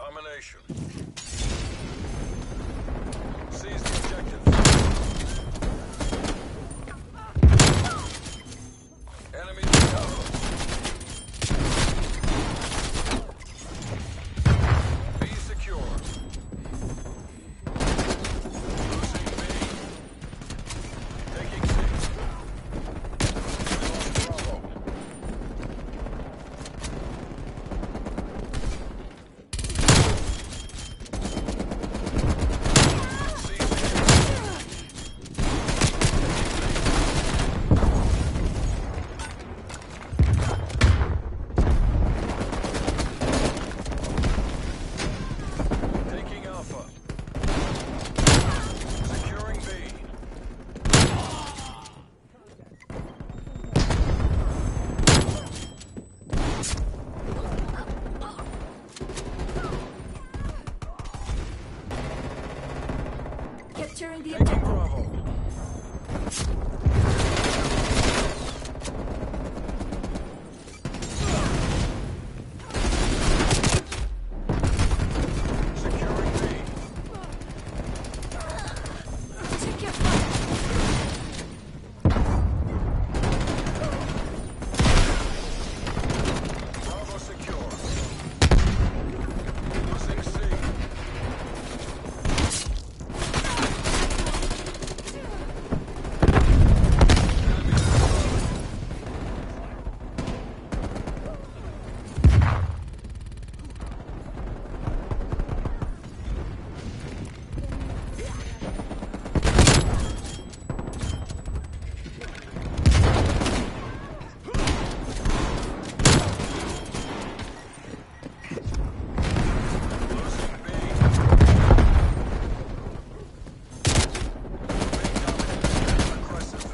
Domination. Seize the objective. Enemy cover. Be secure. Losing B. Taking C. Bravo. Capturing the Taking objective. Bravo. Securing B. Check your fire. Bravo secure. Losing C. Losing B. Aggressive.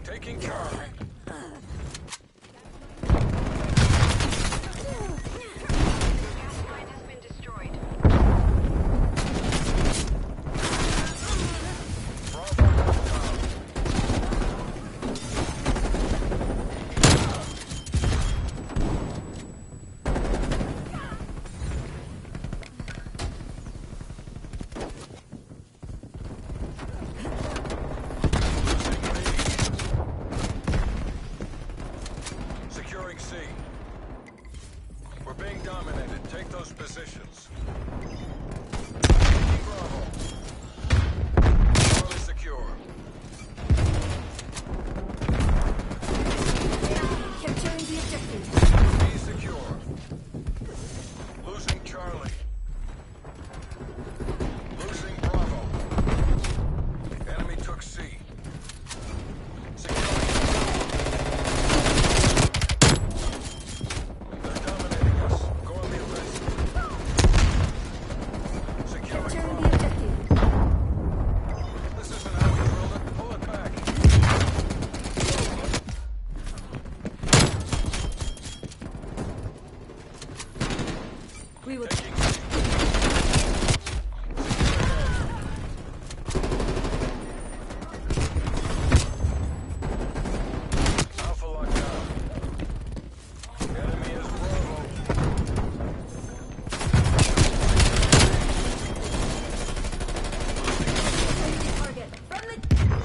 Taking Charlie. Line has been destroyed. Bravo down. Securing C. We're being dominated. Take those positions. Taking Bravo. Charlie secure. Capturing the objective. B secure. Losing Charlie. Losing Bravo. Enemy took C. Securing. They're dominating us. Go on the offensive. Securing Capturing the Bravo. objective. This isn't how we drilled it. Pull it back. We will. Taking C. Alpha lockdown. Enemy is Bravo. Target. Friendly.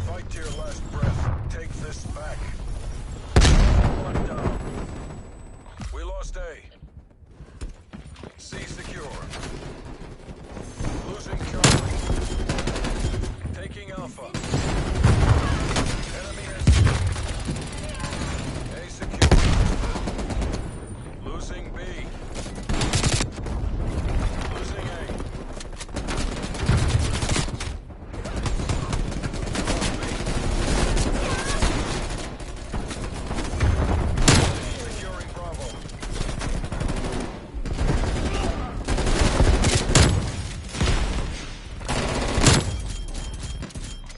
Fight to your last breath. Take this back. One down. We lost A. C secure. Losing Charlie. Taking Alpha. Enemy is A secure. Losing B. Losing A. Securing Bravo.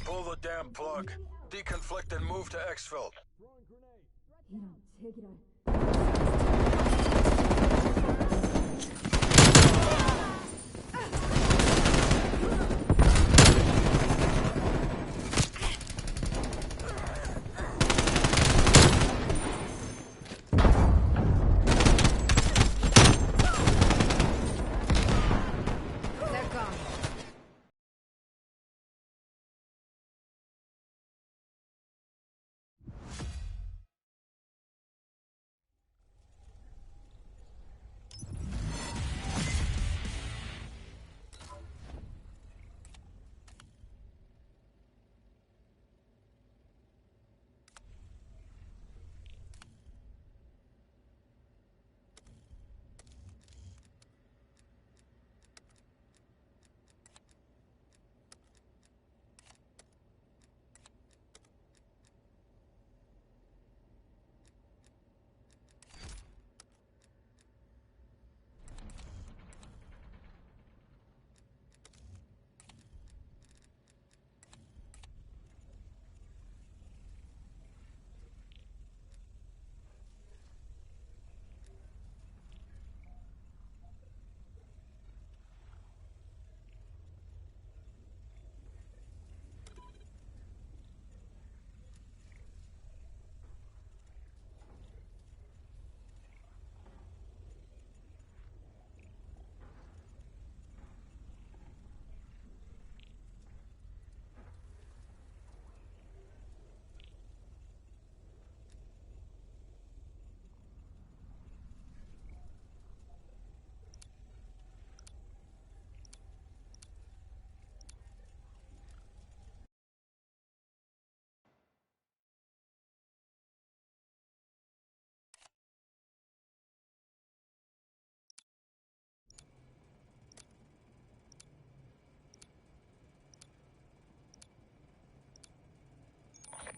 Pull the damn plug. Deconflict and move to exfil.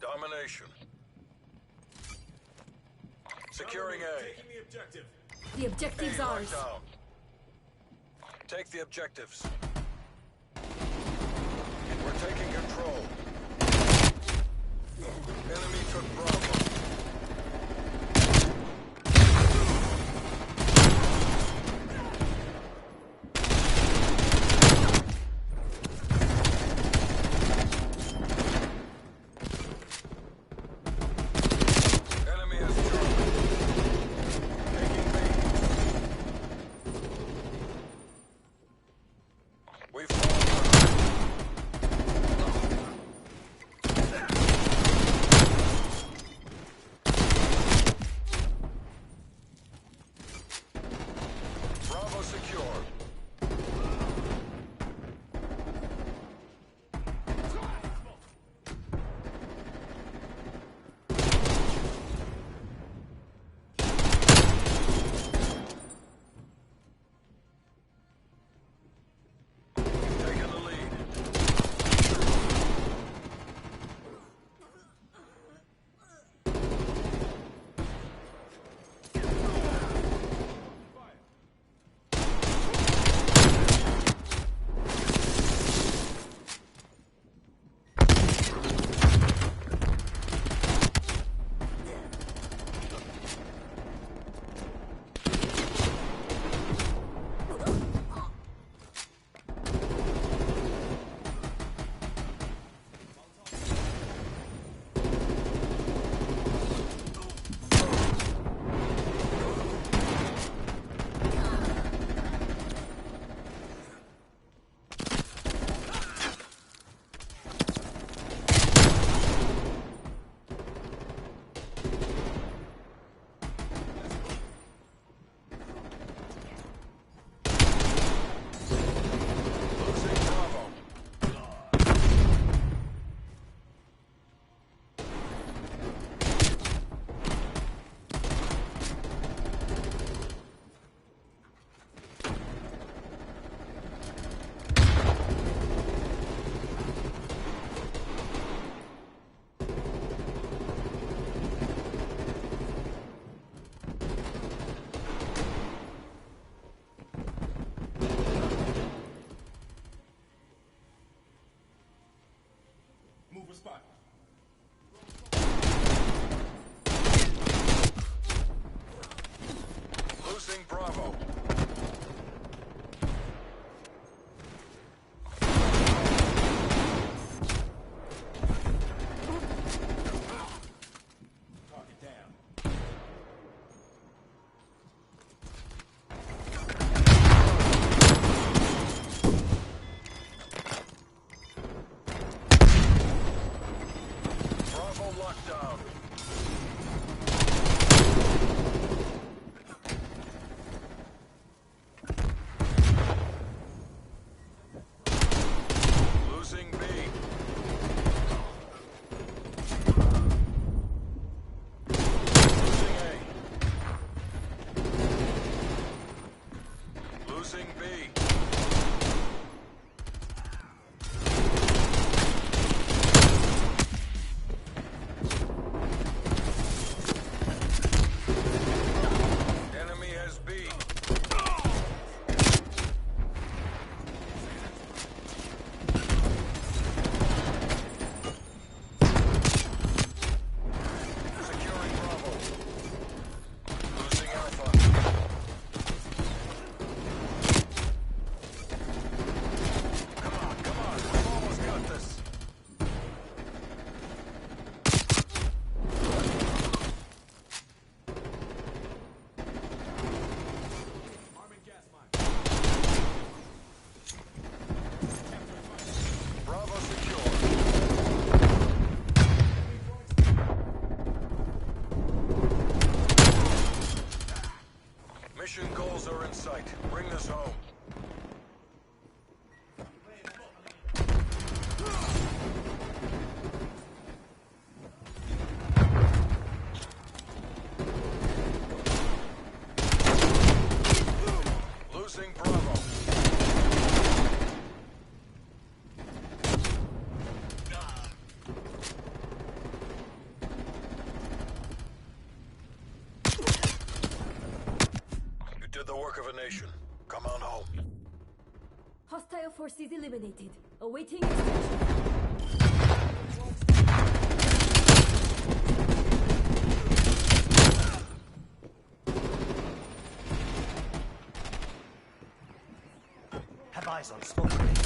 Domination. Securing A. Taking the objective. The objective's A ours. locked down. Take the objectives. We're taking control. Enemy took Bravo. Enemy has Charlie. Taking B. We've fallen behind. forces eliminated. Awaiting extraction. Have eyes on smoke grenade.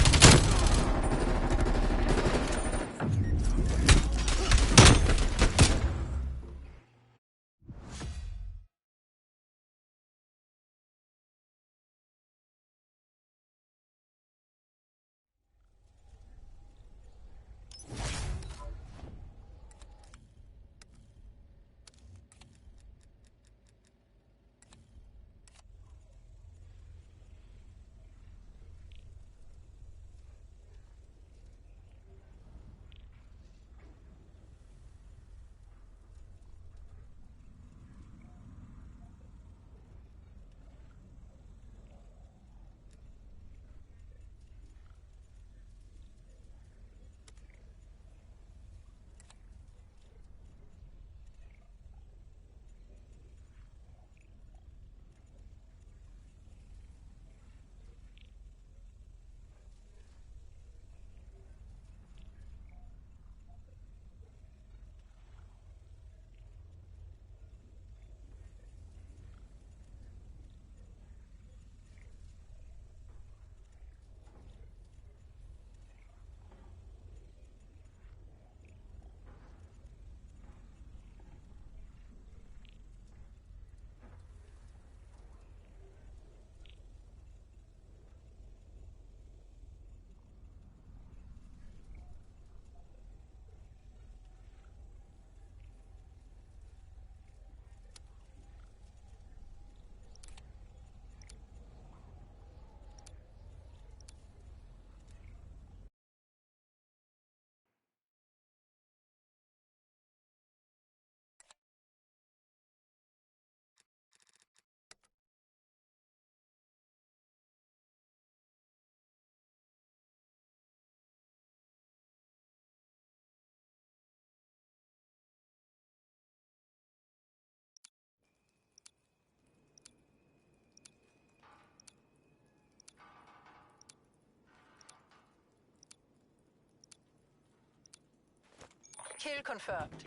Kill confirmed.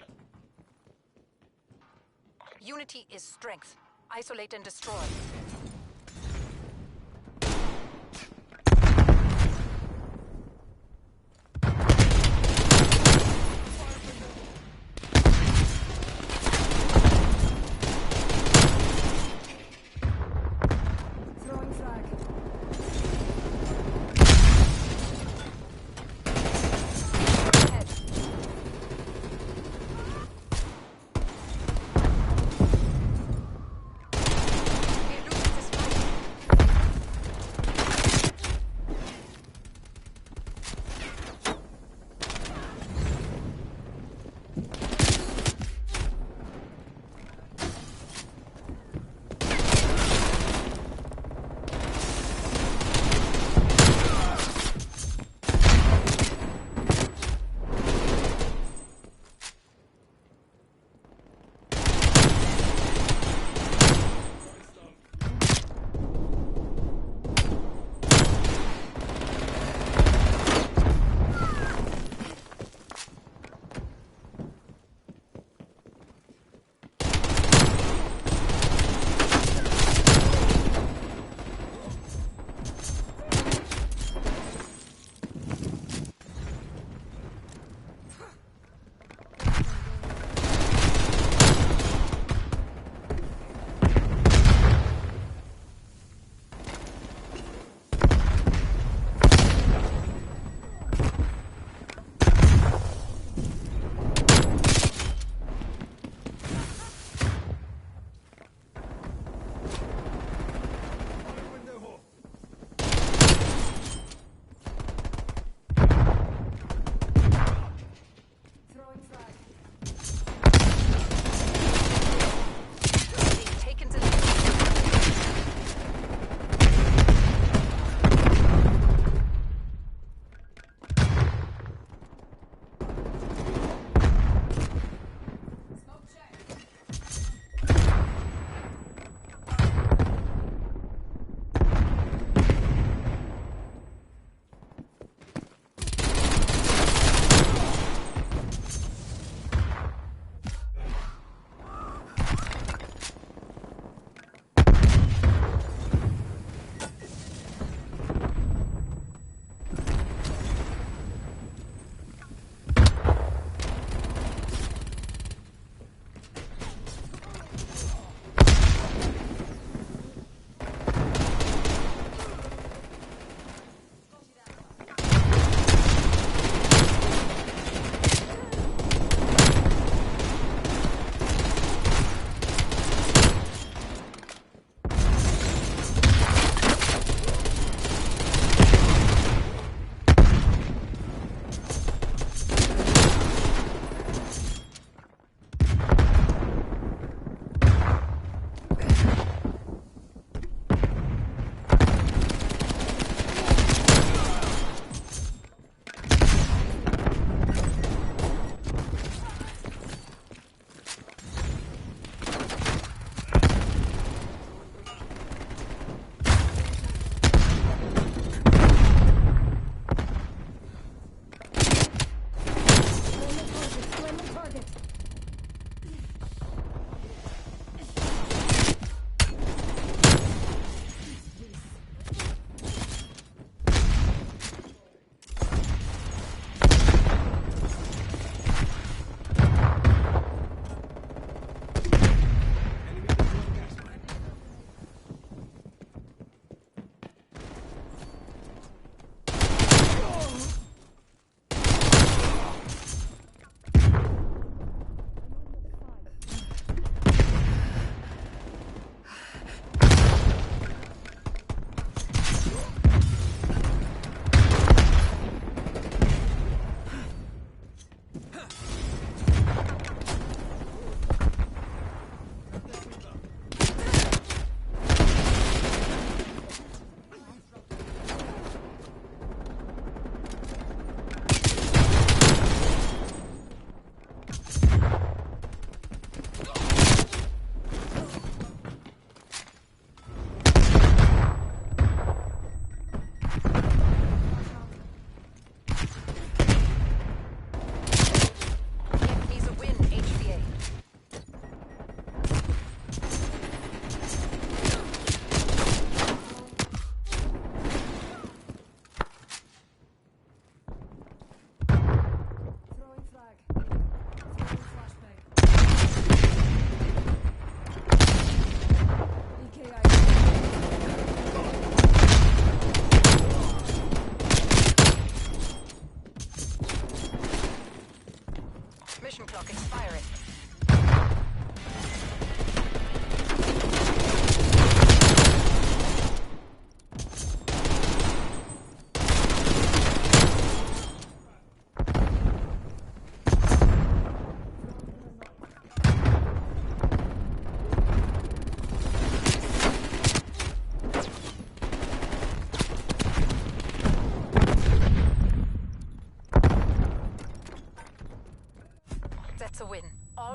Unity is strength. Isolate and destroy. Throwing frag. Ahead. We're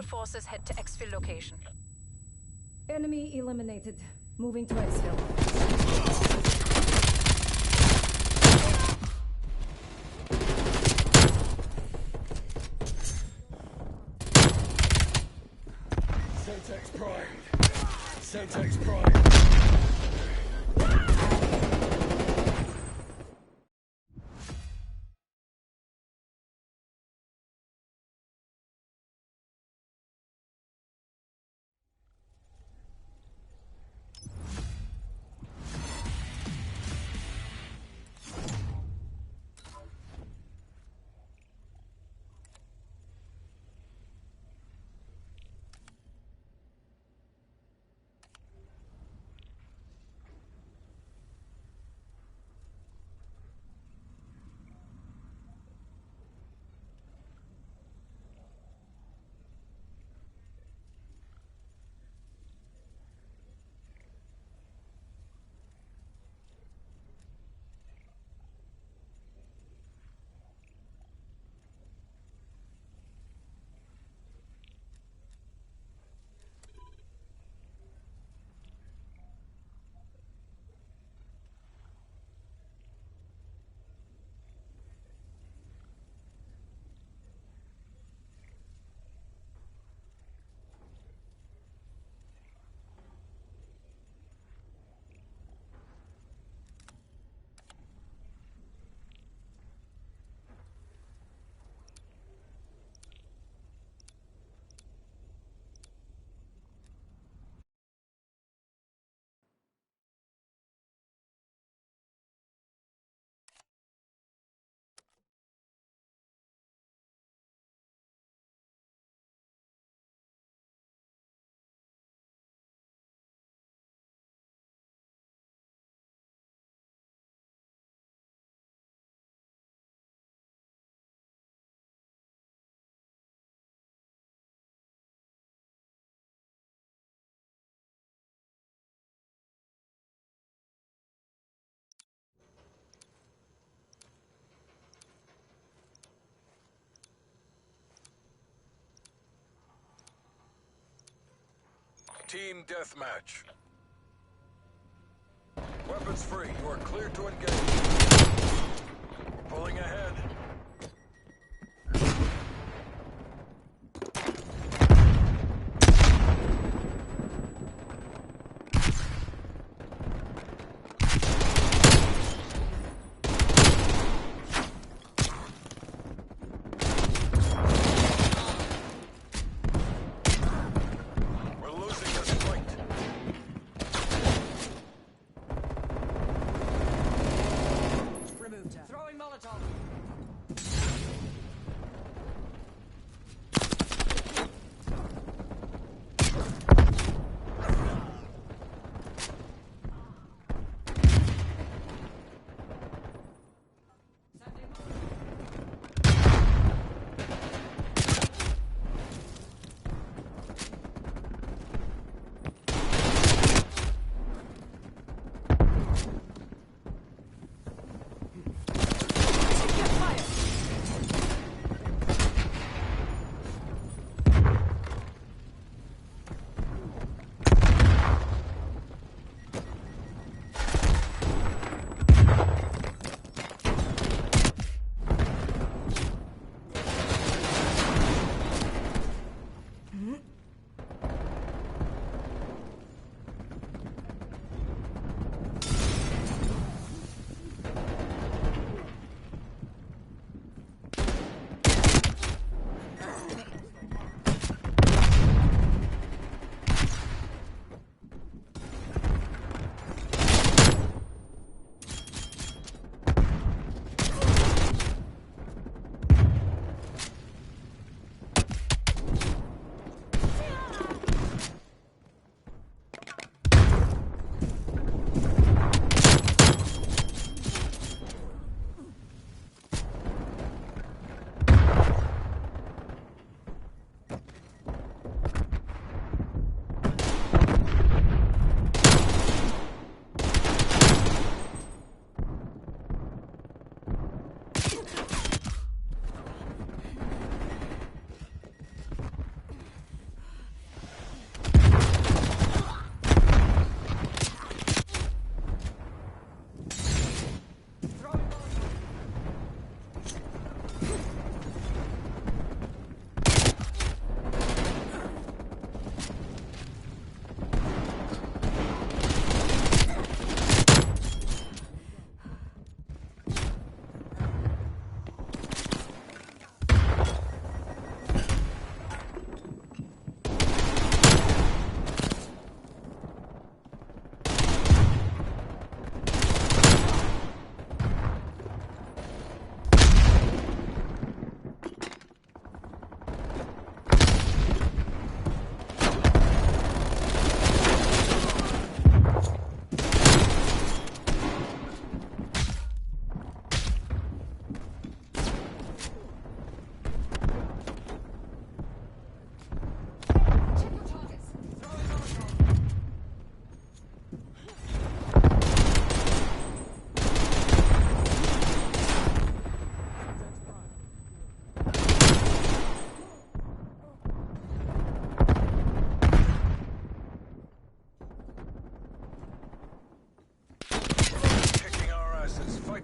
forces head to exfil location. Enemy eliminated. Moving to exfil. Sentex Prime. Sentex Prime. Team deathmatch. Weapons free. You are cleared to engage. Pulling ahead. We're losing this fight.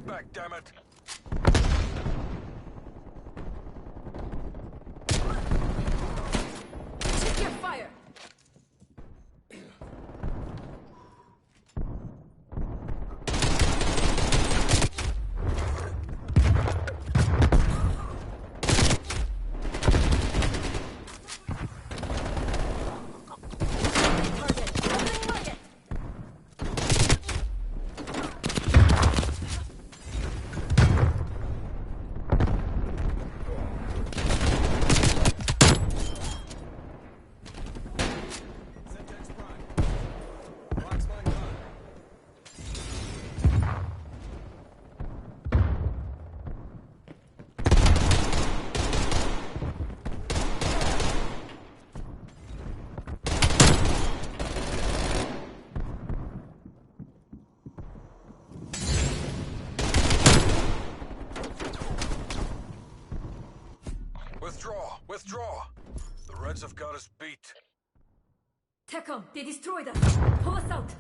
back, damn it! Check your fire! Withdraw! The Reds have got us beat. TACOM, they destroyed us! Pull us out!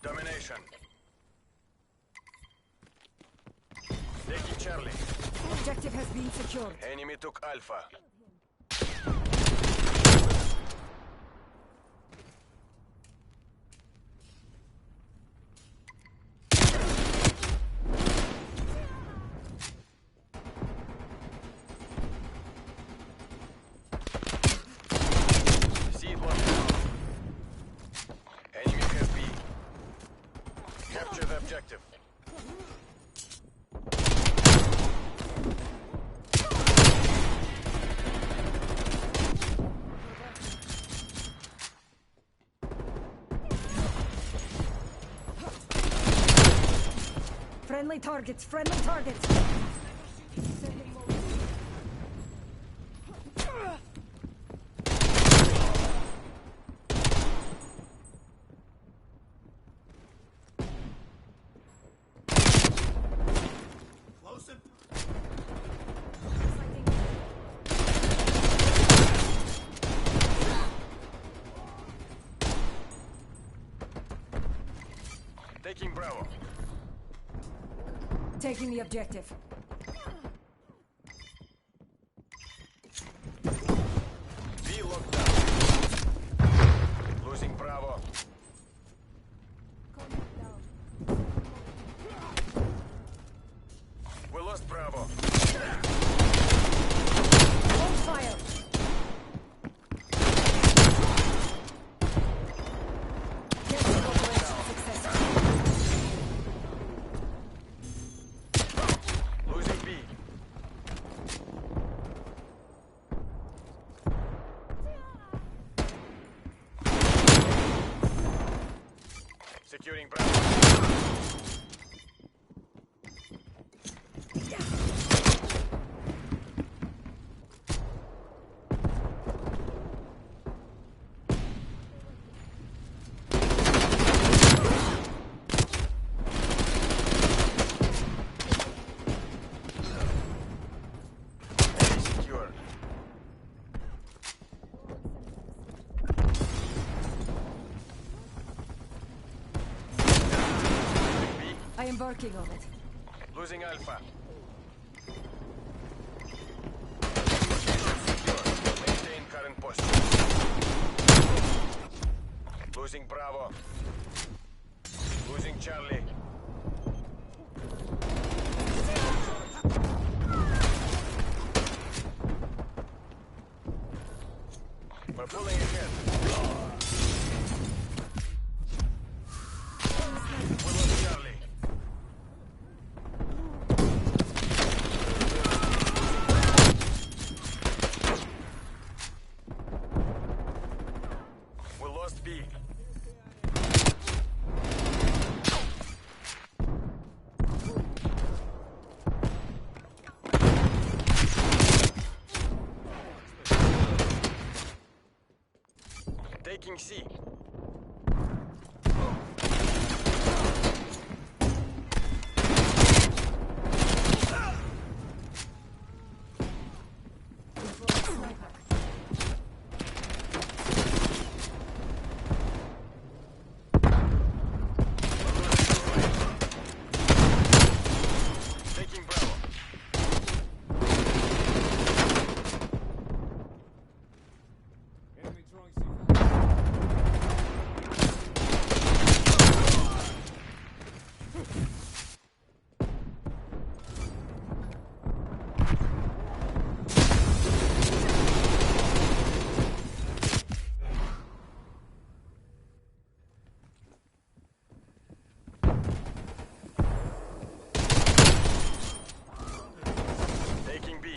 Domination. Taking Charlie. Objective has been secured. Enemy took Alpha. See one. Enemy has B. Capture the objective. Friendly targets, friendly targets! Taking Bravo. Taking the objective. Losing Bravo. We lost Bravo. On fire! Network operation successful. Losing B. Securing Bravo. Secure. B. I am working on it. Losing Alpha. Maintain current posture. Losing Bravo. Losing Charlie. We're pulling ahead. We lost Charlie. We lost B. Taking C. Taking Bravo. Enemy throwing C4. Taking B.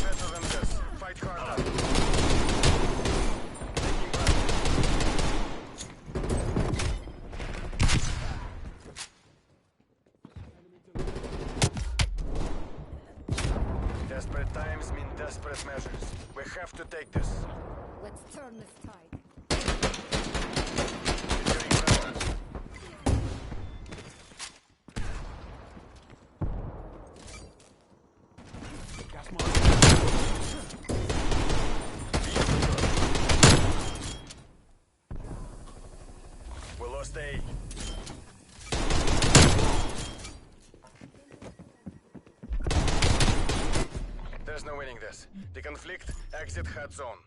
Better than this. Fight harder. Taking Bravo. Desperate times mean desperate measures. We have to take this. Let's turn this tide. Securing Bravo. Gas mask. We lost A. There's no winning this. The conflict, exit hot zone.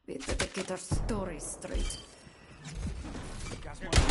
We better get our story straight. Gas mask.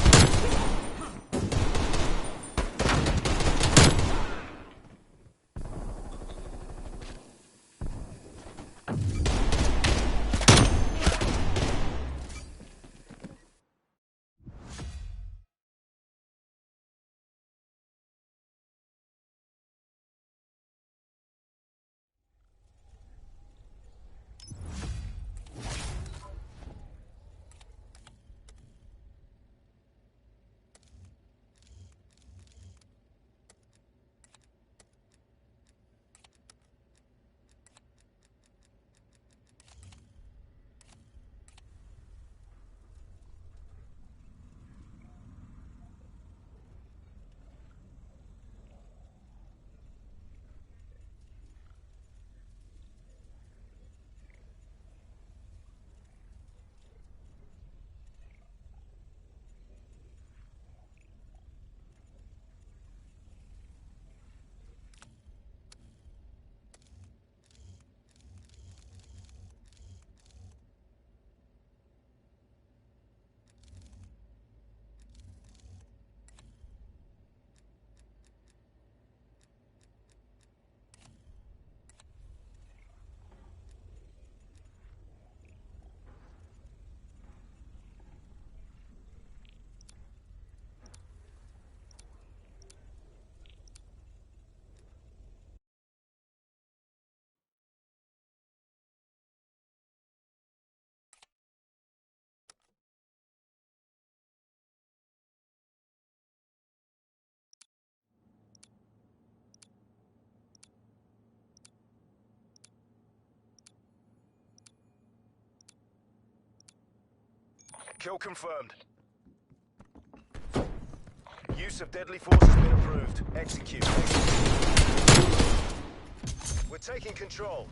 Kill confirmed. Use of deadly force has been approved. Execute. We're taking control.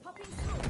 Popping through.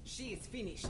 She is finished.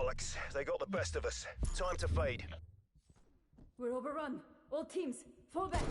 bollocks. They got the best of us. Time to fade. We're overrun. All teams, fall back.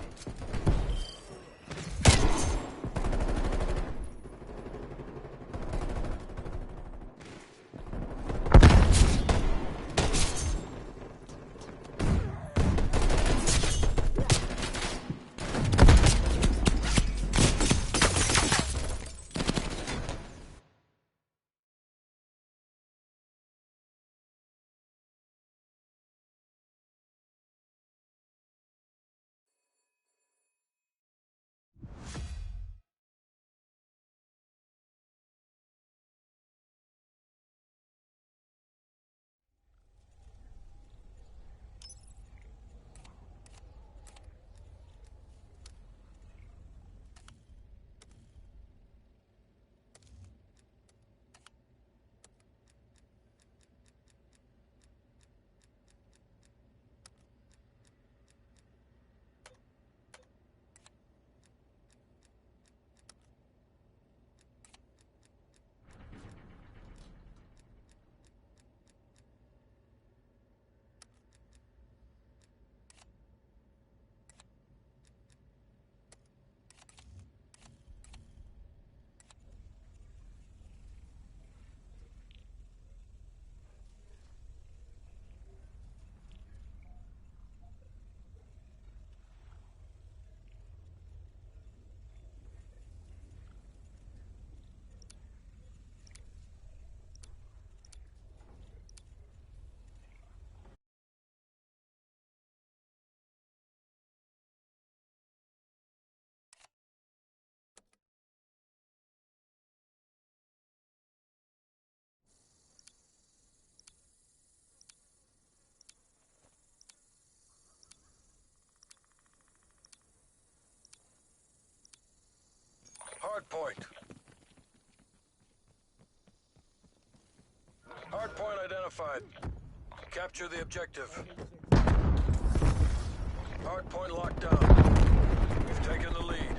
Hard point. Hard point identified. Capture the objective. Hard point locked down. We've taken the lead.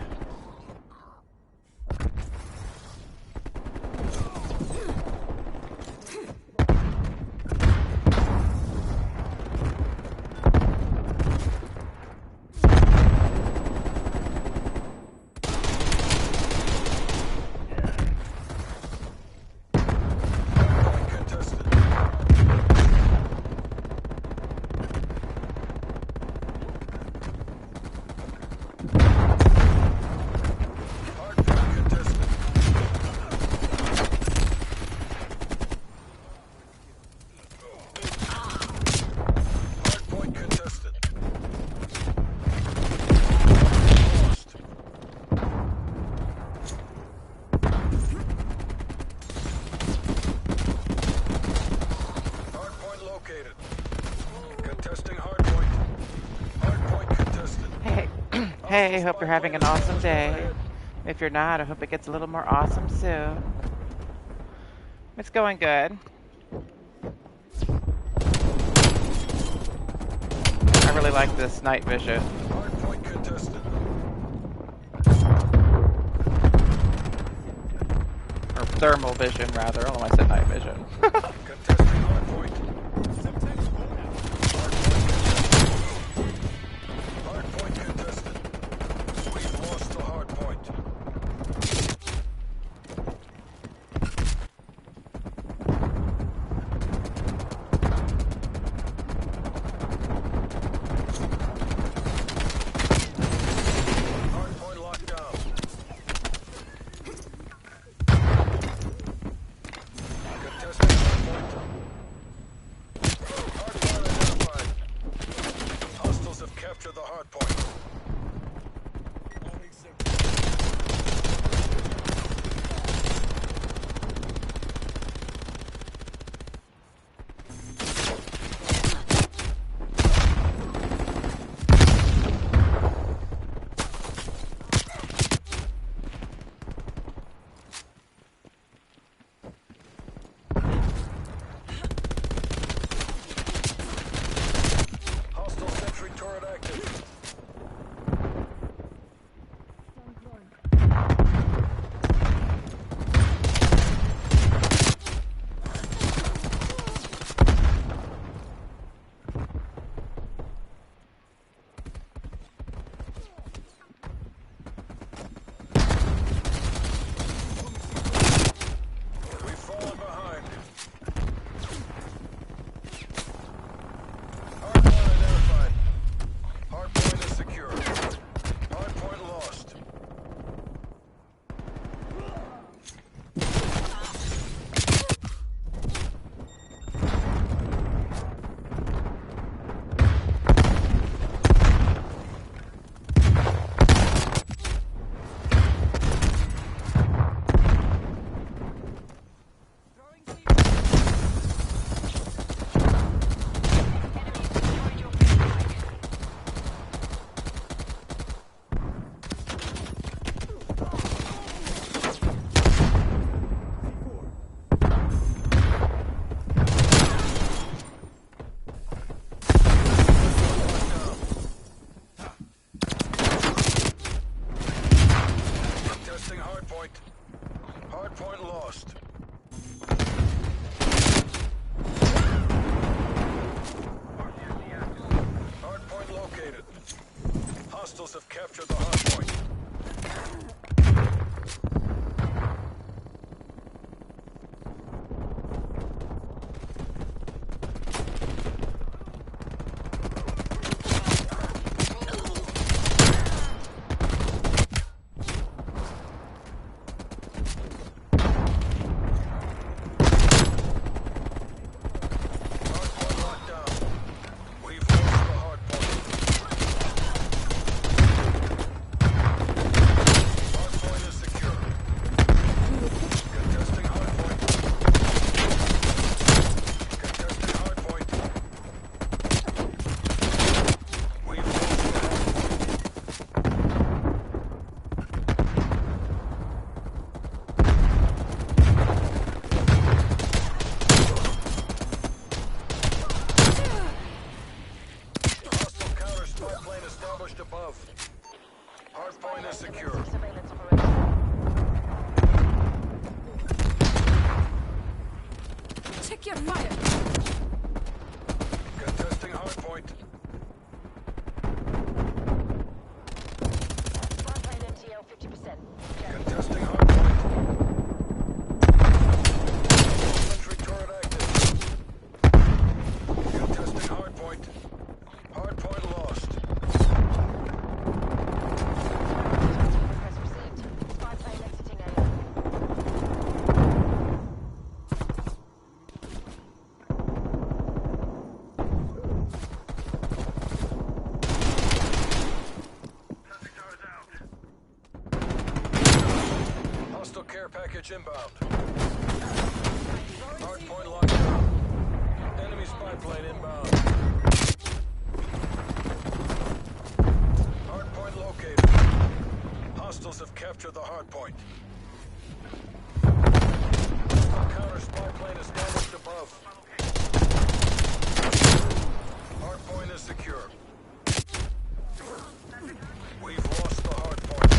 Hey, hope you're having an awesome day. If you're not, I hope it gets a little more awesome soon. It's going good. I really like this night vision. Or thermal vision, rather. I don't know why I said night vision. Check your fire. Contesting hardpoint. Frontline MTL 50%. Contesting hardpoint. Sentry turret active. Contesting hardpoint. Hardpoint lost. Request received. Spy plane exiting area. Hostile care package inbound. Hardpoint locked down. Enemy spy plane inbound. Hardpoint located. Hostiles have captured the hardpoint. Hostile counter spy plane established above. Hardpoint is secure. We've lost the hardpoint.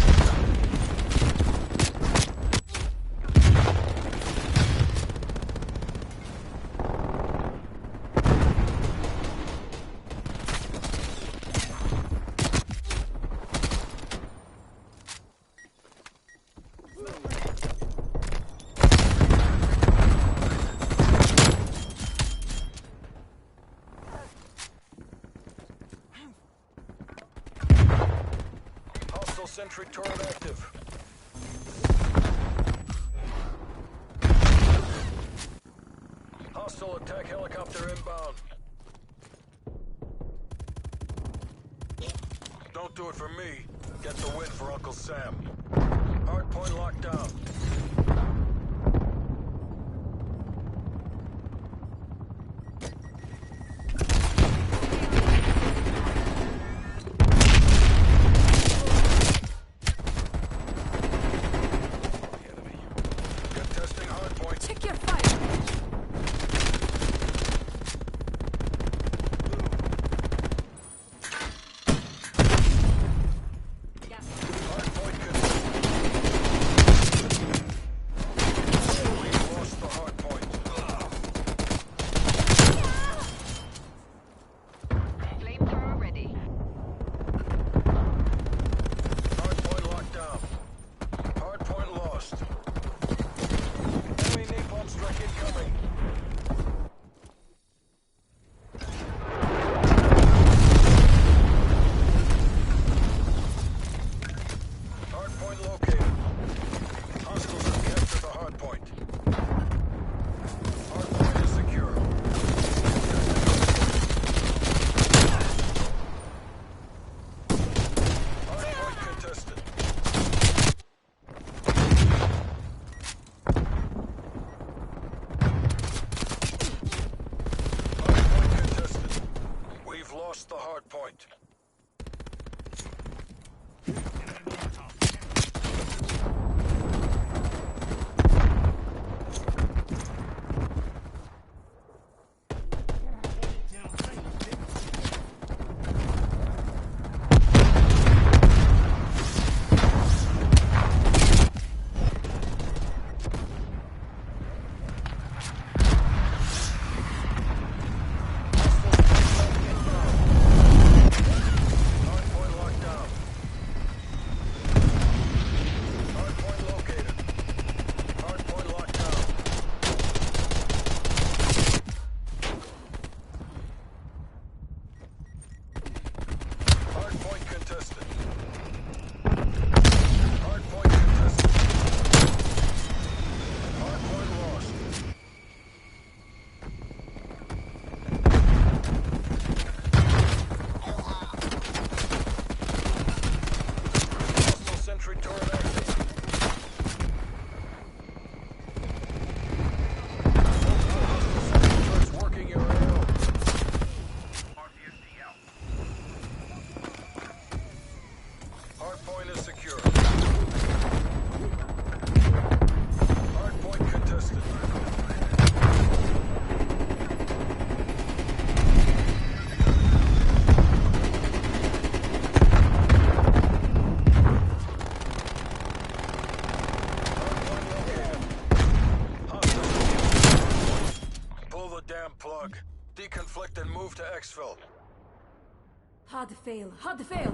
Hostile sentry turret active. Hostile attack helicopter inbound. Don't do it for me. Get the win for Uncle Sam. Hardpoint locked down. Contesting hardpoint. Check your fire. Hardpoint contested. damn plug. Deconflict and move to exfil. Hard fail. Hard fail.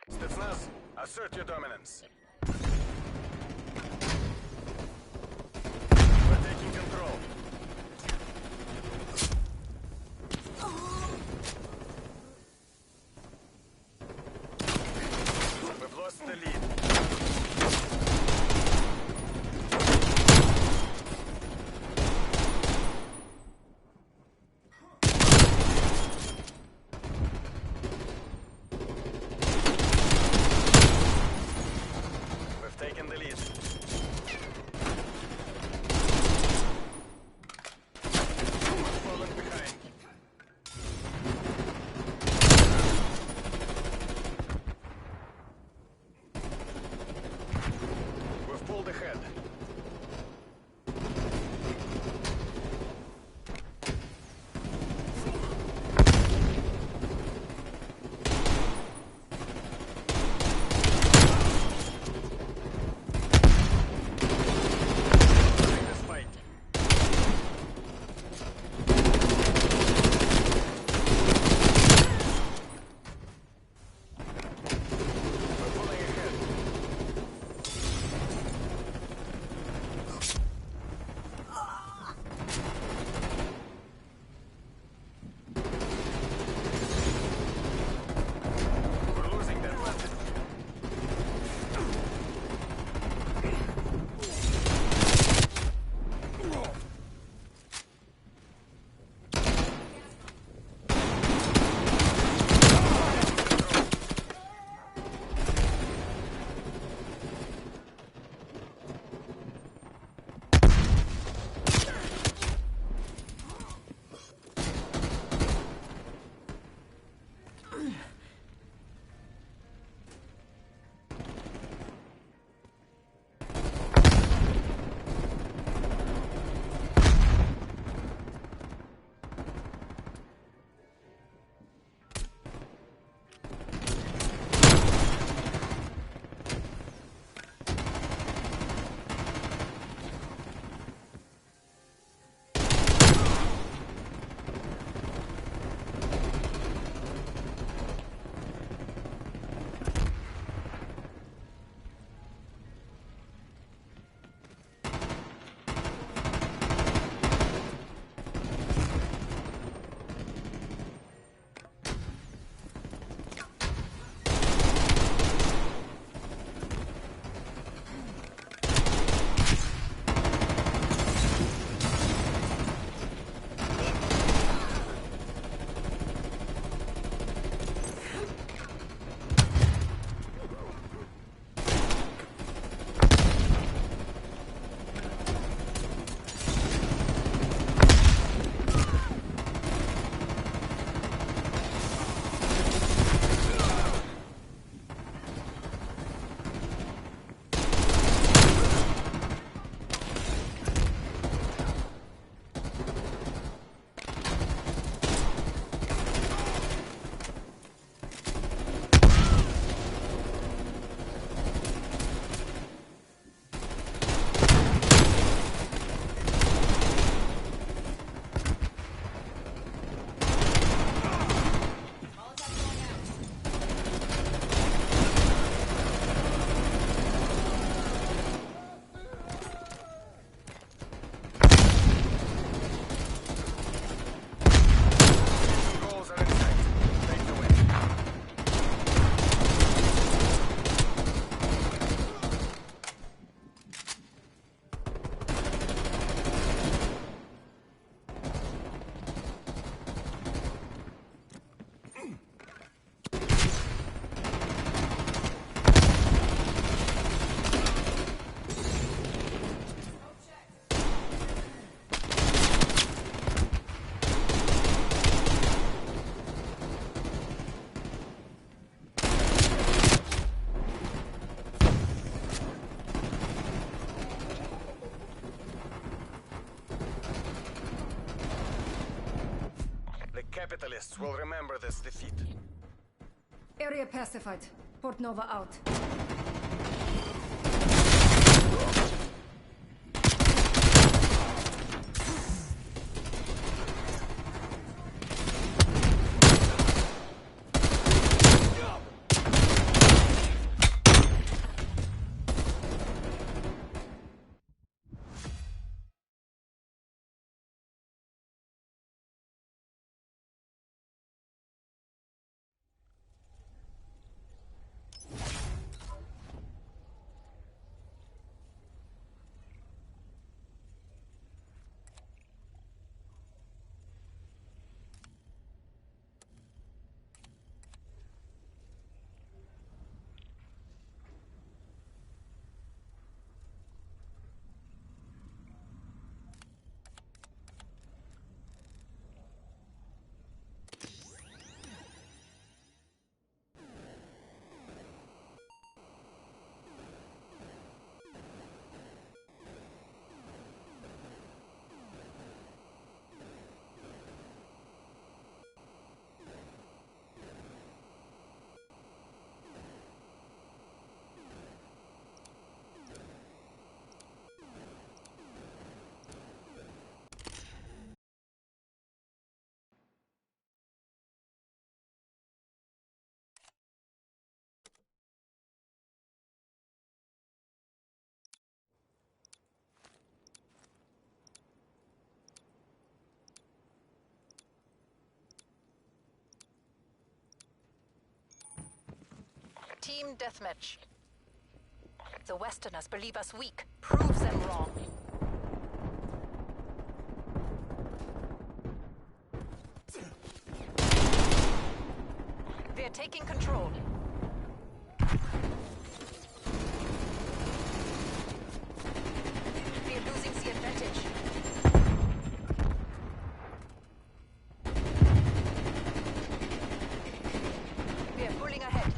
Stiffness, assert your dominance. We're taking control. We've lost the lead. capitalists will remember this defeat. Area pacified. Port Nova out. Team deathmatch. The Westerners believe us weak. Proves them wrong. They're taking control. We're losing the advantage. We're pulling ahead.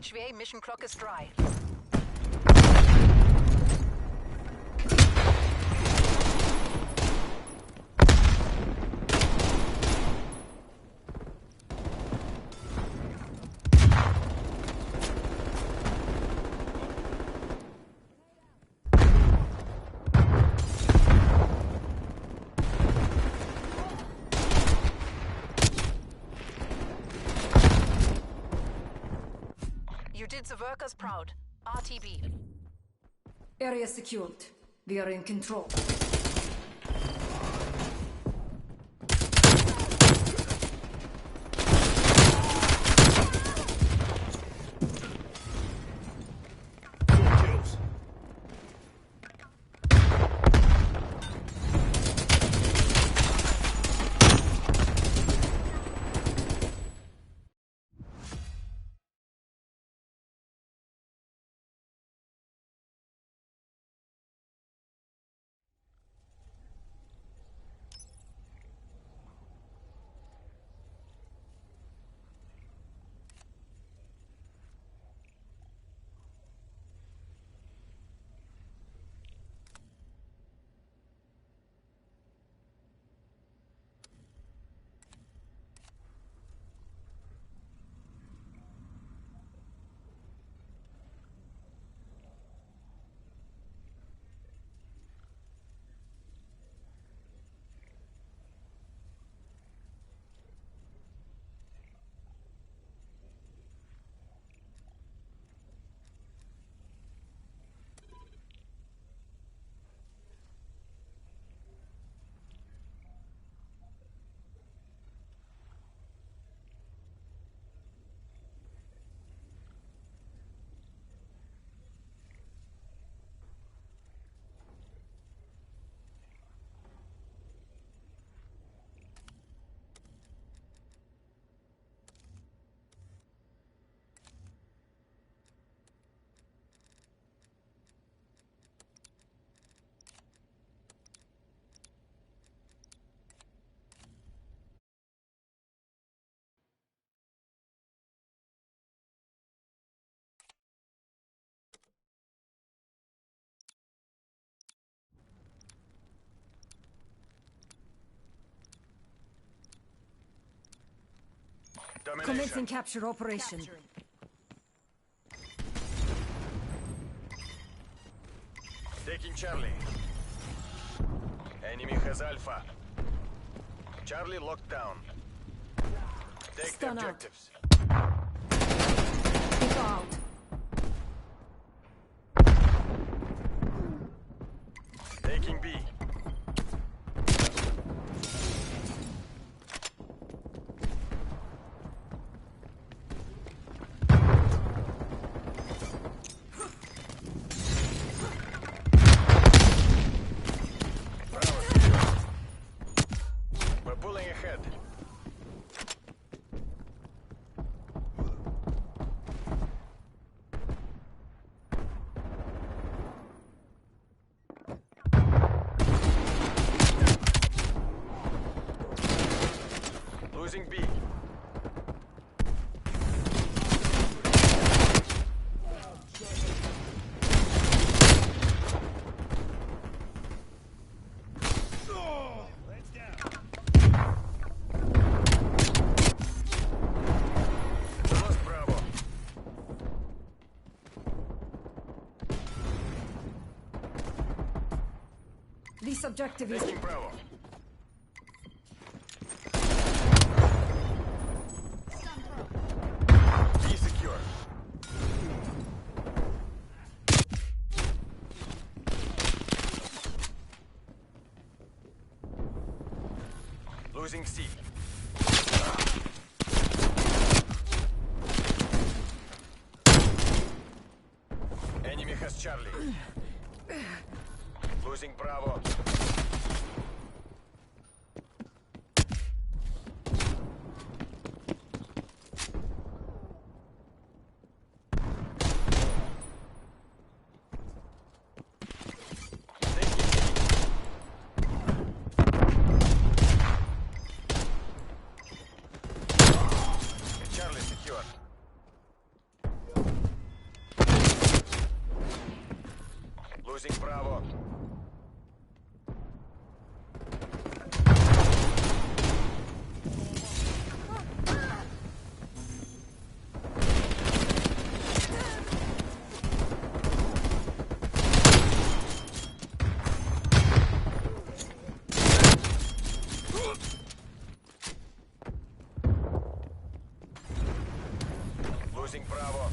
HVA mission clock is dry. You did the workers proud. RTB. Area secured. We are in control. Kills. Commencing Domination. capture operation. Taking Charlie. Enemy has Alpha. Charlie locked down. Take Stun the out. objectives. Keep out. Taking B. Bravo, secure. We're pulling ahead. Losing B. Legs down. Lost Bravo. This objective is Taking Bravo. B secure. Losing C. Enemy has Charlie. Losing Bravo. Charlie secure. Losing Bravo.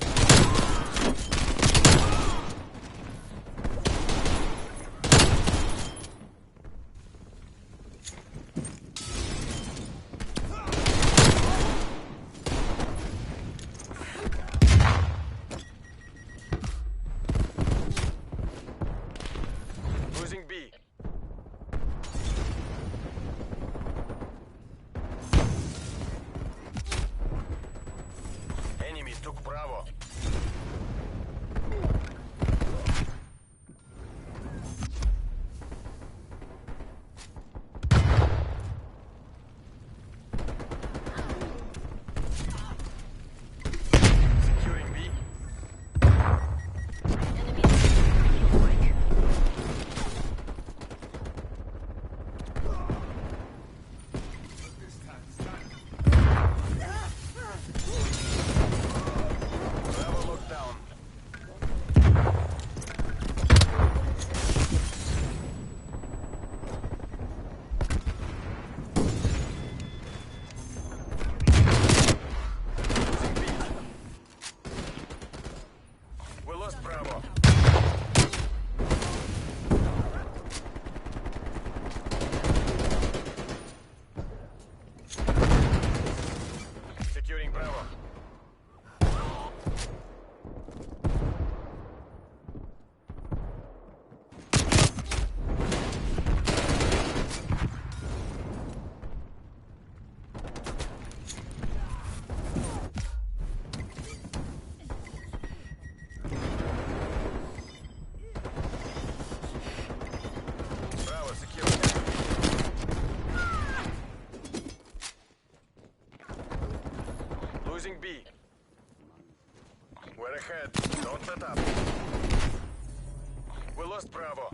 Losing B. Enemy took Bravo. Securing B. Bravo locked down. Losing B. We lost Bravo. Securing Bravo. Bravo, secure. Losing B. We're ahead. Don't let up. We lost Bravo.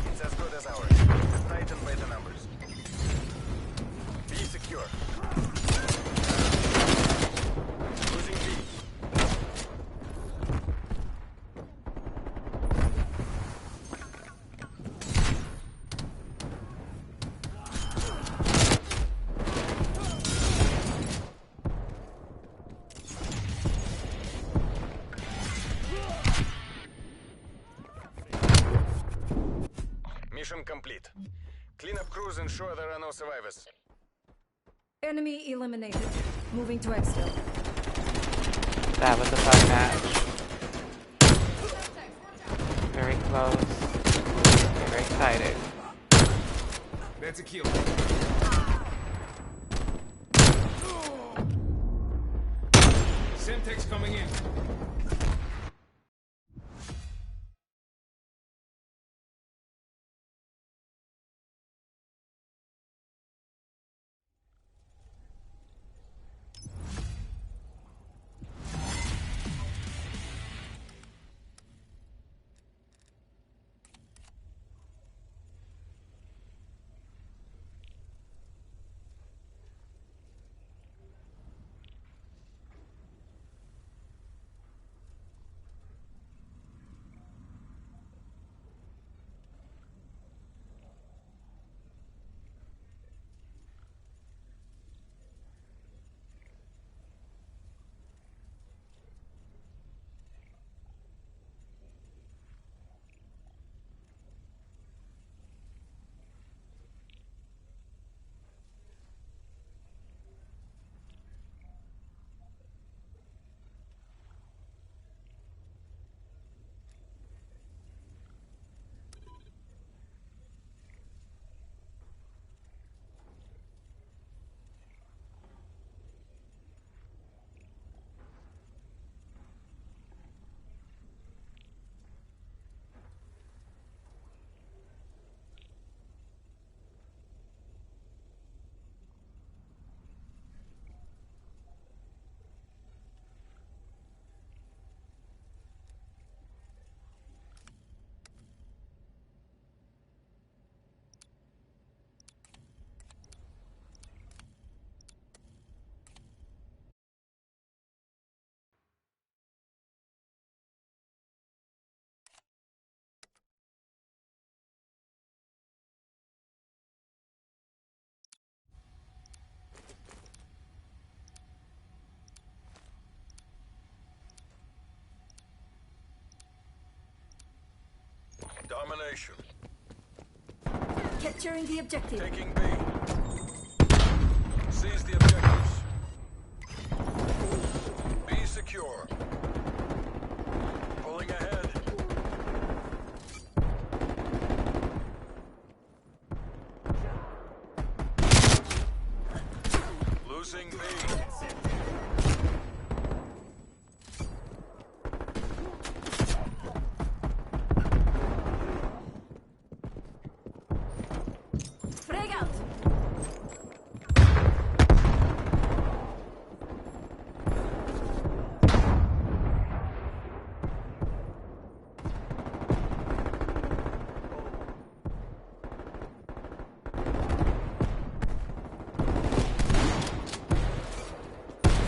It's as good as ours. Tightened by the numbers. Be secure. Losing B. Mission complete. Clean up crews, ensure there are no survivors. Enemy eliminated. Moving to exfil. That was a fun match. Very close. Very excited. That's a kill. Semtex coming in. formation. Capturing the objective. Taking B. Seize the objectives. B secure. Pulling ahead. Losing B. Frag out.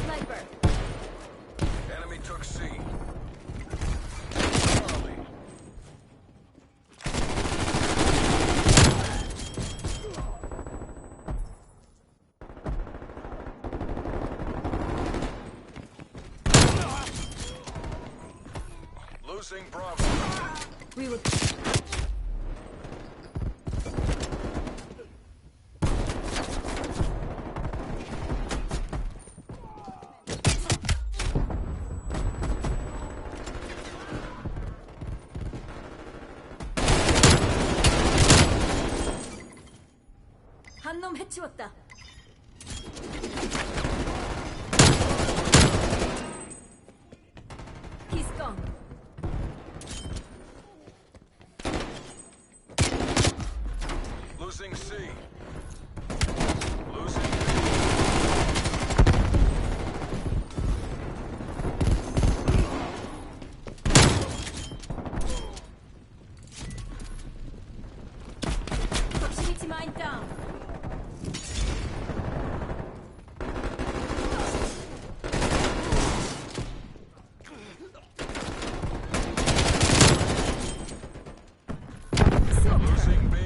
Sniper. Enemy took C. Charlie. Losing Bravo. We will. 한 놈 해치웠다. He's gone. Losing C. Losing B. Proximity mine down. Losing B.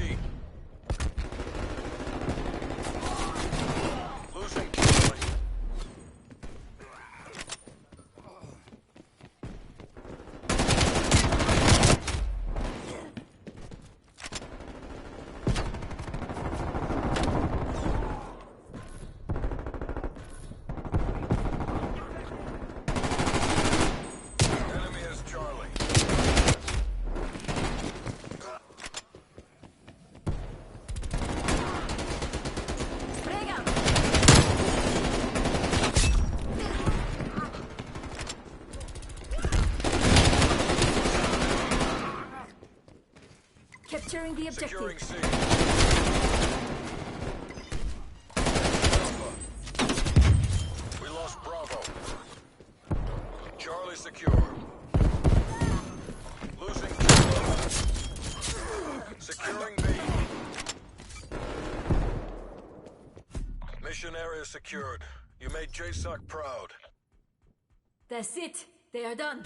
Losing Charlie. Enemy has Charlie. Frag out. Capturing the Securing objective. C. Alpha. We lost Bravo. Charlie secure. Losing Charlie. Securing B. Mission area secured. You made JSOC proud. That's it. They are done.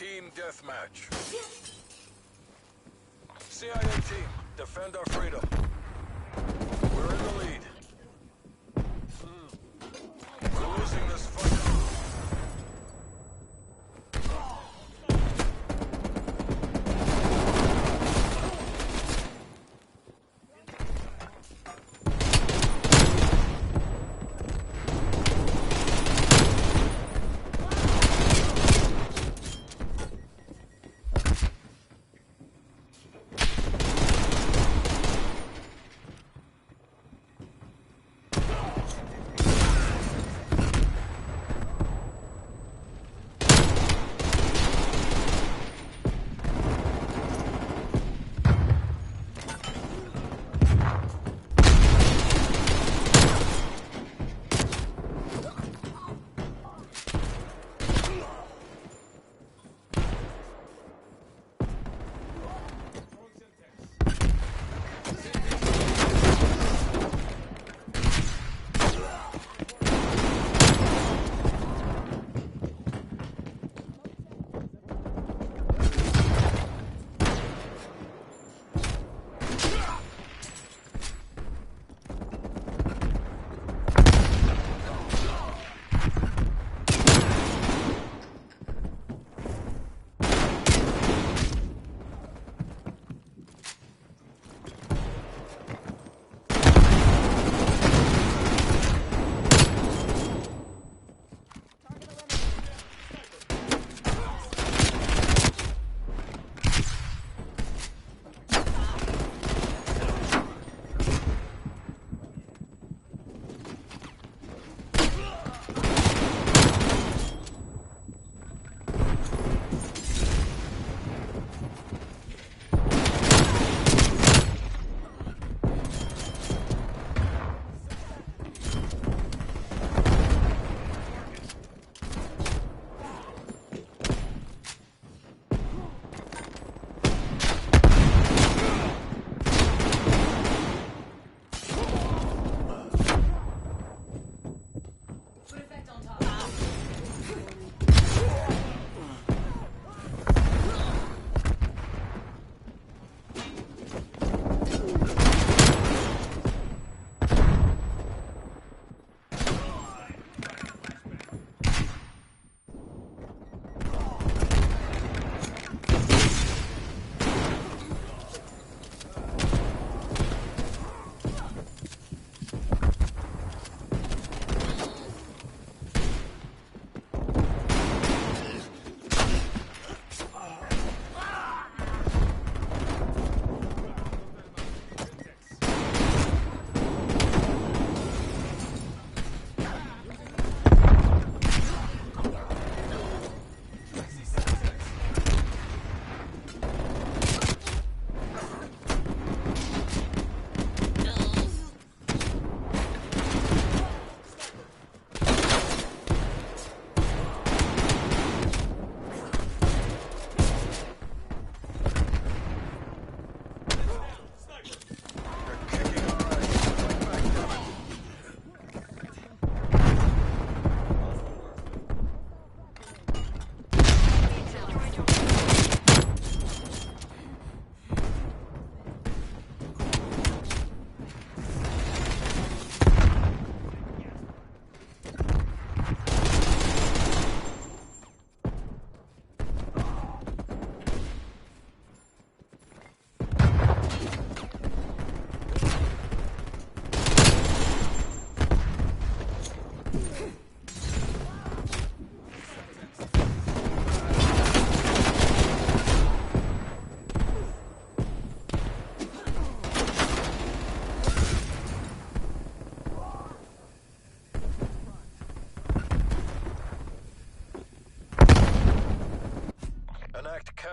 Team deathmatch. CIA team, defend our freedom. We're in the lead. We're losing this fight.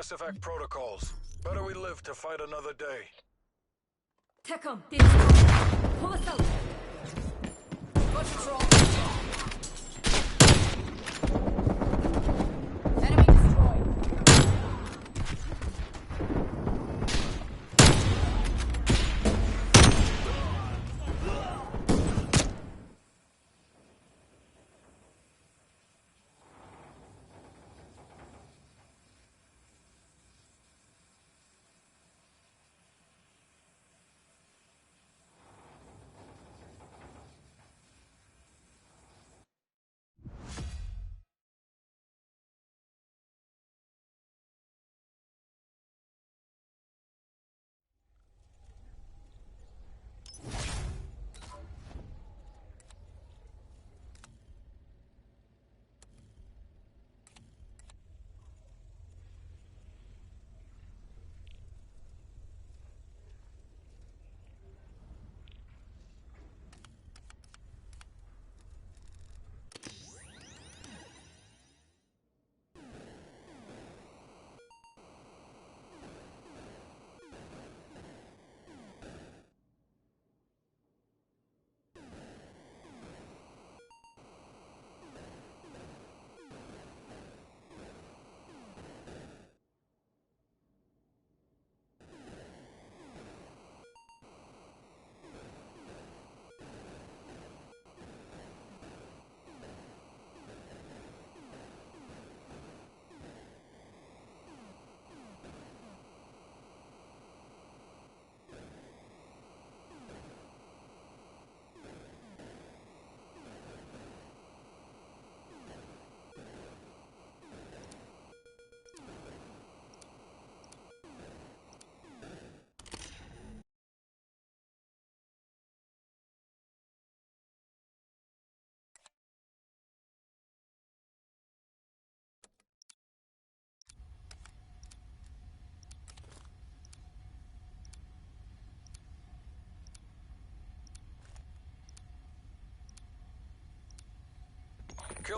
Pacific protocols. Better we live to fight another day. TACOM, destroy. Pull us out. Control. Enemy destroyed.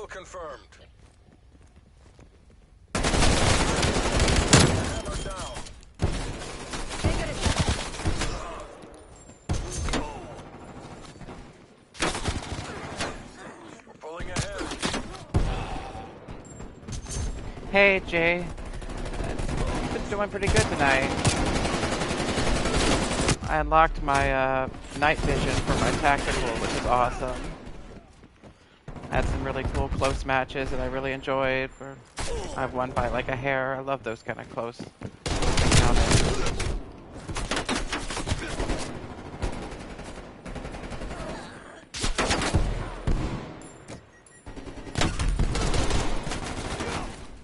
confirmed. Hammer down. We're pulling ahead. Hey, Jay. You've been doing pretty good tonight. I unlocked my night vision for my tactical, which is awesome. I had some really cool close matches that I really enjoyed. I've won by like a hair. I love those kind of close encounters.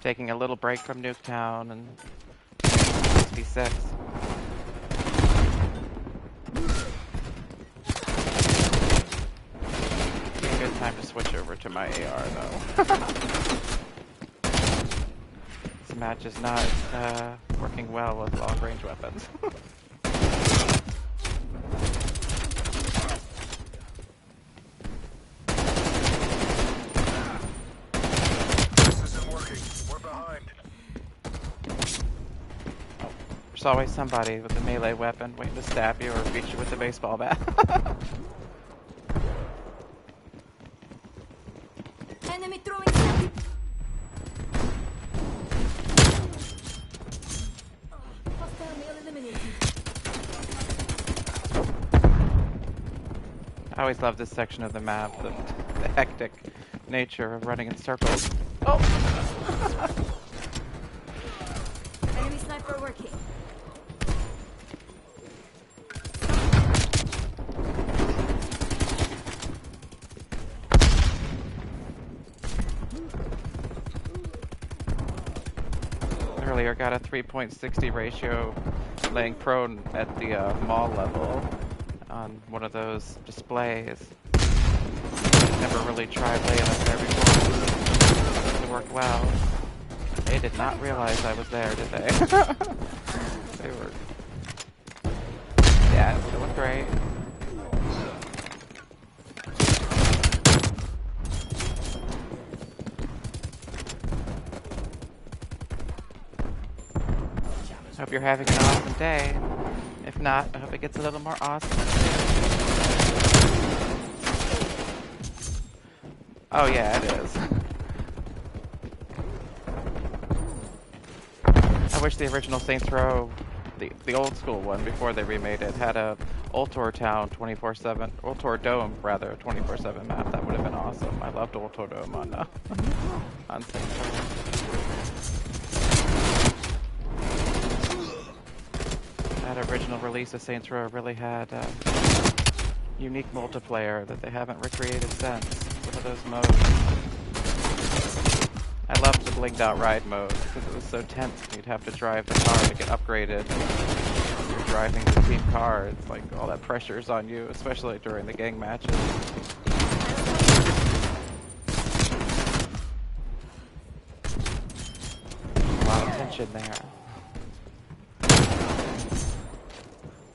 Taking a little break from Nuketown and 66. A good time to switch over to my AR though. This match is not working well with long range weapons. There's always somebody with a melee weapon waiting to stab you or beat you with a baseball bat. Enemy throwing something. Hostile male eliminated. I always love this section of the map, the hectic nature of running in circles. Oh! Enemy sniper working. Earlier got a 3.60 ratio laying prone at the mall level on one of those displays. Never really tried laying up there before. It worked well. They did not realize I was there, did they? They were... Yeah, it looked great. Hope you're having an awesome day. If not, I hope it gets a little more awesome. Oh yeah, it is. I wish the original Saints Row, the old school one before they remade it, had a Ultor Town 24/7, Ultor Dome rather 24/7 map. That would have been awesome. I loved Ultor Dome on Saints Row. That original release of Saints Row really had unique multiplayer that they haven't recreated since. Some of those modes. I loved the blinged out ride mode because it was so tense. You'd have to drive the car to get upgraded. You're driving the team car. It's like all that pressure is on you, especially during the gang matches. A lot of tension there.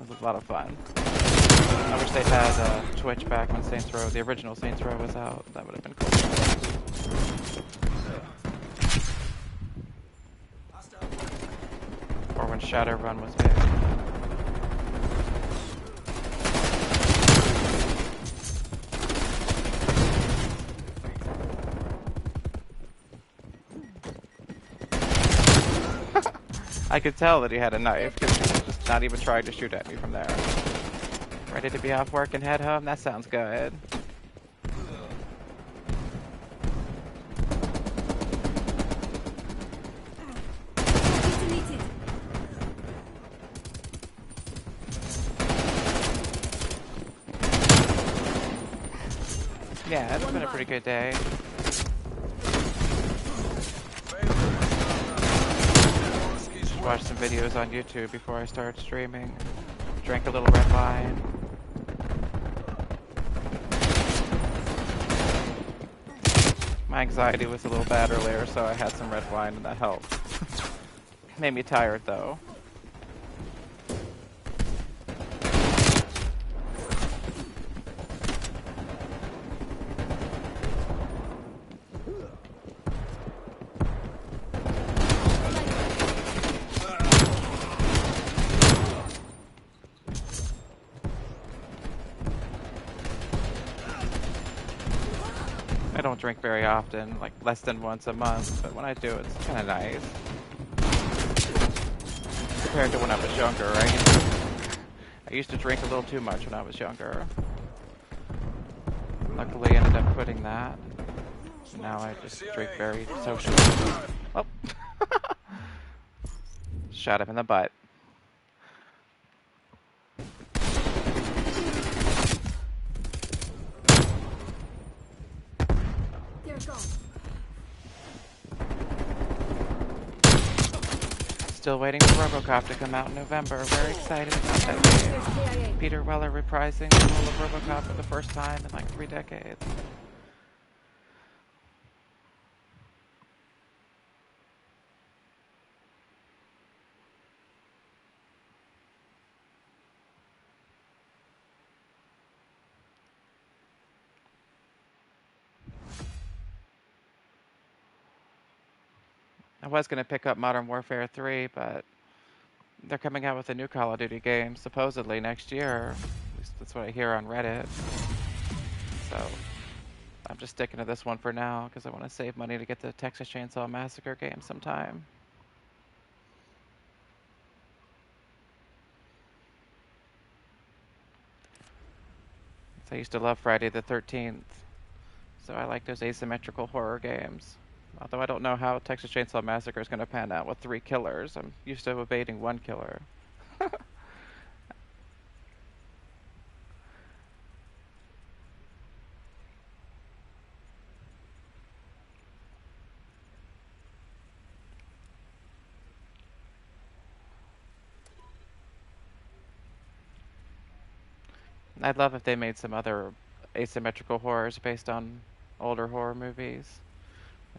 A lot of fun. I wish they had Twitch back when Saints Row, the original Saints Row was out. That would have been cool. Or when Shadowrun was big. I could tell that he had a knife because he was just not even trying to shoot at me from there. Ready to be off work and head home? That sounds good. Yeah, it's been a pretty good day. Watched some videos on YouTube before I started streaming. Drank a little red wine. My anxiety was a little bad earlier, so I had some red wine and that helped. Made me tired though. I don't drink very often, like less than once a month, but when I do, it's kind of nice. Compared to when I was younger, I used to drink a little too much when I was younger. Luckily, I ended up quitting that. Now I just drink very socially. Oh. Shot him in the butt. They're gone. Still waiting for RoboCop to come out in November. Very excited about that game. There's KIA. Peter Weller reprising the role of RoboCop for the first time in like 3 decades. I was going to pick up Modern Warfare 3, but they're coming out with a new Call of Duty game supposedly next year. At least that's what I hear on Reddit. So I'm just sticking to this one for now because I want to save money to get the Texas Chainsaw Massacre game sometime. I used to love Friday the 13th, so I like those asymmetrical horror games. Although I don't know how Texas Chainsaw Massacre is going to pan out with 3 killers. I'm used to evading 1 killer. I'd love if they made some other asymmetrical horrors based on older horror movies.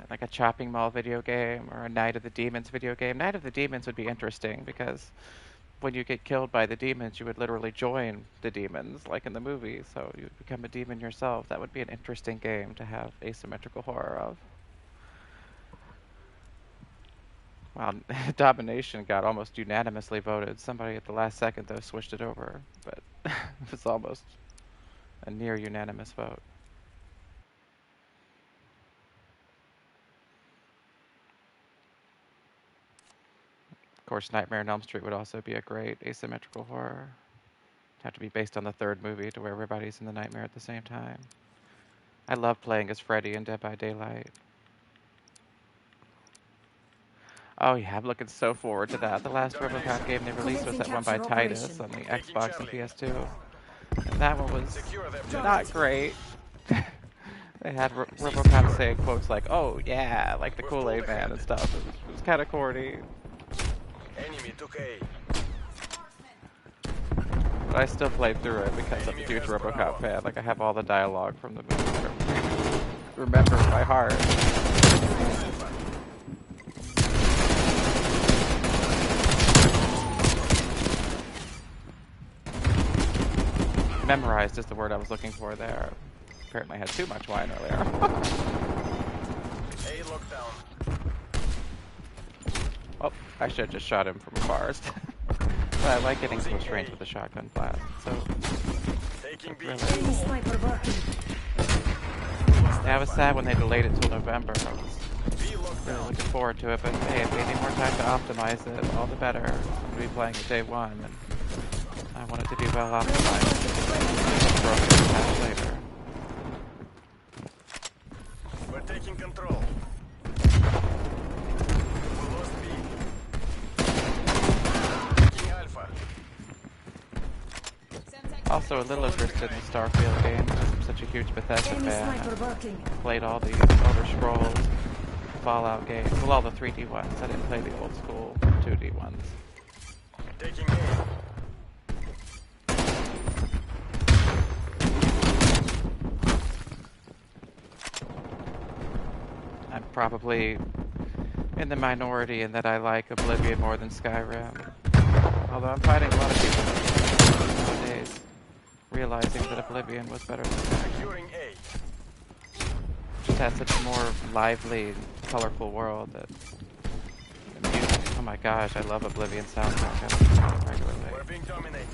Like a Chopping Mall video game or a Night of the Demons video game. Night of the Demons would be interesting because when you get killed by the demons, you would literally join the demons, like in the movie. So you would become a demon yourself. That would be an interesting game to have asymmetrical horror of. Wow, Domination got almost unanimously voted. Somebody at the last second, though, switched it over. But it was almost a near unanimous vote. Of course, Nightmare on Elm Street would also be a great asymmetrical horror. It'd have to be based on the 3rd movie to where everybody's in the nightmare at the same time. I love playing as Freddy in Dead by Daylight. Oh yeah, I'm looking so forward to that. The last RoboCop game they released was that one by Titus on the Xbox and PS2. And that one was not great. They had RoboCop saying quotes like, "Oh yeah," like the Kool-Aid Man and stuff. It was kind of corny. Enemy took A. But I still played through it because I'm a huge RoboCop fan. Like I have all the dialogue from the movie. Remember by heart. Memorized is the word I was looking for there. Apparently I had too much wine earlier. A lockdown. Oh, I should have just shot him from afar. But I like getting close range with the shotgun blast. So, Taking B. really. Enemy sniper working. Yeah, I was sad when they delayed it till November. I was B lockdown. really looking forward to it, but hey, if we need more time to optimize it, all the better. I'm going to be playing it day 1, and I want it to be well optimized. Broken patch later. We're taking control. We lost B. Taking Alpha. Also a little interested in the Starfield game. I'm such a huge Bethesda Enemy fan. sniper working. Played all the Elder Scrolls, Fallout games. Well, all the 3D ones. I didn't play the old school 2D ones. Taking A. I'm probably in the minority in that I like Oblivion more than Skyrim. Although I'm finding a lot of people nowadays realizing that Oblivion was better than Skyrim. Securing A. Just has such a more lively, colorful world that the music, oh my gosh, I love Oblivion soundtrack. I listen to it regularly. We're being dominated.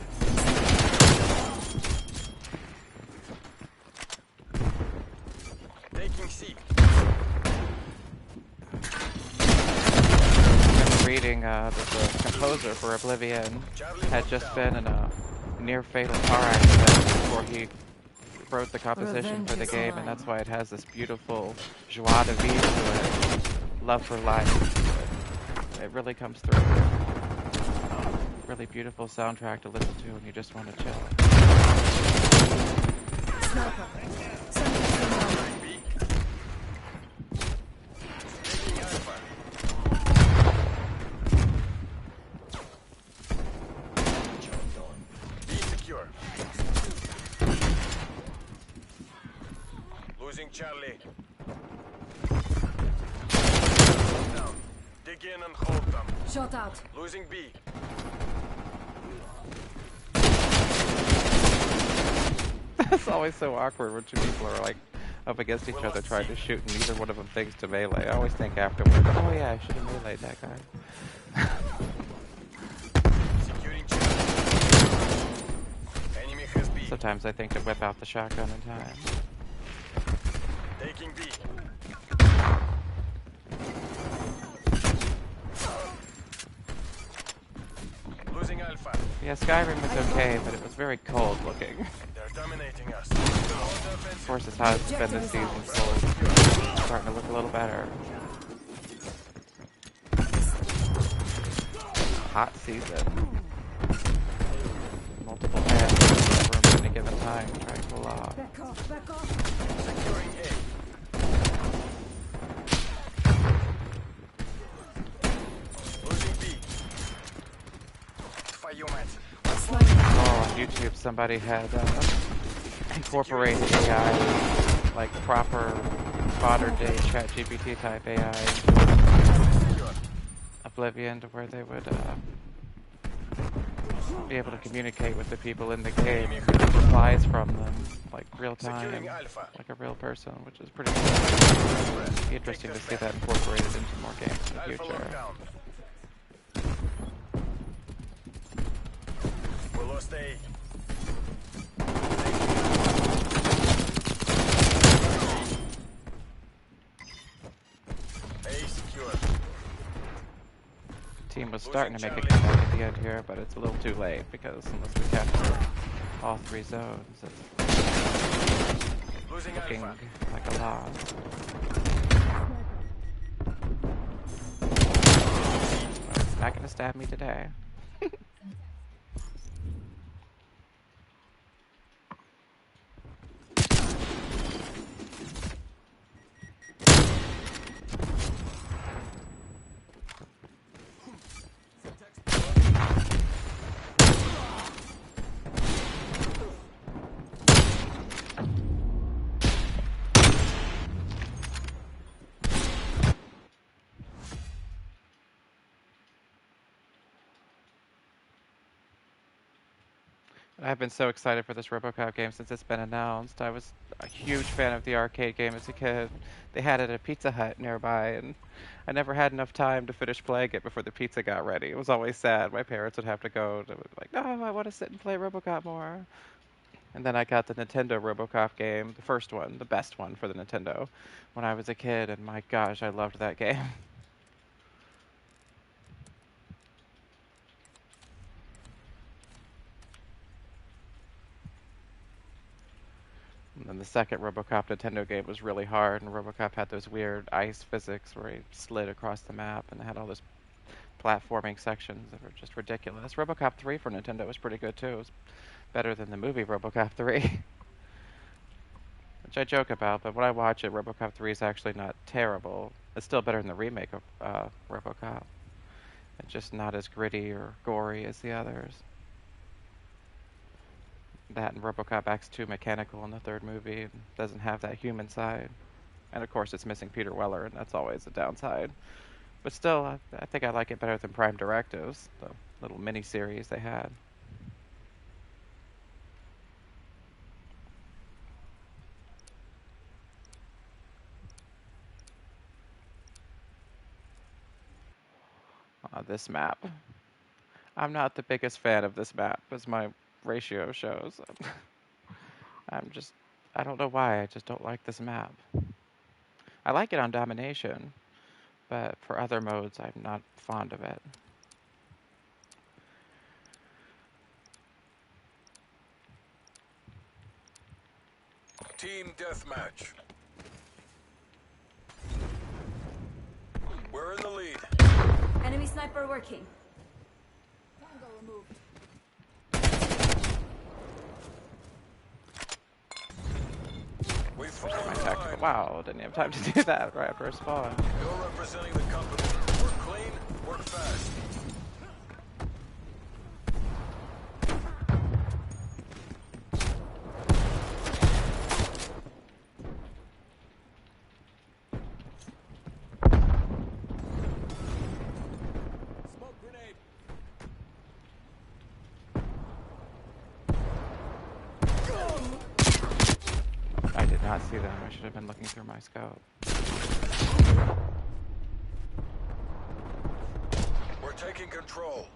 Taking C. that the composer for Oblivion had just been in a near-fatal car accident before he wrote the composition for the game, and that's why it has this beautiful joie de vivre to it, love for life. It really comes through. Really beautiful soundtrack to listen to when you just want to chill. Sniper. Taking Alpha. Be secure. Losing Charlie. Down. Dig in and hold them. Shot out. Losing B. It's always so awkward when two people are like up against each other trying to shoot and neither one of them thinks to melee. I always think afterwards, oh yeah, I should have meleeed that guy. Securing Charlie. Enemy has B. Sometimes I think to whip out the shotgun in time. Taking B. Losing Alpha. Yeah, Skyrim was okay, but it was very cold looking. They're dominating us. Of course, it's how it's been this season, so it's starting to look a little better. Hot season. Multiple heads over any given time to try and pull off. Back off, back off. Securing A. Losing B. Oh, on YouTube somebody had incorporated AI, like proper modern day ChatGPT type AI Oblivion, to where they would be able to communicate with the people in the game, replies from them, like real time, like a real person, which is pretty cool. It'd be interesting to see that incorporated into more games in the future. We lost A. A secure. Team was starting to make a comeback at the end here, but it's a little too late because unless we capture all three zones, it's Losing looking Alpha. like a loss. It's not gonna stab me today. I've been so excited for this RoboCop game since it's been announced. I was a huge fan of the arcade game as a kid. They had it at Pizza Hut nearby, and I never had enough time to finish playing it before the pizza got ready. It was always sad. My parents would have to go to like, no, I want to sit and play RoboCop more. And then I got the Nintendo RoboCop game, the first one, the best one for the Nintendo, when I was a kid, and my gosh, I loved that game. And then the second RoboCop Nintendo game was really hard, and RoboCop had those weird ice physics where he slid across the map, and it had all those platforming sections that were just ridiculous. RoboCop 3 for Nintendo was pretty good too. It was better than the movie RoboCop 3, which I joke about, but when I watch it, RoboCop 3 is actually not terrible. It's still better than the remake of RoboCop. It's just not as gritty or gory as the others. That and RoboCop Acts 2 mechanical in the third movie, and doesn't have that human side. And of course it's missing Peter Weller, and that's always a downside. But still, I think I like it better than Prime Directives, the little mini-series they had. This map. I'm not the biggest fan of this map, as my ratio shows. I don't know why, I just don't like this map. I like it on Domination, but for other modes, I'm not fond of it. Team deathmatch. We're in the lead. Enemy sniper working. We've fallen My tactical. behind. Wow, didn't have time to do that right after a spawn. You're representing the company. Work clean, work fast. I did not see them. I should have been looking through my scope. We're taking control.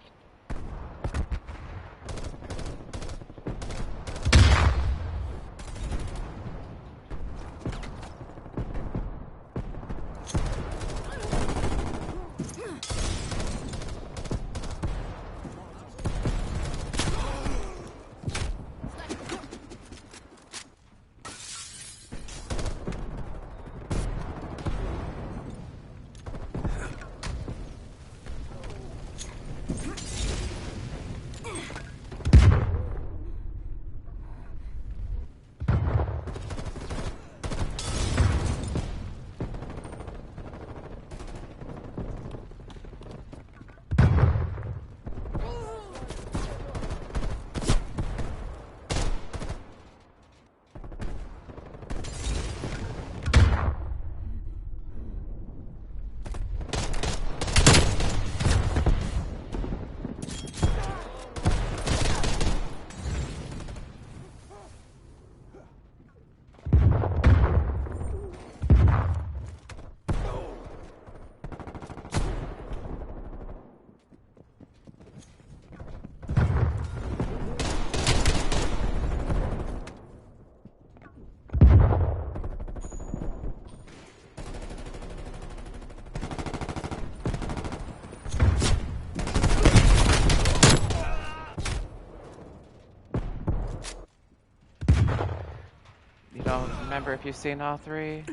Remember if you've seen all three?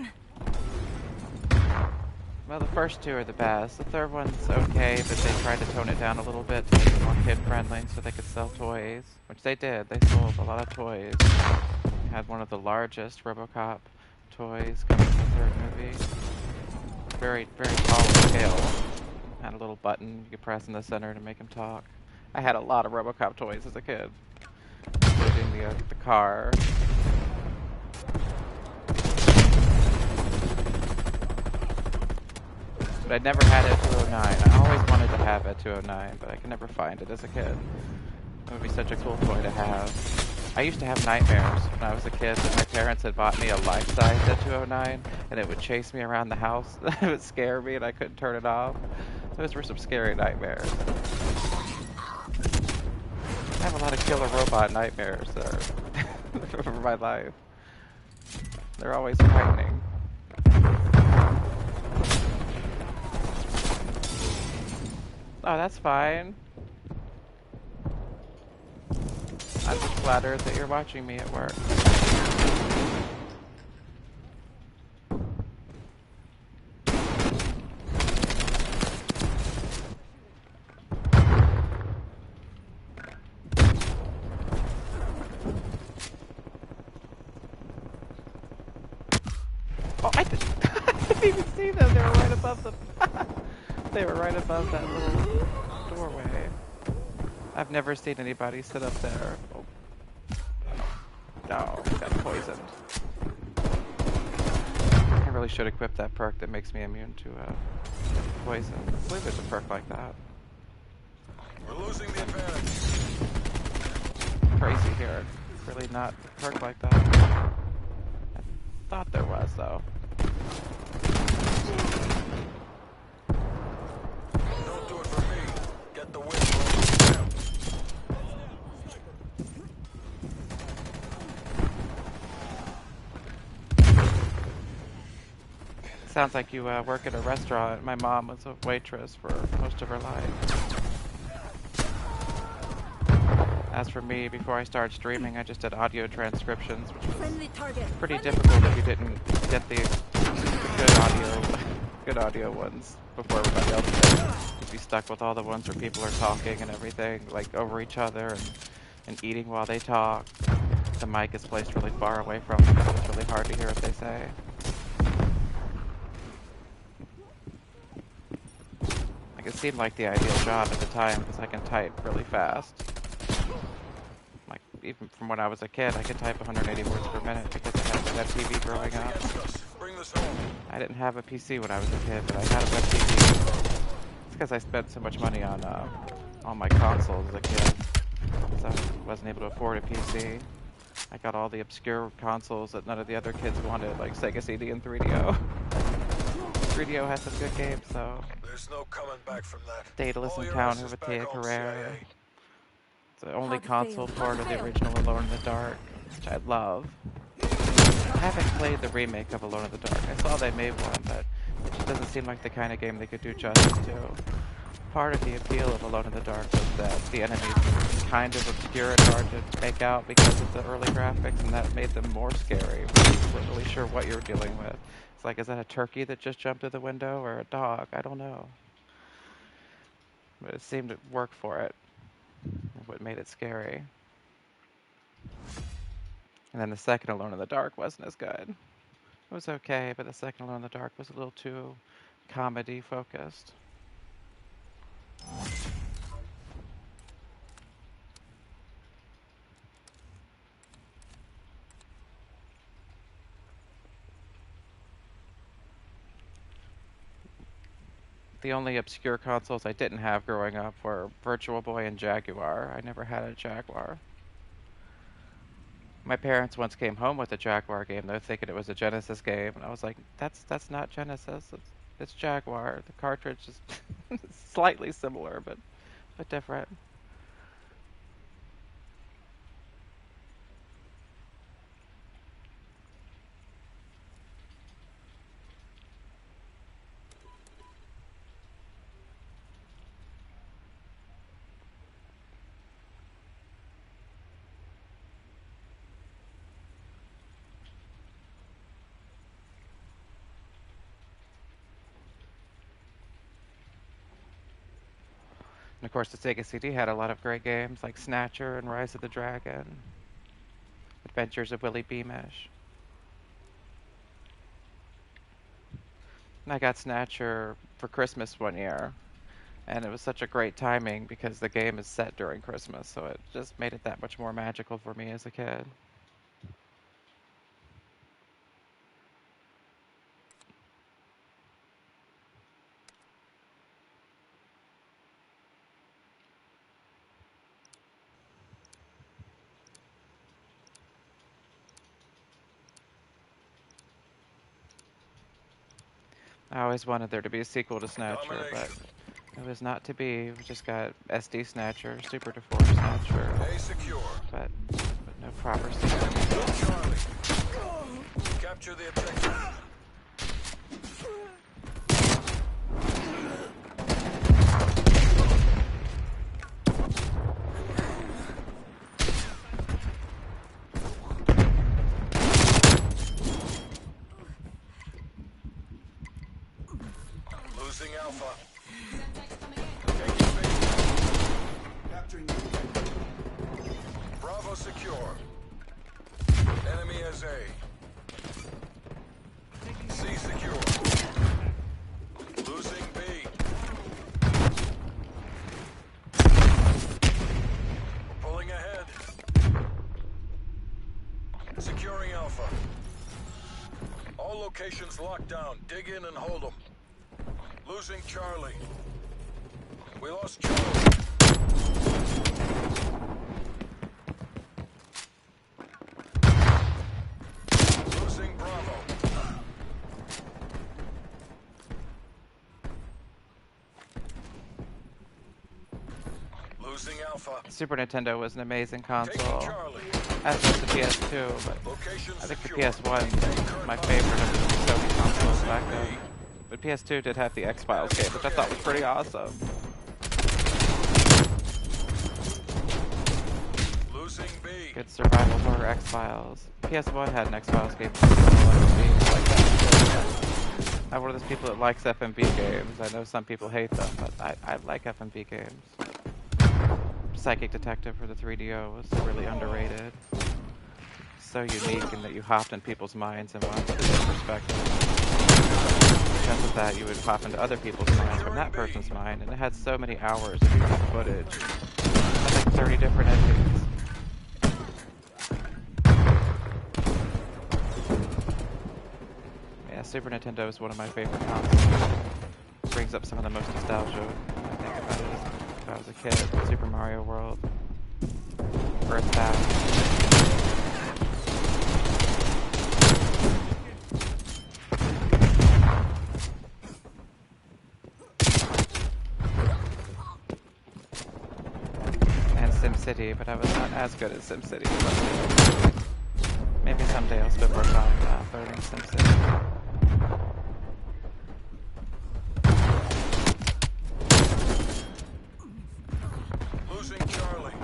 Well, the first two are the best. The third one's okay, but they tried to tone it down a little bit to make it more kid-friendly so they could sell toys. Which they did. They sold a lot of toys. They had one of the largest RoboCop toys coming in the third movie. Very, very tall scale. Had a little button you could press in the center to make him talk. I had a lot of RoboCop toys as a kid. Including the car. But I never had it at 209. I always wanted to have it at 209, but I could never find it as a kid. It would be such a cool toy to have. I used to have nightmares when I was a kid that my parents had bought me a life-size at 209, and it would chase me around the house. It would scare me, and I couldn't turn it off. Those were some scary nightmares. I have a lot of killer robot nightmares for my life. They're always frightening. Oh, that's fine. I'm just flattered that you're watching me at work. Oh, I didn't even see them. They were right above the... They were right above that little doorway. I've never seen anybody sit up there. Oh. No, got poisoned. I really should equip that perk that makes me immune to poison. I believe there's a perk like that. We're losing the advantage. Crazy here. Really not a perk like that. I thought there was, though. Don't do it for me. Get the win. Sounds like you work at a restaurant. My mom was a waitress for most of her life. As for me, before I started streaming, I just did audio transcriptions, which was Friendly target. pretty difficult if you didn't get the good audio ones before everybody else did. You'd be stuck with all the ones where people are talking and everything, like over each other and eating while they talk. The mic is placed really far away from them, so it's really hard to hear what they say. Like, it seemed like the ideal job at the time because I can type really fast. Like, even from when I was a kid, I could type 180 words per minute because I had a web TV growing up. Bring this home. I didn't have a PC when I was a kid, but I had a web TV. It's because I spent so much money on my consoles as a kid, so I wasn't able to afford a PC. I got all the obscure consoles that none of the other kids wanted, like Sega CD and 3DO. 3DO had some good games, though. There's no coming back from that. Daedalus All your Encounter asses with back Tia home, Carrere. CIA. It's the only Hard console fail. part of the Hard original Alone in the Dark, which I love. I haven't played the remake of Alone in the Dark. I saw they made one, but it just doesn't seem like the kind of game they could do justice to. Part of the appeal of Alone in the Dark was that the enemies were kind of obscure and hard to make out because of the early graphics, and that made them more scary. You weren't really sure what you were dealing with. It's like, is that a turkey that just jumped through the window, or a dog? I don't know. But it seemed to work for it. What made it scary. And then the second Alone in the Dark wasn't as good. It was okay, but the second Alone in the Dark was a little too comedy focused. The only obscure consoles I didn't have growing up were Virtual Boy and Jaguar. I never had a Jaguar. My parents once came home with a Jaguar game, though, thinking it was a Genesis game, and I was like, that's not Genesis, it's Jaguar. The cartridge is slightly similar, but different. And of course, the Sega CD had a lot of great games like Snatcher and Rise of the Dragon, Adventures of Willy Beamish. And I got Snatcher for Christmas one year, and it was such a great timing because the game is set during Christmas, so it just made it that much more magical for me as a kid. I always wanted there to be a sequel to Snatcher, but it was not to be. We just got SD Snatcher, Super DeForce Snatcher, A secure. but no proper sequel. Charlie. Capture the objective. Losing Alpha. Taking base. Capturing Bravo secure. Enemy has A. C secure. Losing B. Pulling ahead. Securing Alpha. All locations locked down. Dig in and hold them. Losing Charlie. We lost Charlie. Losing Bravo. Losing Alpha. Super Nintendo was an amazing Taking console, Charlie. as was the PS2, but Location I think the secure. PS1 was my favorite of the Sony consoles back then. But PS2 did have the X-Files game, which I thought was pretty awesome. Good survival horror X-Files. PS1 had an X-Files game. Like that. I'm one of those people that likes FMV games. I know some people hate them, but I like FMV games. Psychic Detective for the 3DO was really underrated. So unique in that you hopped in people's minds and wanted to see their perspective. Because of that, you would hop into other people's minds from that person's mind, and it had so many hours of unique footage. It had like 30 different endings. Yeah, Super Nintendo is one of my favorite consoles. Brings up some of the most nostalgia when I think about it as if I was a kid. Super Mario World, Earthbound. And SimCity, but I was not as good at SimCity. Maybe someday I'll spend more time learning SimCity. Losing Charlie.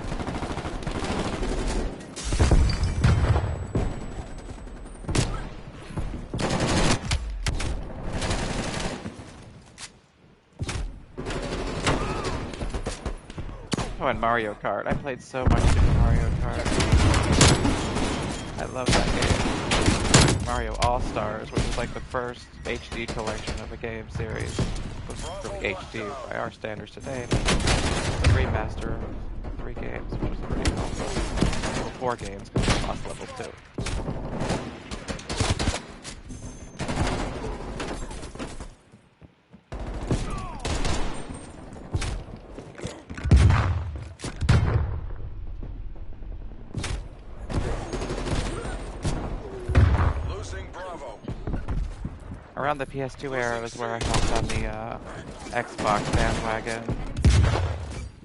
Oh, and Mario Kart. I played so much Super Mario Kart. I love that game. Mario All-Stars, which is like the first HD collection of a game series. It was really HD by our standards today, but it's a remaster of 3 games, which is pretty cool. Well, 4 games, because it's lost levels too. Around the PS2 era was where I hopped on the Xbox bandwagon.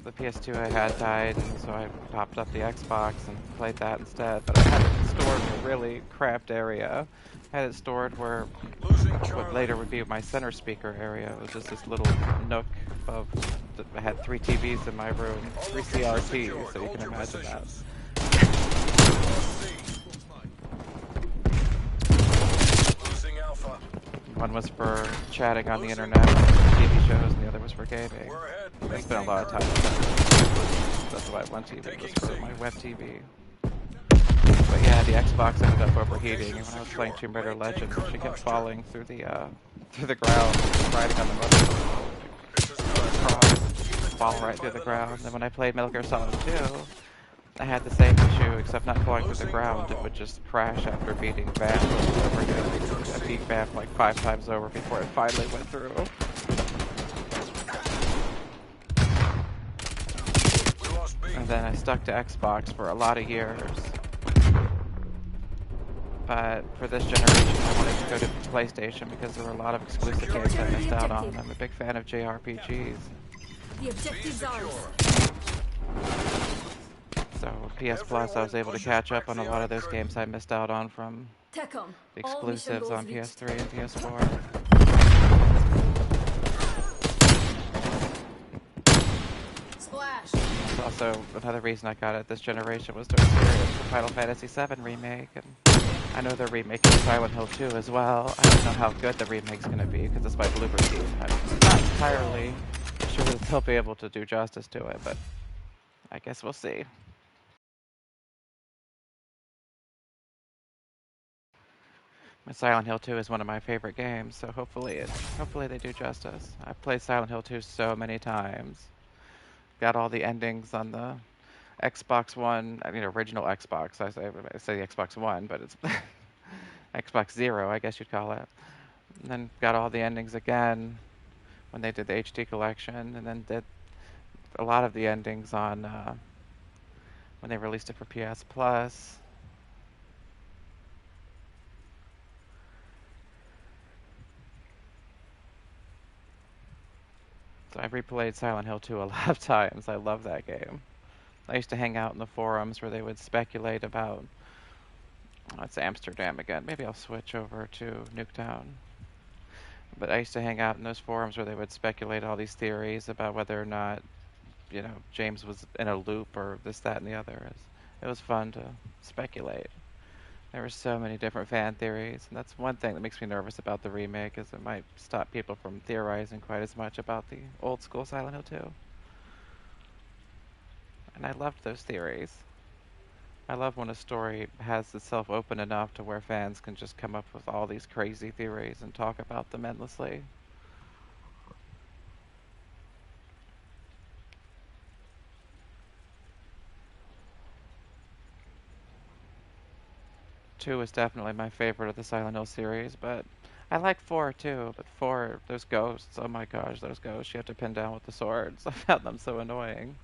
The PS2 I had died, and so I popped up the Xbox and played that instead. But I had it stored in a really cramped area. I had it stored where what later would be my center speaker area. It was just this little nook of... I had 3 TVs in my room, 3 CRTs, so you can imagine that. One was for chatting on the internet, TV shows, and the other was for gaming. I spent a lot of time with that. That's why one TV was for my web TV. But yeah, the Xbox ended up overheating, and when I was playing Tomb Raider Legends, she kept falling through the ground, riding on the motor. Fall right through the ground. And when I played Metal Gear Solid 2, I had the same issue, except not falling through the ground. It would just crash after beating VAMP over again. I beat VAMP like 5 times over before it finally went through. And then I stuck to Xbox for a lot of years. But for this generation, I wanted to go to PlayStation because there were a lot of exclusive games I missed out on. I'm a big fan of JRPGs. The objective's ours. So PS Plus, I was able to catch up on a lot of those games I missed out on from TechCom. the exclusives on PS3 and PS4. Splash. It's also another reason I got it this generation was to experience the Final Fantasy VII remake, and I know they're remaking Silent Hill 2 as well. I don't know how good the remake's going to be because it's by Bloober Team. I'm not entirely sure that they'll be able to do justice to it, but I guess we'll see. Silent Hill 2 is one of my favorite games, so hopefully they do justice. I've played Silent Hill 2 so many times. Got all the endings on the Xbox One, I mean original Xbox. I say the Xbox One, but it's Xbox Zero, I guess you'd call it. And then got all the endings again when they did the HD collection, and then did a lot of the endings on when they released it for PS Plus. So I've replayed Silent Hill 2 a lot of times. I love that game. I used to hang out in the forums where they would speculate about... Oh, it's Amsterdam again. Maybe I'll switch over to Nuketown. But I used to hang out in those forums where they would speculate all these theories about whether or not, you know, James was in a loop or this, that, and the other. it was fun to speculate. There were so many different fan theories, and that's one thing that makes me nervous about the remake, is it might stop people from theorizing quite as much about the old school Silent Hill 2. And I loved those theories. I love when a story has itself open enough to where fans can just come up with all these crazy theories and talk about them endlessly. Two is definitely my favorite of the Silent Hill series, but I like 4 too. But 4, those ghosts, oh my gosh, those ghosts you have to pin down with the swords. I found them so annoying.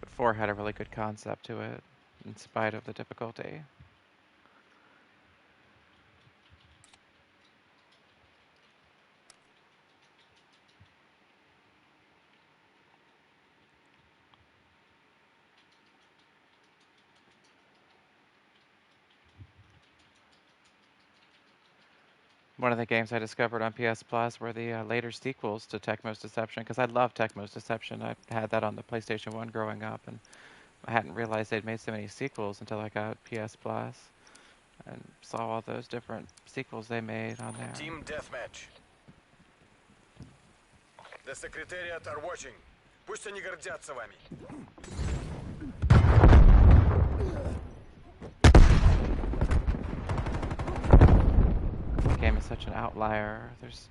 But 4 had a really good concept to it, in spite of the difficulty. One of the games I discovered on PS Plus were the later sequels to Tecmo's Deception, because I love Tecmo's Deception. I had that on the PlayStation 1 growing up, and I hadn't realized they'd made so many sequels until I got PS Plus and saw all those different sequels they made on there. Team Deathmatch. The Secretariat are watching. Пусть они гордятся вами. The game is such an outlier. There's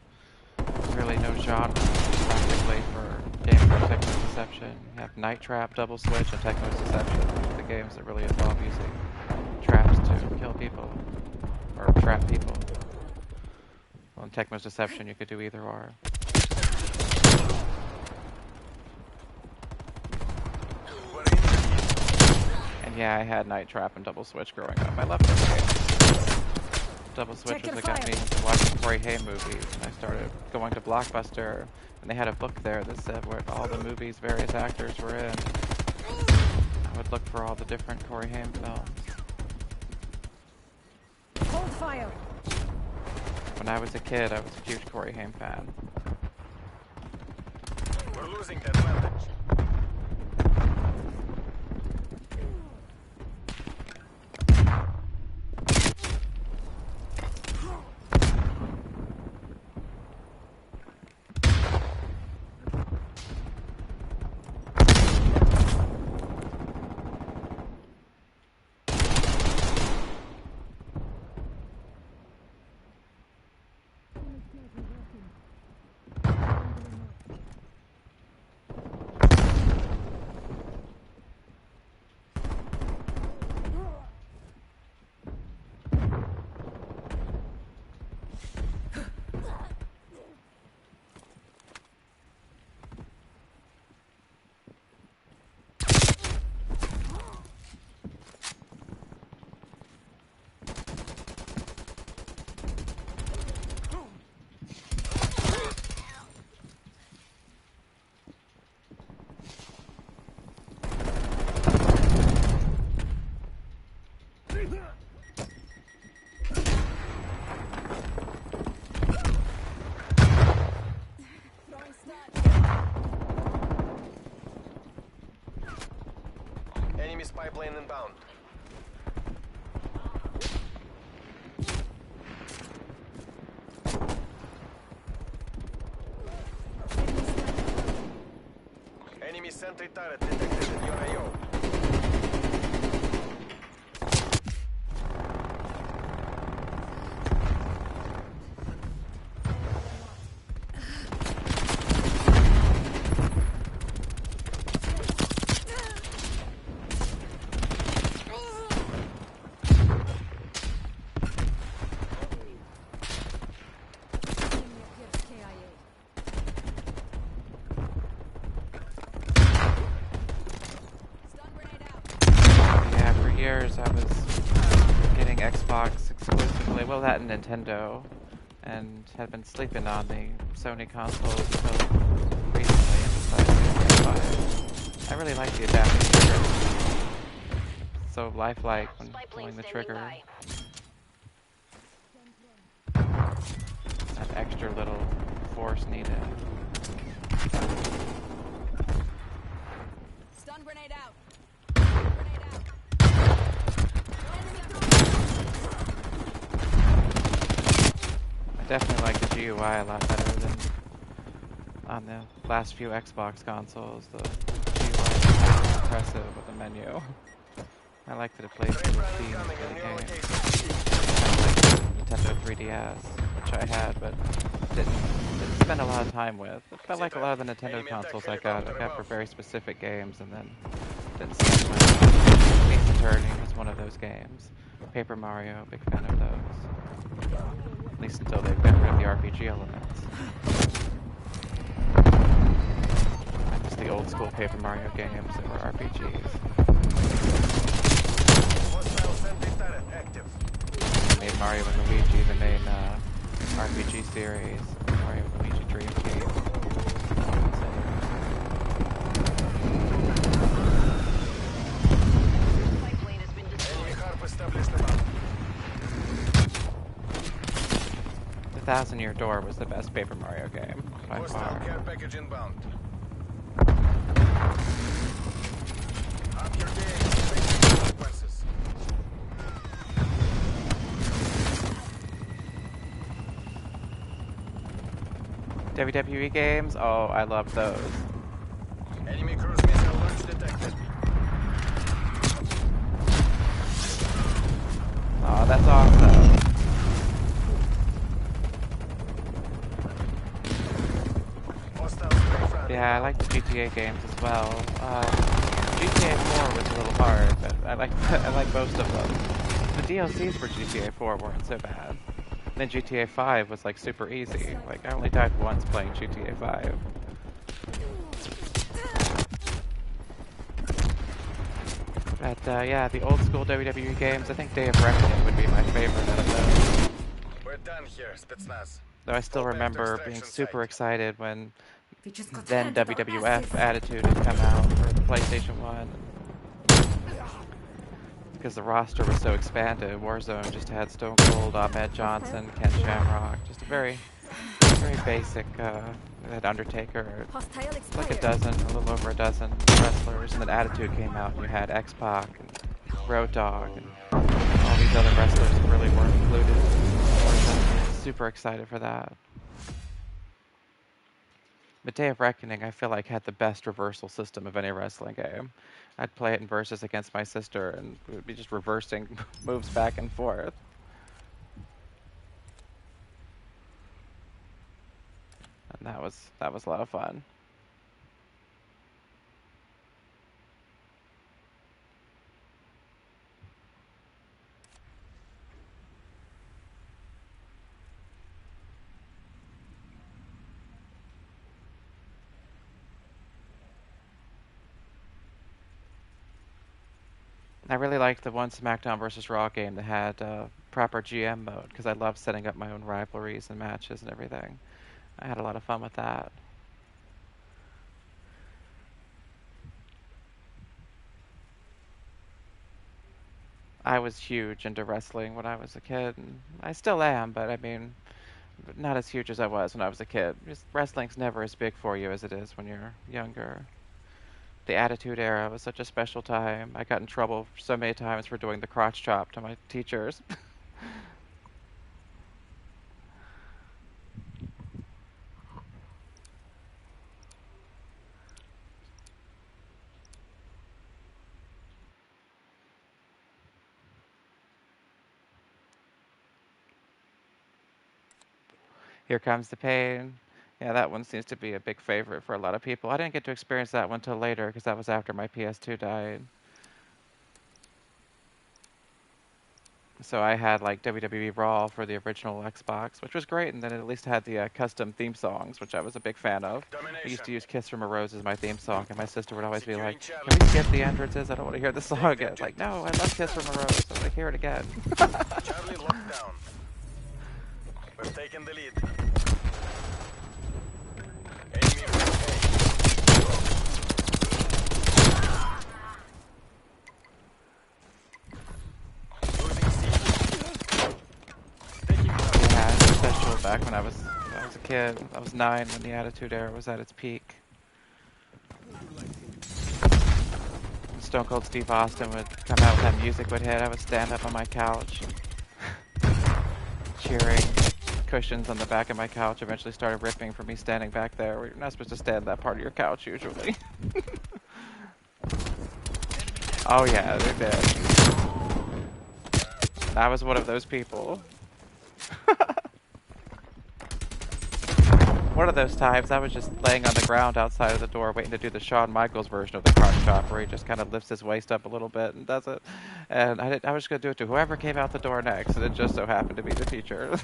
really no genre practically for games like Tecmo's Deception. You have Night Trap, Double Switch, and Tecmo's Deception. The games that really involve using traps to kill people or trap people. Well, in Tecmo's Deception, you could do either or. And yeah, I had Night Trap and Double Switch growing up. I loved those games. Double Switch was what got me into watching Corey Haim movies, and I started going to Blockbuster, and they had a book there that said where all the movies various actors were in. I would look for all the different Corey Haim films. Hold fire. When I was a kid, I was a huge Corey Haim fan. We're losing the advantage. Enemy spy plane inbound. Enemy sentry turret detected in your AO. Years I was getting Xbox exclusively, well that and Nintendo, and had been sleeping on the Sony consoles until recently and decided to buy it. I really like the adaptive trigger. So lifelike when pulling the trigger. extra little force needed. Stun grenade out. Grenade out. I definitely like the GUI a lot better than on the last few Xbox consoles. The GUI is very impressive with the menu. I like that it plays to the theme for the game. Nintendo 3DS, which I had, but didn't spend a lot of time with. It felt like a lot of the Nintendo consoles I got for very specific games, and then didn't spend much time. Ace Attorney was one of those games. Paper Mario, big fan of those. At least until they got rid of the RPG elements. I miss the old school Paper Mario games that were RPGs. They made Mario and Luigi the main RPG series. Mario and Luigi Dream Team. The Thousand Year Door was the best Paper Mario game by far. Care package inbound. Up your game. Consequences. WWE games? Oh, I love those. Enemy cruise missile launch detected. Oh, that's awesome. Yeah, I like the GTA games as well. GTA 4 was a little hard, but I like most of them. The DLCs for GTA 4 weren't so bad. And then GTA 5 was like super easy. Like I only died once playing GTA 5. But yeah, the old school WWE games, I think Day of Reckoning would be my favorite out of those. We're done here, Spetsnaz. Though I still Go back to remember being extraction super site. excited when We just got then handed our WWF asses. Attitude had come out for the PlayStation 1. Because the roster was so expanded, Warzone just had Stone Cold, Ahmed Johnson, Ken Shamrock, just a very basic, had Undertaker, Hostile like a expired. little over a dozen wrestlers, and then Attitude came out and you had X-Pac and Road Dogg and all these other wrestlers that really weren't included. Super excited for that. But Day of Reckoning, I feel like, had the best reversal system of any wrestling game. I'd play it in versus against my sister, and we would be just reversing moves back and forth. And that was a lot of fun. I really liked the one SmackDown vs. Raw game that had proper GM mode, because I love setting up my own rivalries and matches and everything. I had a lot of fun with that. I was huge into wrestling when I was a kid, and I still am, but I mean, not as huge as I was when I was a kid. Just wrestling's never as big for you as it is when you're younger. The Attitude Era was such a special time. I got in trouble so many times for doing the crotch chop to my teachers. Here Comes the Pain. Yeah, that one seems to be a big favorite for a lot of people. I didn't get to experience that one till later because that was after my PS2 died. So I had like WWE Raw for the original Xbox, which was great, and then it at least had the custom theme songs, which I was a big fan of. I used to use Kiss from a Rose as my theme song, and my sister would always be like, "Can we skip the entrances? I don't want to hear the song again." Like, no, I love Kiss from a Rose. I want to hear it again. Charlie locked down. We're taking the lead. Enemy Yeah, especially back when I was was a kid. I was 9 when the Attitude Era was at its peak. When Stone Cold Steve Austin would come out when that music would hit, I would stand up on my couch, cheering. Cushions on the back of my couch eventually started ripping from me standing back there. You're not supposed to stand that part of your couch usually. Oh yeah, they're dead. I was one of those people. One of those times I was just laying on the ground outside of the door waiting to do the Shawn Michaels version of the card shot where he just kind of lifts his waist up a little bit and does it. And I was going to do it to whoever came out the door next, and it just so happened to be the teacher.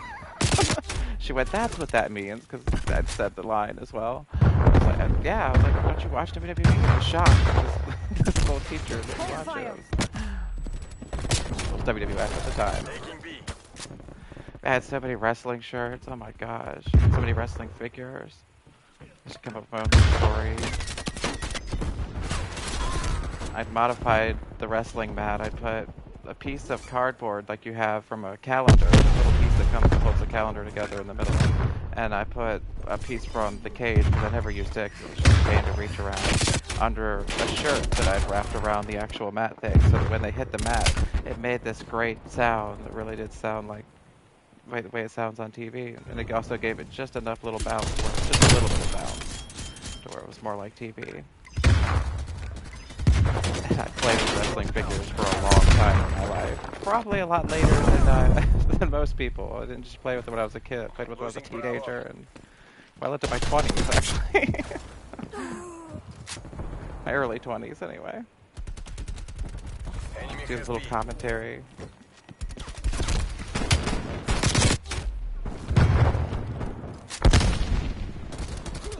She went, "That's what that means," because I'd said the line as well. I was like, yeah, I was like, "Don't you watch WWE?" I was shocked. This little teacher that watches. It was WWF at the time. I had so many wrestling shirts. Oh my gosh. So many wrestling figures. Just come up with my own stories. I'd modified the wrestling mat. I'd put a piece of cardboard like you have from a calendar, a little piece that comes and holds the calendar together in the middle. And I put a piece from the cage, because I never used it, because it was just a pain to reach around, under a shirt that I'd wrapped around the actual mat thing, so that when they hit the mat, it made this great sound that really did sound like the way it sounds on TV. And it also gave it just enough little bounce, just a little bit of bounce, to where it was more like TV. I played with wrestling figures for a long time in my life. Probably a lot later than most people. I didn't just play with them when I was a kid. I played with them when I was a teenager and well into my 20s, actually. My early 20s, anyway. Do this little commentary.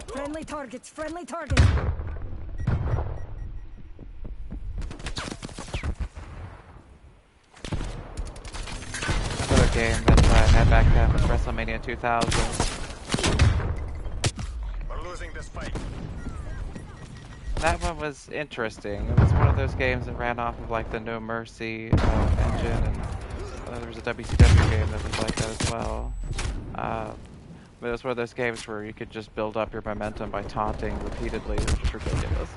Friendly targets, friendly targets. Another game that I had back then was WrestleMania 2000. We're losing this fight. That one was interesting. It was one of those games that ran off of like the No Mercy engine, and there was a WCW game that was like that as well. But it was one of those games where you could just build up your momentum by taunting repeatedly, which is ridiculous.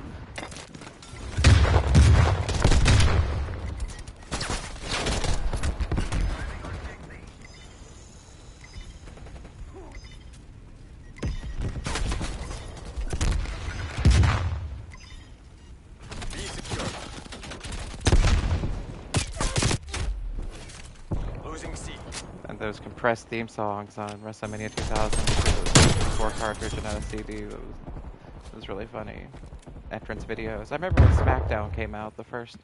Those compressed theme songs on WrestleMania 2000, four cartridge and on a CD. It was really funny. Entrance videos. I remember when SmackDown came out, the first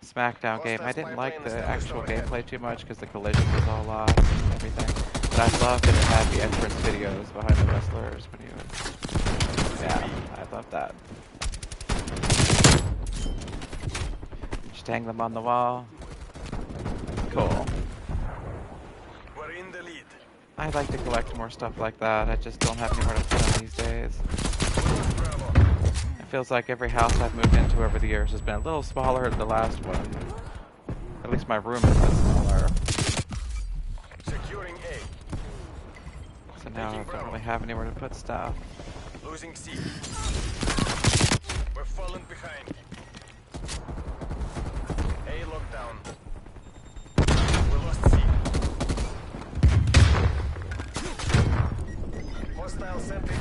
SmackDown game. I didn't like the actual gameplay too much because the collision was all lost and everything. But I loved that it had the entrance videos behind the wrestlers when you. Yeah, I loved that. Just hang them on the wall. Cool. I'd like to collect more stuff like that. I just don't have anywhere to put them these days. It feels like every house I've moved into over the years has been a little smaller than the last one. At least my room is smaller. Securing A. So now I don't really have anywhere to put stuff. Losing C. We're falling behind. A lockdown. We lost C.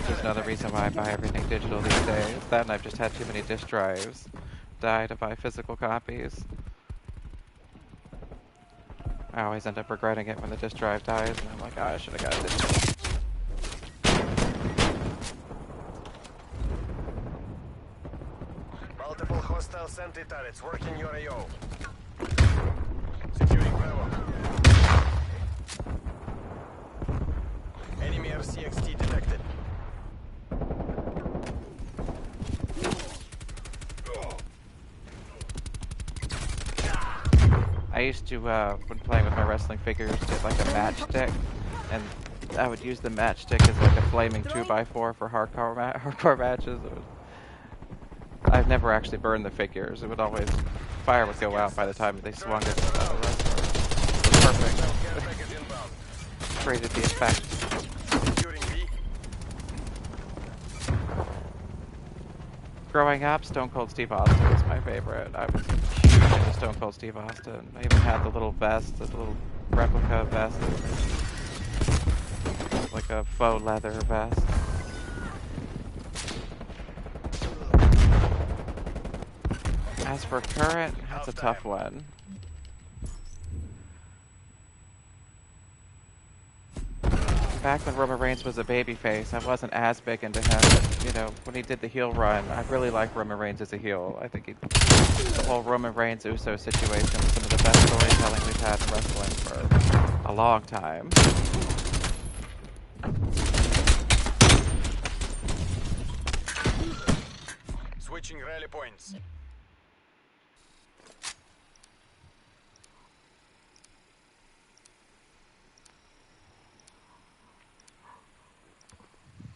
There's another reason why I buy everything digital these days. That and I've just had too many disc drives die to buy physical copies. I always end up regretting it when the disc drive dies, and I'm like, oh, I should have got a disc. Multiple hostile sentry turrets working your AO. Securing Bravo. Enemy RCXT detected. I used to, when playing with my wrestling figures, get like a matchstick, and I would use the matchstick as like a flaming 2x4 for hardcore matches. I've never actually burned the figures. It would always, fire would go out by the time they swung it. The wrestler. It was perfect. Created the effect. Growing up, Stone Cold Steve Austin was my favorite. I was huge into Stone Cold Steve Austin. I even had the little vest, the little replica vest. Like a faux leather vest. As for current, that's a tough one. Back when Roman Reigns was a babyface, I wasn't as big into him, but, you know, when he did the heel run, I really like Roman Reigns as a heel. I think the whole Roman Reigns Uso situation was some of the best storytelling we've had in wrestling for a long time. Switching rally points.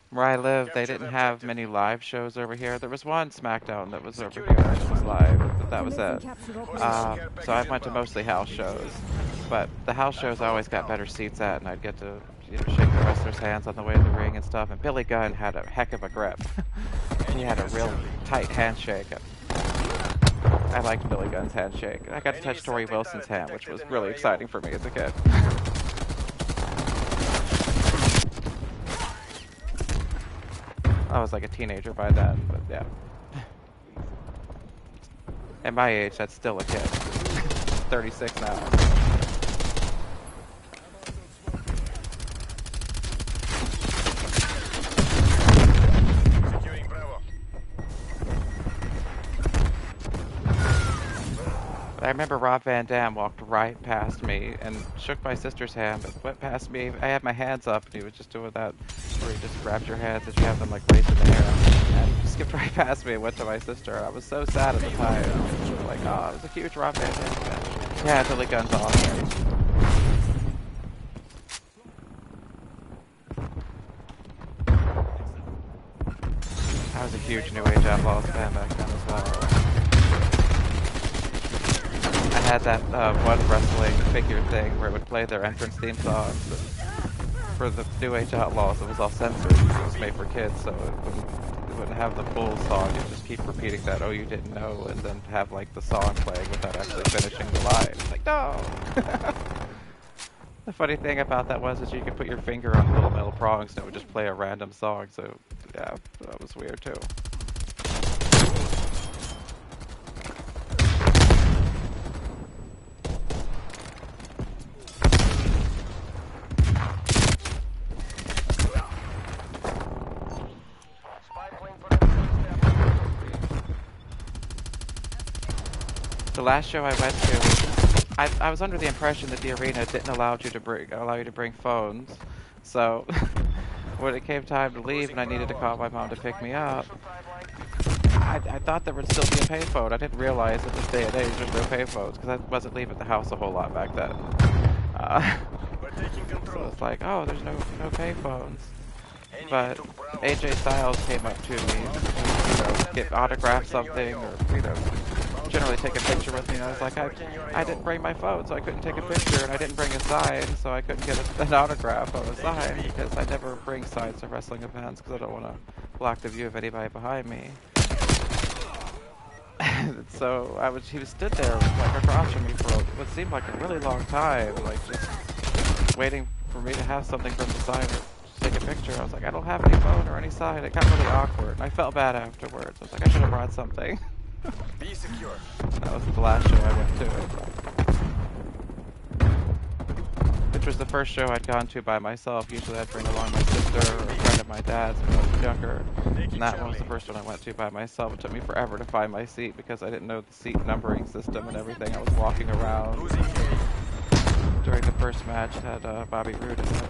Where I live, they didn't have many live shows over here. There was one SmackDown that was over here that was live, but that was it. So I went to mostly house shows. But the house shows I always got better seats at, and I'd get to, you know, shake the wrestlers' hands on the way to the ring and stuff. And Billy Gunn had a heck of a grip. He had a real tight handshake. I liked Billy Gunn's handshake. I got to touch Tori Wilson's hand, which was really exciting for me as a kid. I was like a teenager by then, but yeah. At my age, that's still a kid. 36 now. Securing Bravo. I remember Rob Van Dam walked right past me and shook my sister's hand, but went past me. I had my hands up, and he was just doing that, where he just grabbed your hands and you have them like raised in the air. And he skipped right past me and went to my sister. I was so sad at the time. I was like, oh, it was a huge Rob Van Dam fan. Yeah, Billy Gunn's awesome. I was a huge New Age Outlaws fan back then as well. I had that one wrestling figure thing where it would play their entrance theme song. For the New Age Outlaws, it was all censored. It was made for kids, so it wouldn't have the full song. You'd just keep repeating that, oh, you didn't know, and then have like the song playing without actually finishing the line. It's like, no! The funny thing about that is you could put your finger on the little metal prongs and it would just play a random song, so yeah, that was weird too. The last show I went to, I was under the impression that the arena didn't allow you to bring phones. So when it came time to leave and I needed to call my mom to pick me up, I thought there would still be a payphone. I didn't realize at this day and age there's no payphones because I wasn't leaving the house a whole lot back then. So it's like, oh, there's no payphones. But AJ Styles came up to me, you know, get autograph something or, you know, generally take a picture with me, and I was like, I didn't bring my phone, so I couldn't take a picture, and I didn't bring a sign, so I couldn't get an autograph on a sign, because I never bring signs to wrestling events, because I don't want to block the view of anybody behind me. So he was stood there, like, across from me for what seemed like a really long time, like, just waiting for me to have something from the sign to take a picture. I was like, I don't have any phone or any sign. It got really awkward, and I felt bad afterwards. I was like, I should have brought something. Be secure. That was the last show I went to. Which was the first show I'd gone to by myself. Usually I'd bring along my sister or a friend of my dad's when I was younger. And that one was the first one I went to by myself. It took me forever to find my seat because I didn't know the seat numbering system and everything. I was walking around. During the first match, had Bobby Roode in it.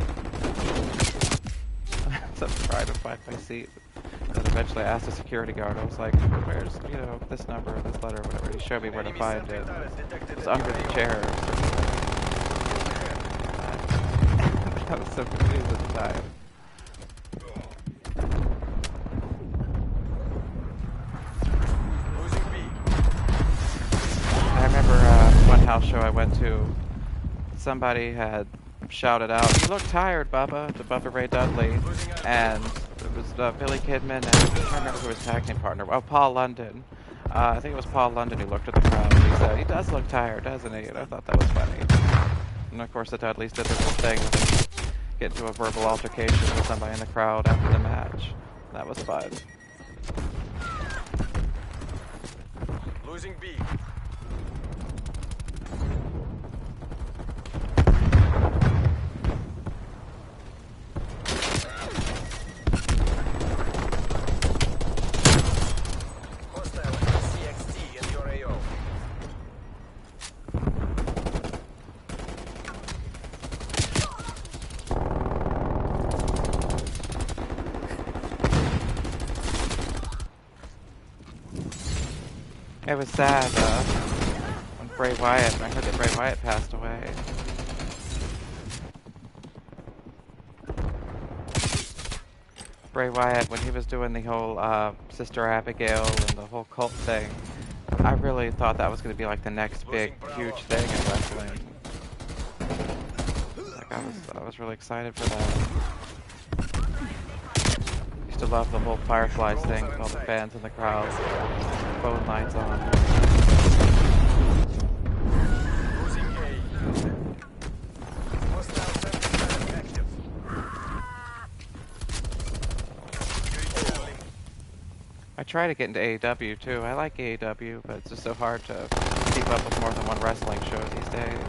So I was trying to find my seat. And eventually I asked the security guard, I was like, where's, you know, this number, this letter, whatever. He showed me where to find it. It was under the chairs. I was so confused at the time. I remember one house show I went to, somebody had shouted out, "You look tired, Bubba," to Bubba Ray Dudley, and It was Billy Kidman and I can't remember who his tag team partner. Oh, Paul London. I think it was Paul London who looked at the crowd and he said, "He does look tired, doesn't he?" And I thought that was funny. And of course, the Dudleys did their whole thing with him get into a verbal altercation with somebody in the crowd after the match. That was fun. Losing B. Hostile CXT in your AO. It was sad when Bray Wyatt, I heard that Bray Wyatt passed away. Bray Wyatt, when he was doing the whole Sister Abigail and the whole cult thing, I really thought that was going to be like the next big, huge thing in wrestling. Like I was really excited for that. Used to love the whole Fireflies thing with all the fans in the crowd, phone lines on. Losing A. Hostile sentry active. I try to get into AEW too. I like AEW, but it's just so hard to keep up with more than one wrestling show these days.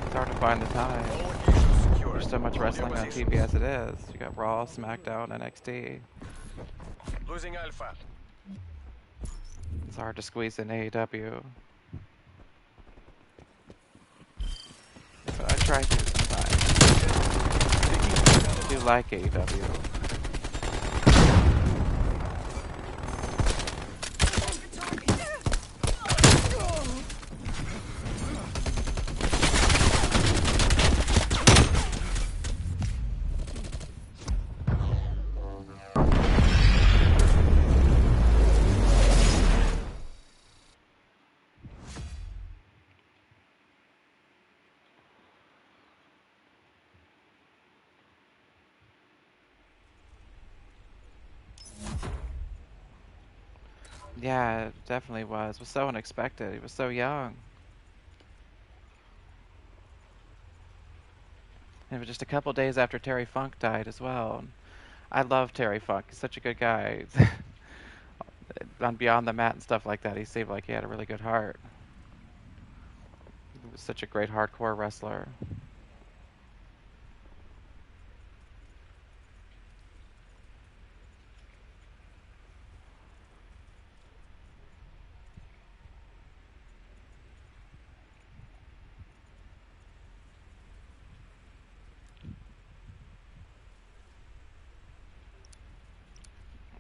It's hard to find the time. All locations secure. There's so much Hold your wrestling on positions. TV as it is. You got Raw, SmackDown, NXT. Losing Alpha. It's hard to squeeze in AEW. But I try to sometimes. I do like AEW. Yeah, it definitely was. It was so unexpected. He was so young. And it was just a couple days after Terry Funk died as well. I love Terry Funk. He's such a good guy. On Beyond the Mat and stuff like that, he seemed like he had a really good heart. He was such a great hardcore wrestler.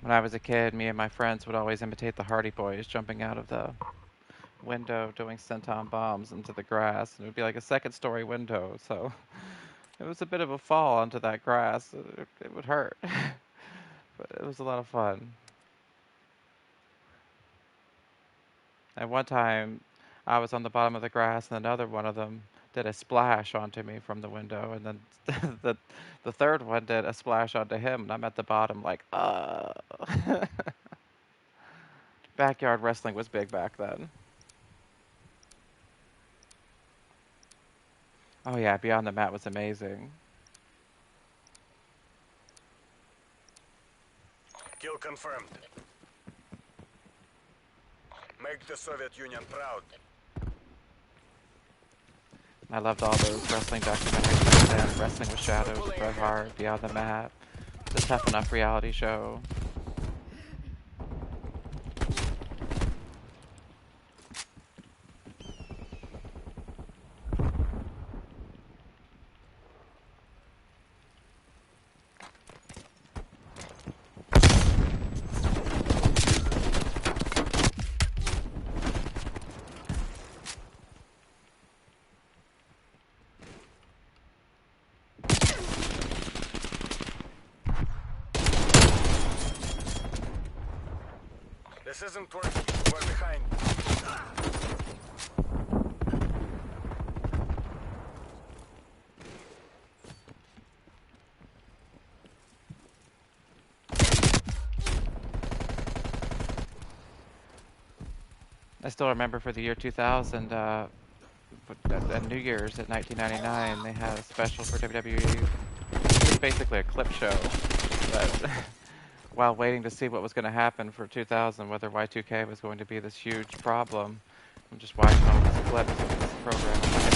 When I was a kid, me and my friends would always imitate the Hardy Boys jumping out of the window doing senton bombs into the grass. And it would be like a second-story window, so it was a bit of a fall onto that grass. It would hurt, but it was a lot of fun. And one time, I was on the bottom of the grass, and another one of them did a splash onto me from the window, and then the third one did a splash onto him, and I'm at the bottom like, Backyard wrestling was big back then. Oh yeah, Beyond the Mat was amazing. Kill confirmed. Make the Soviet Union proud. I loved all those wrestling documentaries back then. Wrestling with Shadows, Bret Hart, Beyond the Mat, The Tough Enough reality show. This isn't working. We're behind. I still remember for the year 2000, at New Year's at 1999, they had a special for WWE. It was basically a clip show, but while waiting to see what was going to happen for 2000, whether Y2K was going to be this huge problem, I'm just watching all these clips of this program that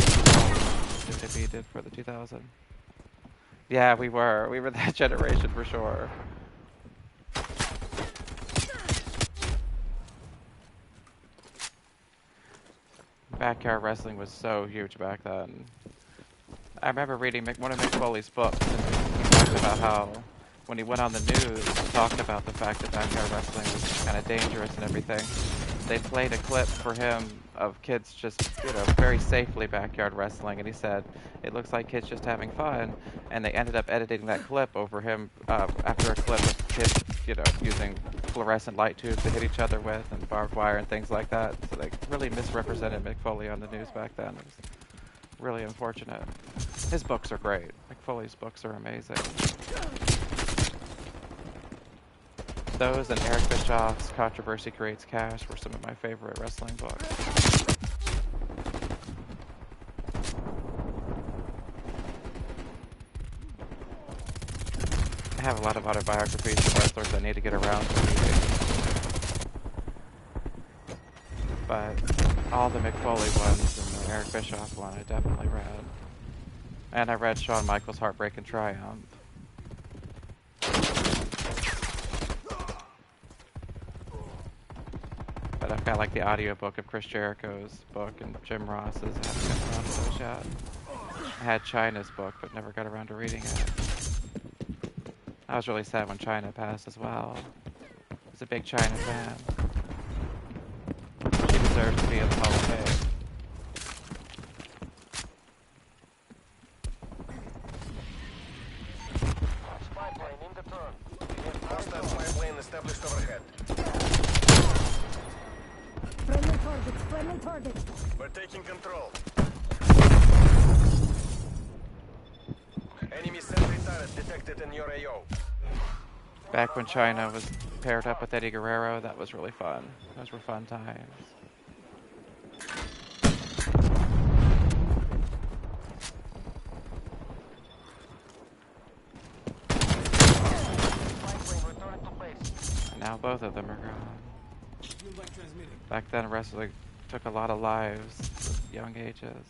WWE did for the 2000. Yeah, we were that generation for sure. Backyard wrestling was so huge back then. I remember reading one of Mick Foley's books, and he talked about how, when he went on the news, he talked about the fact that backyard wrestling was kind of dangerous and everything. They played a clip for him of kids just, very safely backyard wrestling, and he said, it looks like kids just having fun, and they ended up editing that clip over him after a clip of kids, using fluorescent light tubes to hit each other with, and barbed wire and things like that. So they really misrepresented Mick Foley on the news back then. It was really unfortunate. His books are great. Mick Foley's books are amazing. Those and Eric Bischoff's Controversy Creates Cash were some of my favorite wrestling books. I have a lot of autobiographies of wrestlers I need to get around to reading. But all the Mick Foley ones and the Eric Bischoff one I definitely read. And I read Shawn Michaels' Heartbreak and Triumph. But I've got like the audiobook of Chris Jericho's book and Jim Ross's. I haven't got around to those yet. I had Chyna's book, but never got around to reading it. I was really sad when Chyna passed as well. I was a big Chyna fan. She deserves to be in the Hall of Fame. Spy plane in the turn. Hostile spy plane established overhead. Friendly target. We're taking control. Enemy sentry turret detected in your AO. Back when Chyna was paired up with Eddie Guerrero, that was really fun. Those were fun times. And now both of them are gone. Back then, wrestling took a lot of lives at young ages.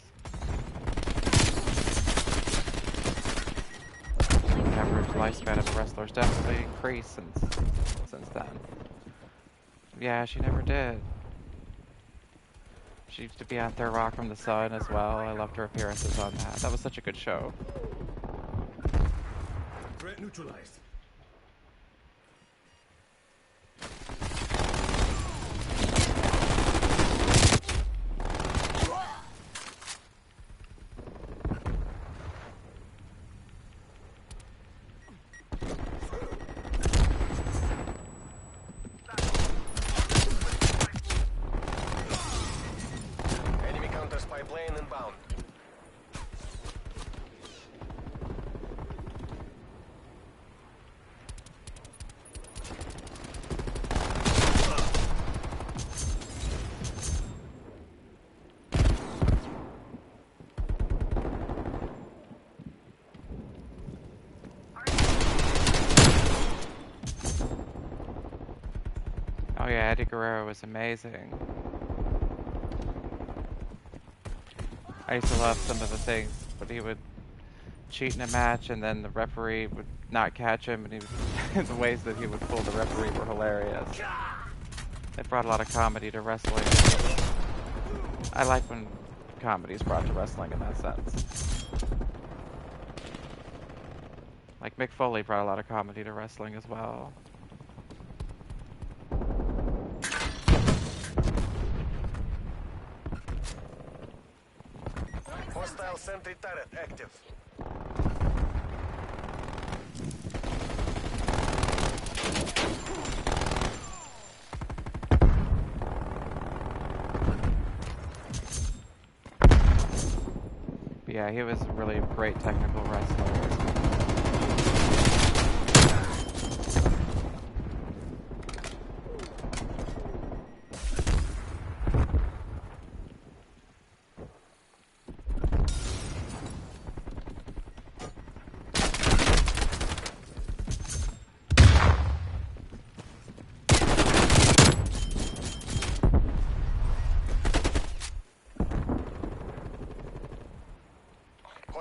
The average lifespan of a wrestler's definitely increased since then. Yeah, she never did. She used to be on Third Rock from the Sun as well. I loved her appearances on that. That was such a good show. Threat neutralized. Oh yeah, Eddie Guerrero was amazing. I used to love some of the things, but he would cheat in a match and then the referee would not catch him, and the ways that he would fool the referee were hilarious. It brought a lot of comedy to wrestling. I like when comedy is brought to wrestling in that sense. Like Mick Foley brought a lot of comedy to wrestling as well. Hostile sentry turret active. But yeah, he was a really great technical wrestler.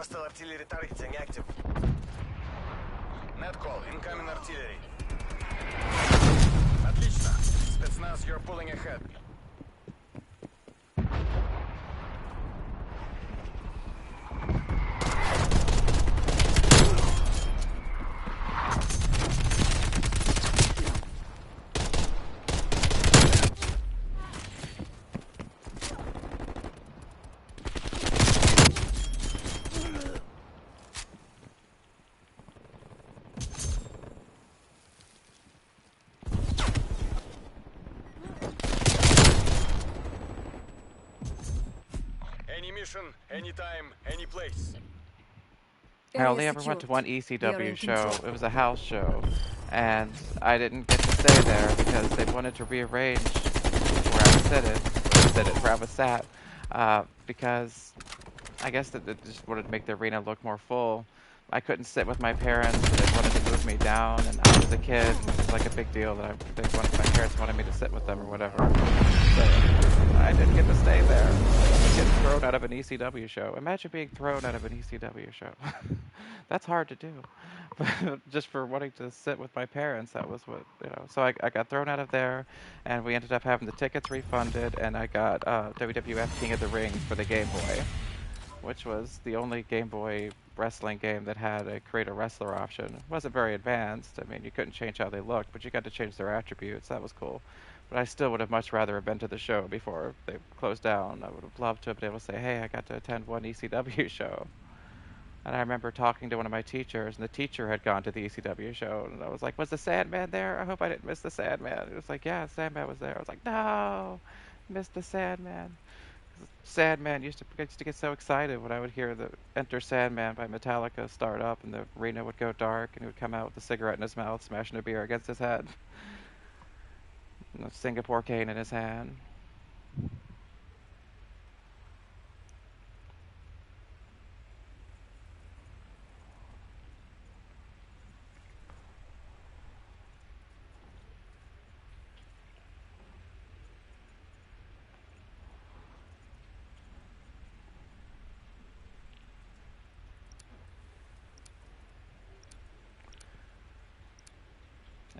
Hostile artillery targeting active. Net call, incoming artillery. Отлично. Spetsnaz, you're pulling ahead. Any mission, anytime, any place. I only Area ever went to secured. one We are ECW in show. control. It was a house show, and I didn't get to stay there because they wanted to rearrange where I was sat, because I guess that they just wanted to make the arena look more full. I couldn't sit with my parents, so they wanted to move me down, and I was a kid, and it was like a big deal that my parents wanted me to sit with them or whatever. So I didn't get to stay there. Getting thrown out of an ECW show. Imagine being thrown out of an ECW show. That's hard to do. But just for wanting to sit with my parents, that was what, you know. So I got thrown out of there, and we ended up having the tickets refunded, and I got WWF King of the Ring for the Game Boy, which was the only Game Boy wrestling game that had a create a wrestler option. It wasn't very advanced. I mean, you couldn't change how they looked, but you got to change their attributes. That was cool. But I still would have much rather have been to the show before they closed down. I would have loved to have been able to say, hey, I got to attend one ECW show. And I remember talking to one of my teachers, and the teacher had gone to the ECW show, and I was like, was the Sandman there? I hope I didn't miss the Sandman. It was like, yeah, Sandman was there. I was like, no, missed the Sandman. Sandman used to get so excited when I would hear the Enter Sandman by Metallica start up, and the arena would go dark, and he would come out with a cigarette in his mouth, smashing a beer against his head. And a Singapore cane in his hand.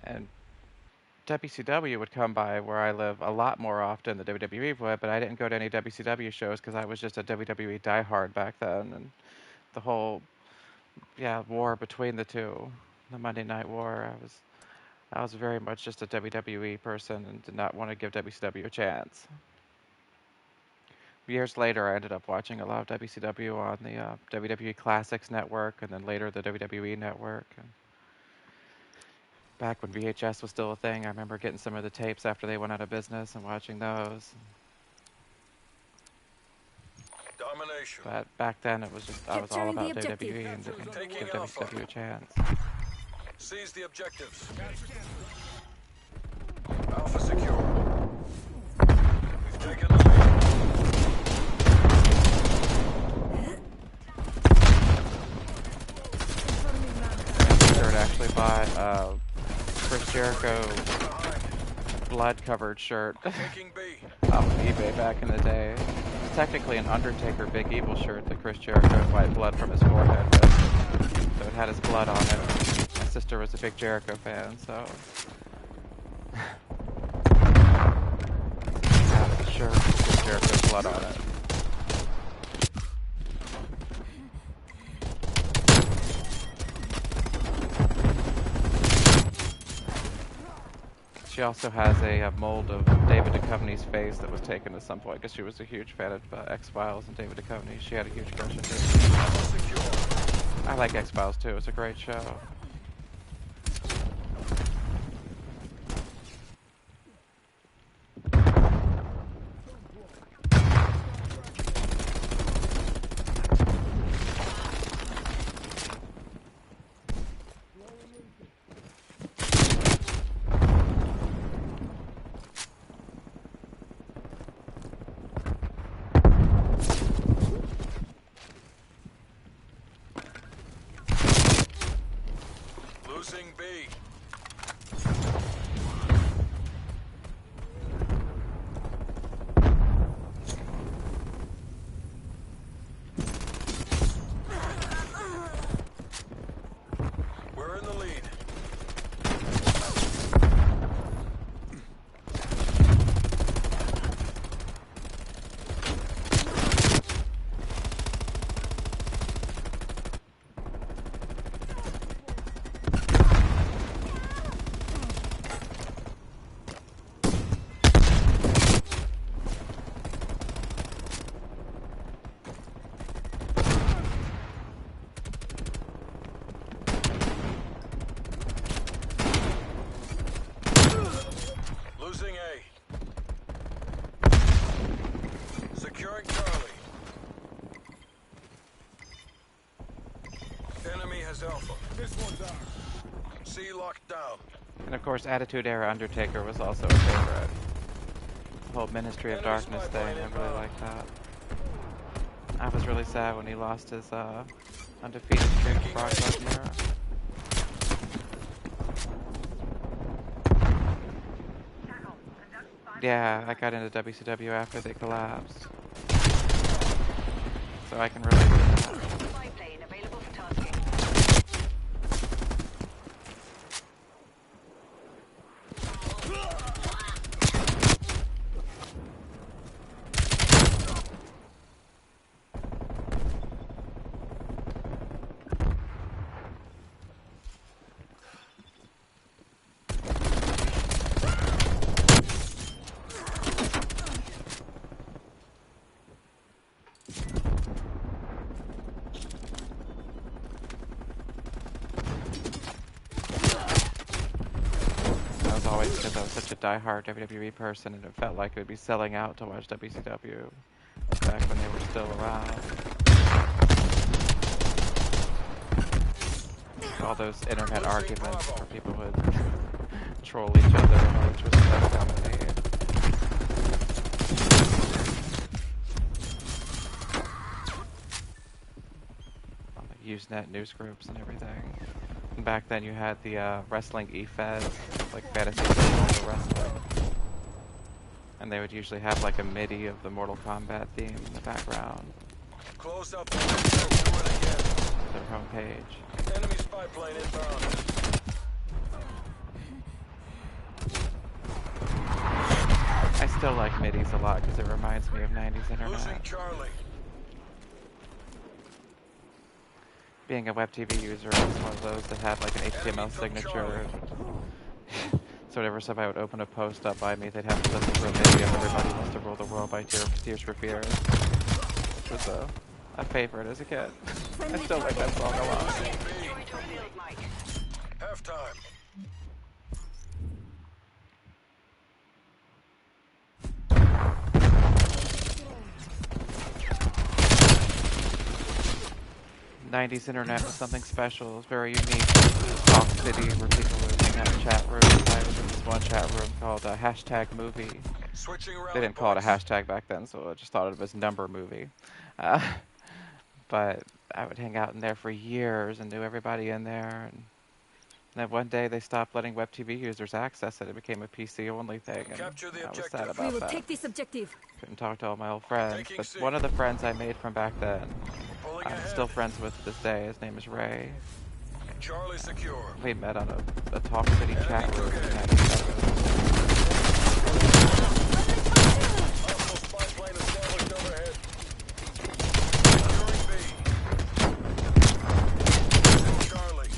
And WCW would come by where I live a lot more often than WWE would, but I didn't go to any WCW shows because I was just a WWE diehard back then, and the whole war between the two, the Monday Night War, I was very much just a WWE person and did not want to give WCW a chance. Years later, I ended up watching a lot of WCW on the WWE Classics Network, and then later the WWE Network. And back when VHS was still a thing, I remember getting some of the tapes after they went out of business and watching those. Domination. But back then, it was just I was all Capturing the about objective. WWE and didn't Taking give Alpha. WCW a chance. Seize the objectives. Alpha secure. We've taken the lead. Shirt actually bought Chris Jericho blood-covered shirt Taking B. off of eBay back in the day. It's technically an Undertaker Big Evil shirt that Chris Jericho wiped blood from his forehead with. So it had his blood on it. My sister was a big Jericho fan, so yeah, the shirt with Chris Jericho's blood on it. She also has a mold of David Duchovny's face that was taken at some point because she was a huge fan of X-Files and David Duchovny. She had a huge crush on him. Alpha secure. I like X-Files too. It's a great show. C locked down. And of course, Attitude Era Undertaker was also a favorite. The whole Ministry of Enemy Darkness spy thing, plane I really inbound. liked that. I was really sad when he lost his undefeated streak to Brock Lesnar. Yeah, I got into WCW after they collapsed. So I can relate to that. Spy plane available for tasking. That was always because I was such a diehard WWE person and it felt like it would be selling out to watch WCW back when they were still around. All those internet arguments where people would troll each other and which was the best comedy. On the Usenet news groups and everything. And back then you had the wrestling e-feds, like Fantasy Football Wrestling. And they would usually have like a MIDI of the Mortal Kombat theme in the background. Close out the window. Do it again. Their homepage. Enemy spy plane inbound. I still like MIDIs a lot because it reminds me of 90s Losing internet. Charlie. Being a web TV user, I was one of those that had like an HTML signature. So whenever somebody would open a post up by me, they'd have to listen to a MIDI of Everybody Wants to Rule the World by Tears for Fears. Which was a favorite as a kid. I still like that song a lot. Halftime. '90s internet was something special. It was very unique. Talk City, where people would hang out in chat rooms. I was in this one chat room called hashtag movie. Switching They didn't call it a hashtag back then, so I just thought of it as number movie. But I would hang out in there for years and knew everybody in there. And then one day they stopped letting web TV users access it. It became a PC only thing. And Capture the I was sad objective. We about will that. take this objective. Couldn't talk to all my old friends. Taking But C. one of the friends I made from back then, Pulling I'm ahead. still friends with to this day. His name is Ray. Charlie secure. We met on a Talk City chat room. Hostile spy plane established overhead. Securing B. Losing Charlie.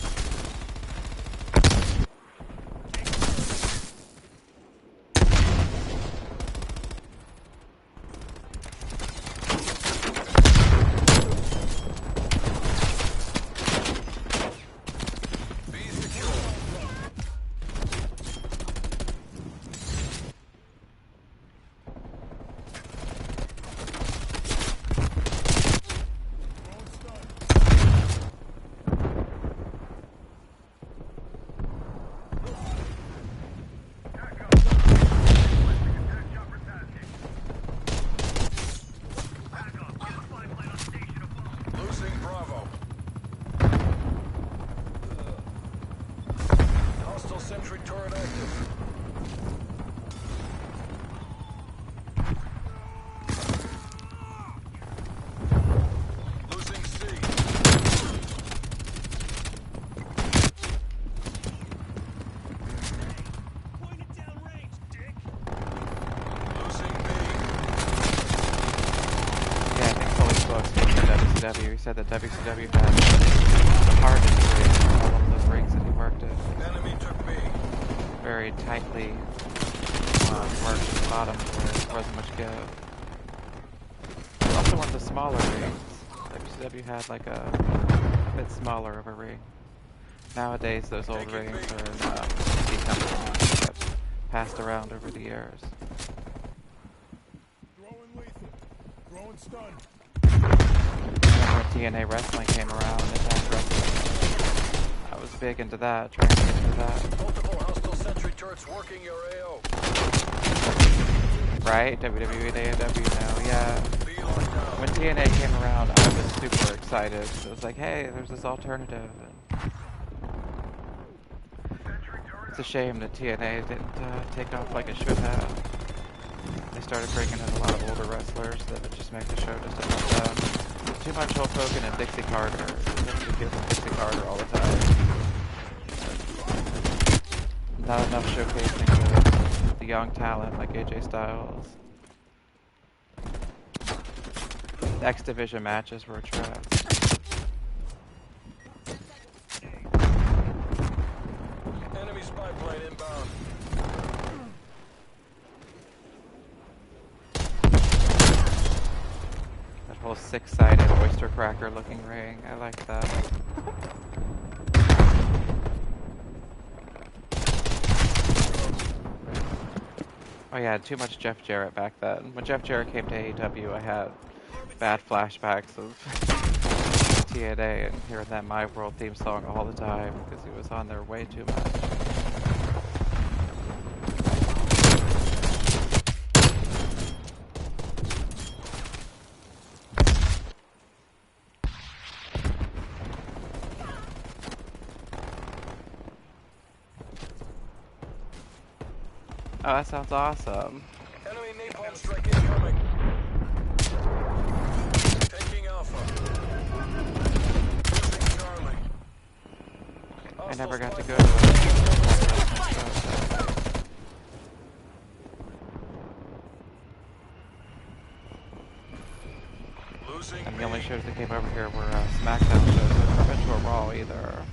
B secure. Losing Bravo. Hostile sentry turret active. Losing C. Losing B. Yeah, I think Foley spoke to WCW. He said that WCW had the hardest ring of all of those rings that he worked in. Enemy took B. Very tightly worked bottom where there wasn't much give. Also one of the smaller rings. WCW had like a bit smaller of a ring. Nowadays those old rings are in decomposition that passed around over the years. Throwing stun. I remember when TNA Wrestling came around, Impact Wrestling, I was big into that, trying to get into that. Multiple hostile sentry turrets working your AO. Right? WWE and AEW now, yeah. Be locked down. When TNA came around, I was super excited. It was like, hey, there's this alternative. And it's a shame that TNA didn't take off like it should have. They started bringing in a lot of older wrestlers that would just make the show just a bit too much Hulk Hogan and Dixie Carter. Just give them Dixie Carter all the time. Not enough showcasing the young talent like AJ Styles. X Division matches were a trap. Enemy spy plane inbound. That whole six-sided oyster cracker looking ring. I like that. Oh yeah, too much Jeff Jarrett back then. When Jeff Jarrett came to AEW, I had bad flashbacks of TNA and hearing that My World theme song all the time because he was on there way too much. Oh, that sounds awesome. Enemy napalm strike incoming. Taking Alpha. Losing Charlie. I never got to go Hostile to it. spy- Losing And the only B. shows that came over here were SmackDown shows. I never been to a Raw either.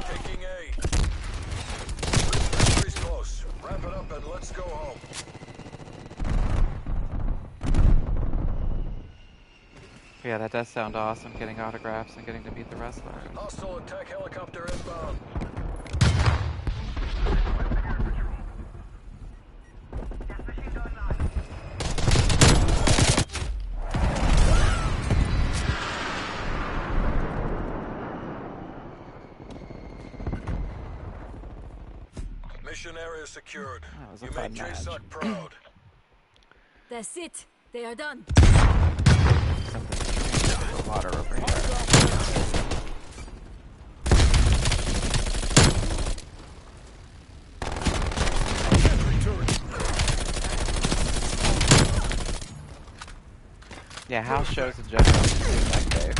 Taking A. Victory's close. Wrap it up and let's go home. Yeah, that does sound awesome, getting autographs and getting to meet the wrestlers. Hostile attack helicopter inbound. Mission area secured. That was a You fun made match. JSOC proud. That's it. They are done. Something to the water over here. Yeah, house shows in general seem like they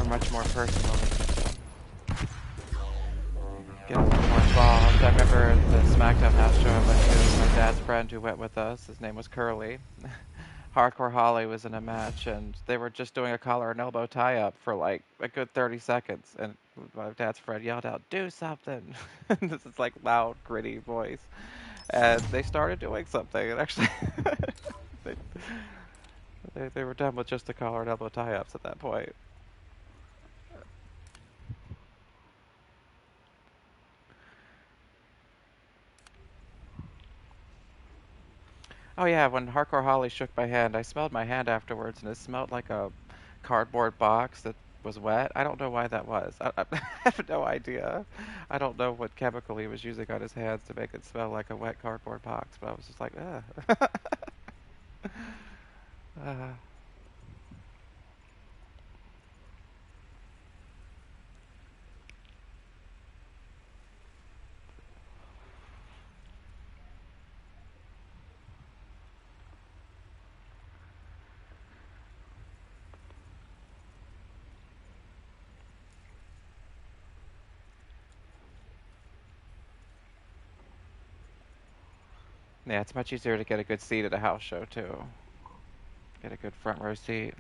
are much more personal. Get a little more involved. I remember the SmackDown house show I went to, my dad's friend who went with us, his name was Curly. Hardcore Holly was in a match, and they were just doing a collar and elbow tie-up for like a good 30 seconds, and my dad's friend yelled out, "Do something!" This is like loud, gritty voice. And they started doing something, and actually they were done with just the collar and elbow tie-ups at that point. Oh yeah, when Hardcore Holly shook my hand, I smelled my hand afterwards, and it smelled like a cardboard box that was wet. I don't know why that was. I have no idea. I don't know what chemical he was using on his hands to make it smell like a wet cardboard box, but I was just like, ugh. Yeah, it's much easier to get a good seat at a house show, too. Get a good front row seat.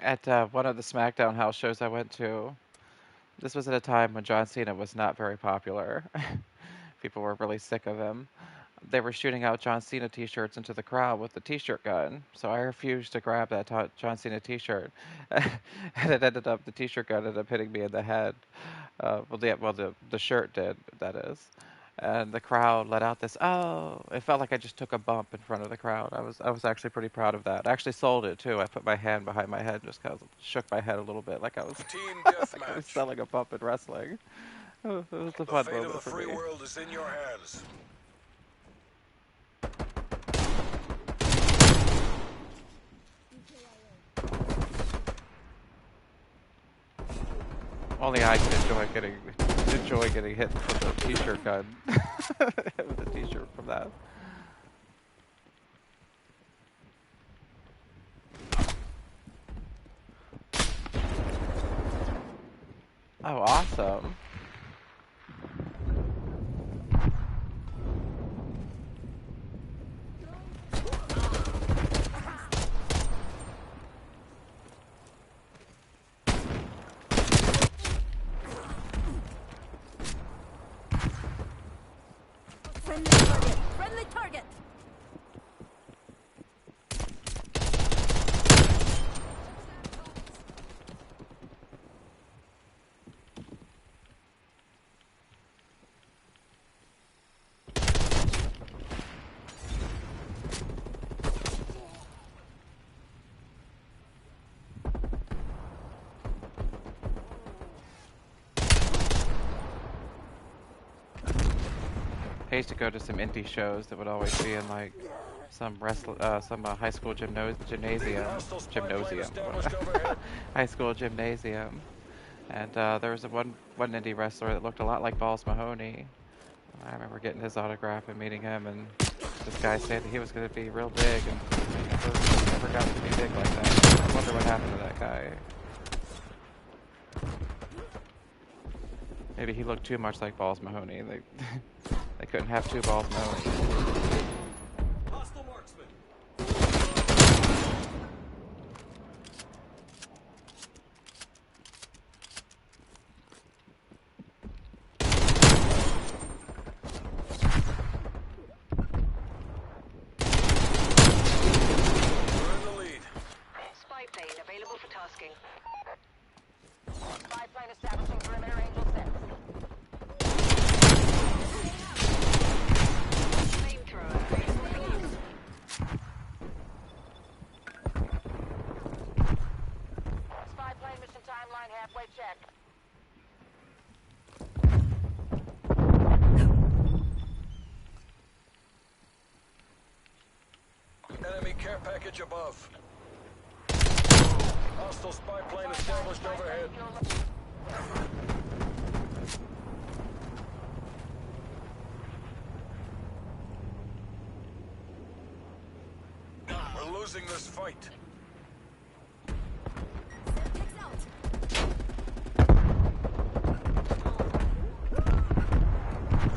At one of the SmackDown house shows I went to, this was at a time when John Cena was not very popular. People were really sick of him. They were shooting out John Cena t-shirts into the crowd with the t-shirt gun, so I refused to grab that John Cena t-shirt, and it ended up, the t-shirt gun ended up hitting me in the head. The shirt did, that is. And the crowd let out this, oh, it felt like I just took a bump in front of the crowd. I was actually pretty proud of that. I actually sold it too. I put my hand behind my head, just kind of shook my head a little bit, like I was, Team like I was deathmatch. selling a bump in wrestling. It was a The fun fate of moment the for free me. world is in your hands. Only I can enjoy getting hit with a t-shirt gun. With a t-shirt from that. Oh, awesome. Friendly target! Friendly target! I used to go to some indie shows that would always be in like some high school gymnasium, high school gymnasium, and there was one indie wrestler that looked a lot like Balls Mahoney. I remember getting his autograph and meeting him, and this guy said that he was going to be real big, and never got to be big like that. I wonder what happened to that guy. Maybe he looked too much like Balls Mahoney. They couldn't have two Balls Mahoney. Hostile marksman. We're in the lead. Spy plane available for tasking. Spy plane establishing perimeter Angel 6. Flamethrower available for use. Spy plane mission timeline halfway check. Enemy care package above. Hostile spy plane established overhead. We're losing this fight. Semtex out!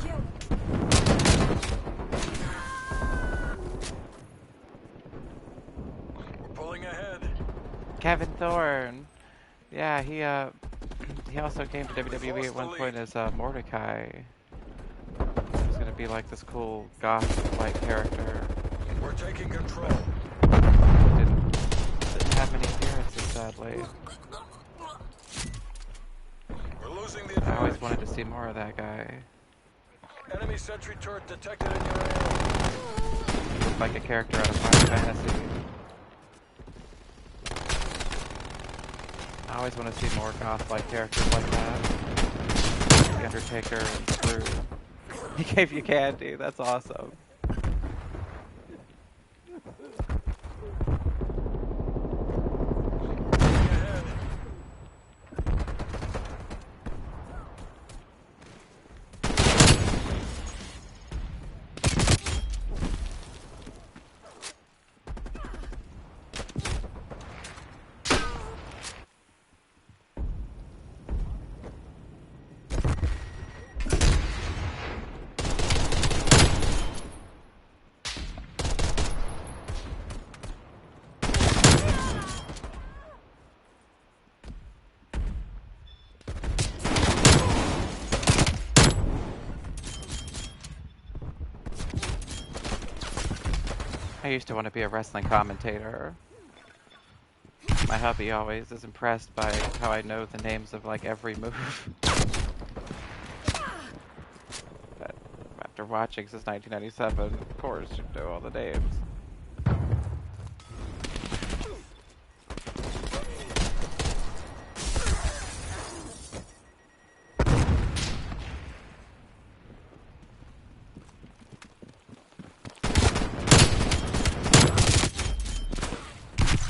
Kill! We're pulling ahead. Kevin Thorne. Yeah, he also came to WWE at one point as Mordecai. He was gonna be like this cool goth-like character. We're taking control. Didn't have many appearances, sadly. We're losing the I always advantage. wanted to see more of that guy. Enemy sentry turret detected in your area. Looked like a character out of Final Fantasy. I always want to see more goth-like characters like that. The Undertaker and Screw. He gave you candy, that's awesome. Ahead. I used to want to be a wrestling commentator. My hubby always is impressed by how I know the names of like every move. But after watching since 1997, of course, you know all the names.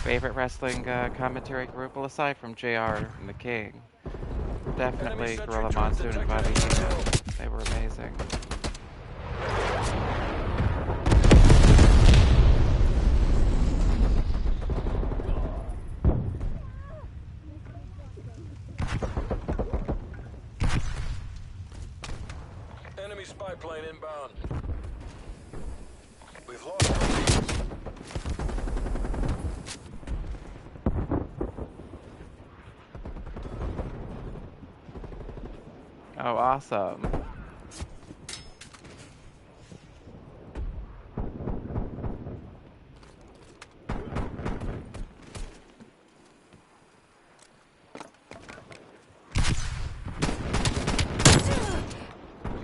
Favorite wrestling commentary group? Well, aside from JR and the King, definitely Gorilla Monsoon and Bobby Heenan. They were amazing. Enemy spy plane inbound. We've lost the lead. Oh, awesome.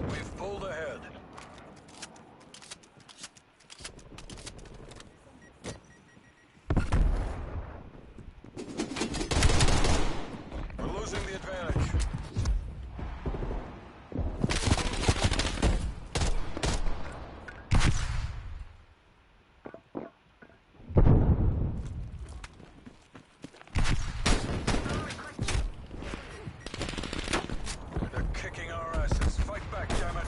We've pulled ahead. We're losing the advantage. They're kicking our asses. Fight back, damn it.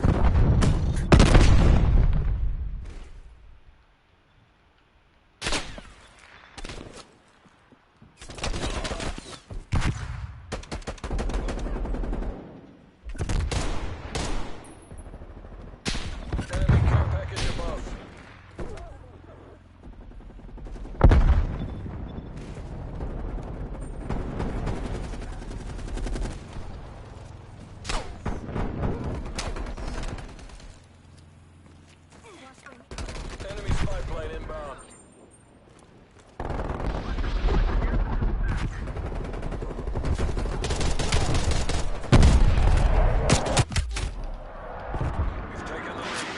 Enemy care package above. Enemy spy plane inbound. We've taken the lead.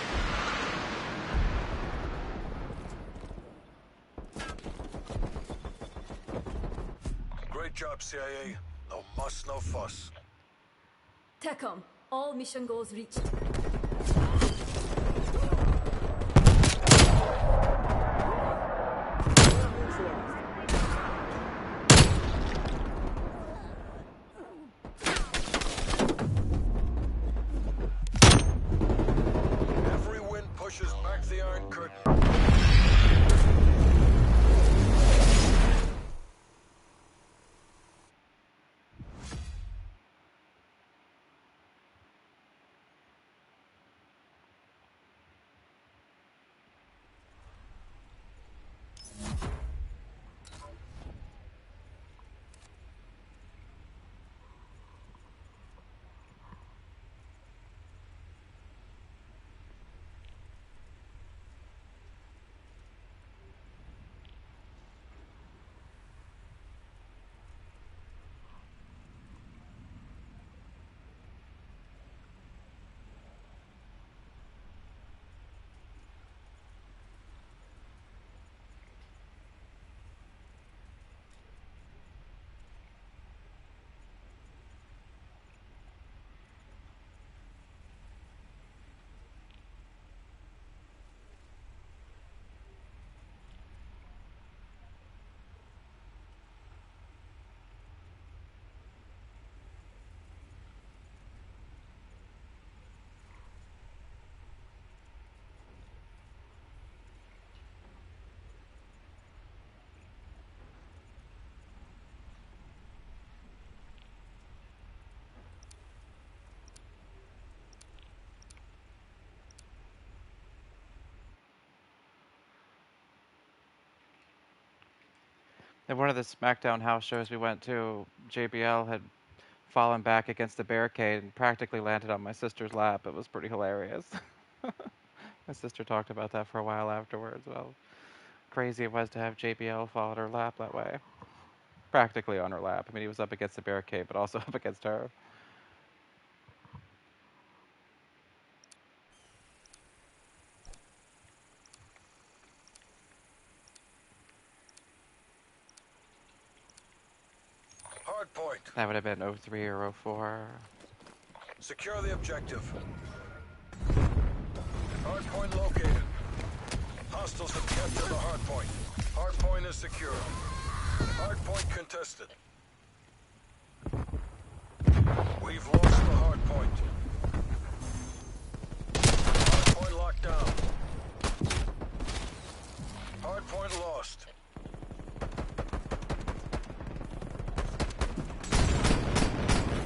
Great job, CIA. No muss, no fuss. TACOM, all mission goals reached. Every wind pushes back the Iron Curtain. In one of the SmackDown house shows we went to, JBL had fallen back against the barricade and practically landed on my sister's lap. It was pretty hilarious. My sister talked about that for a while afterwards. Well, crazy it was to have JBL fall at her lap that way. Practically on her lap. I mean, he was up against the barricade, but also up against her. Hard point. That would have been 03 or 04. Secure the objective. Hard point located. Hostiles have captured the hard point. Hard point is secure. Hard point contested. We've lost the hard point. Hard point locked down. Hard point lost.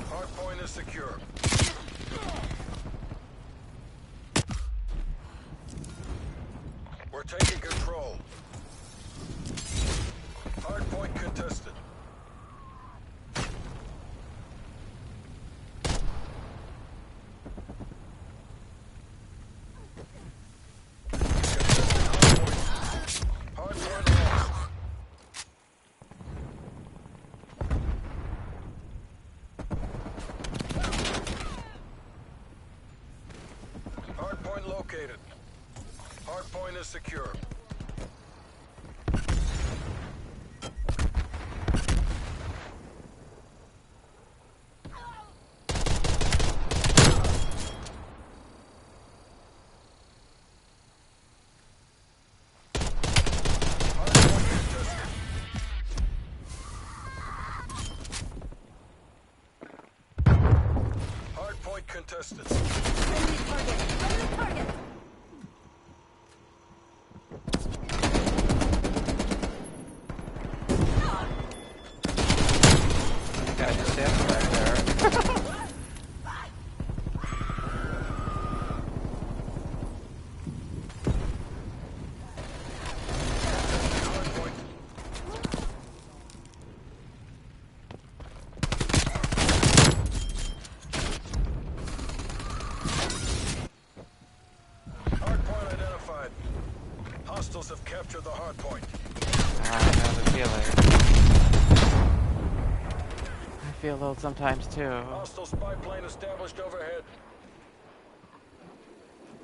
Hard point is secure. We're taking control. Hard point contested. Hard point lost. Hard point located. Hard point is secure. Hard point contested. Enemy target! Enemy target! Guy just standing back there. Hard point. Hard point identified. Hostiles have captured the hard point. I know the feeling. I feel a little sometimes too. Hostile spy plane established overhead.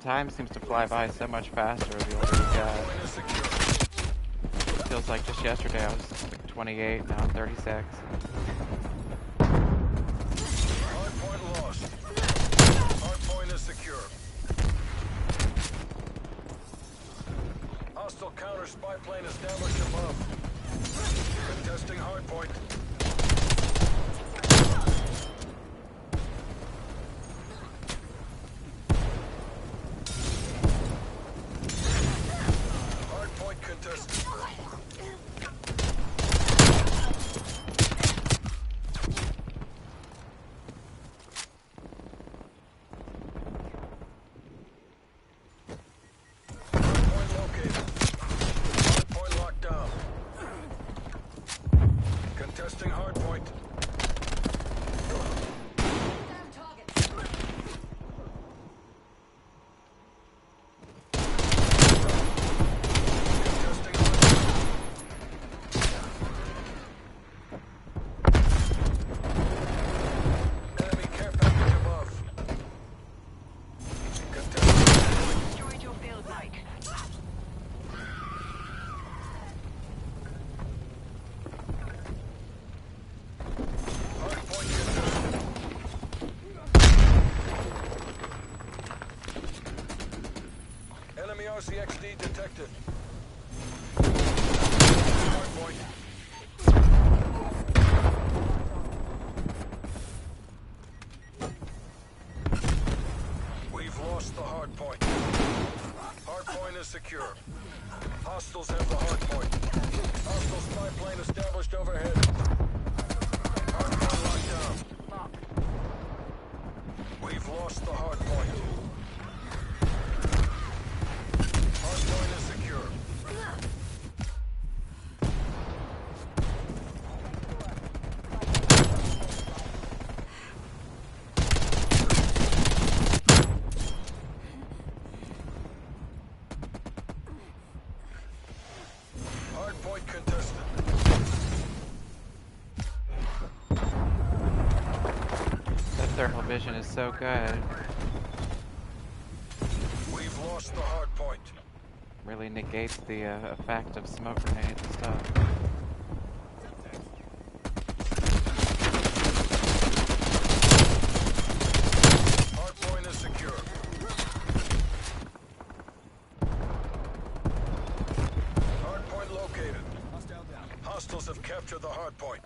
Time seems to fly by so much faster the older you get. Point is secure. Feels like just yesterday I was like 28, now I'm 36. Hard point lost. Hard point is secure. Hostile counter spy plane established above. Contesting hard point. Hard point contested. Hard point located. Hard point locked down. Contesting hard point. Contesting hard point. Enemy care package above. Contesting. Destroyed your field, Mike. Hard point contested. Enemy RCXD detected. Hard point. We've lost the hard point. Hard point is secure. Hostiles have the hard point. Hostile spy plane established overhead. Hard point locked down. We've lost the hard point. Hard point is secure. thermal vision is so good. We've lost the hard point. Really negates the effect of smoke grenades and stuff. Hard point is secure. Hard point located. Hostiles have captured the hard point.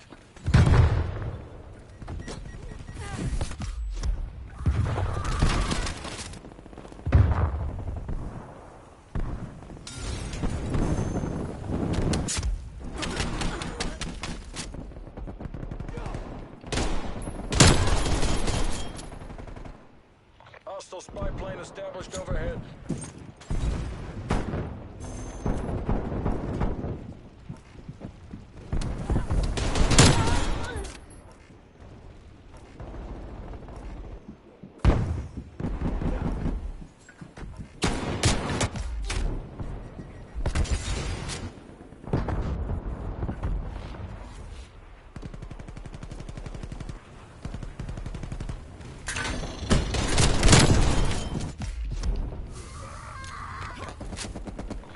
Hostile spy plane established overhead.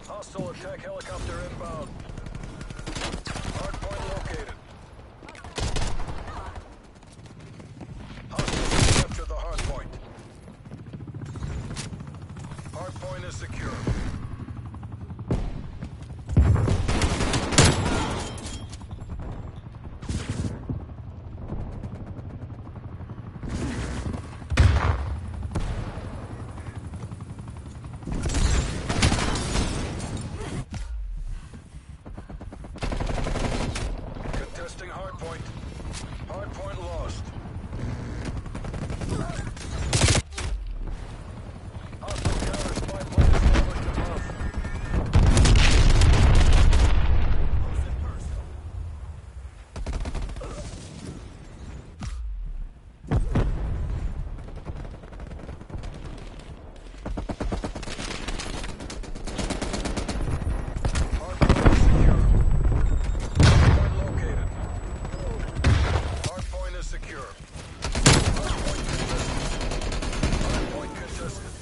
Hostile attack helicopter inbound. Hardpoint located. Hostiles capture the hardpoint. Hardpoint is secure. Contesting hardpoint. Hardpoint lost. Hostile counter spy plane established above. Hardpoint is secure. Hardpoint located. Hardpoint is secure. Hardpoint contested.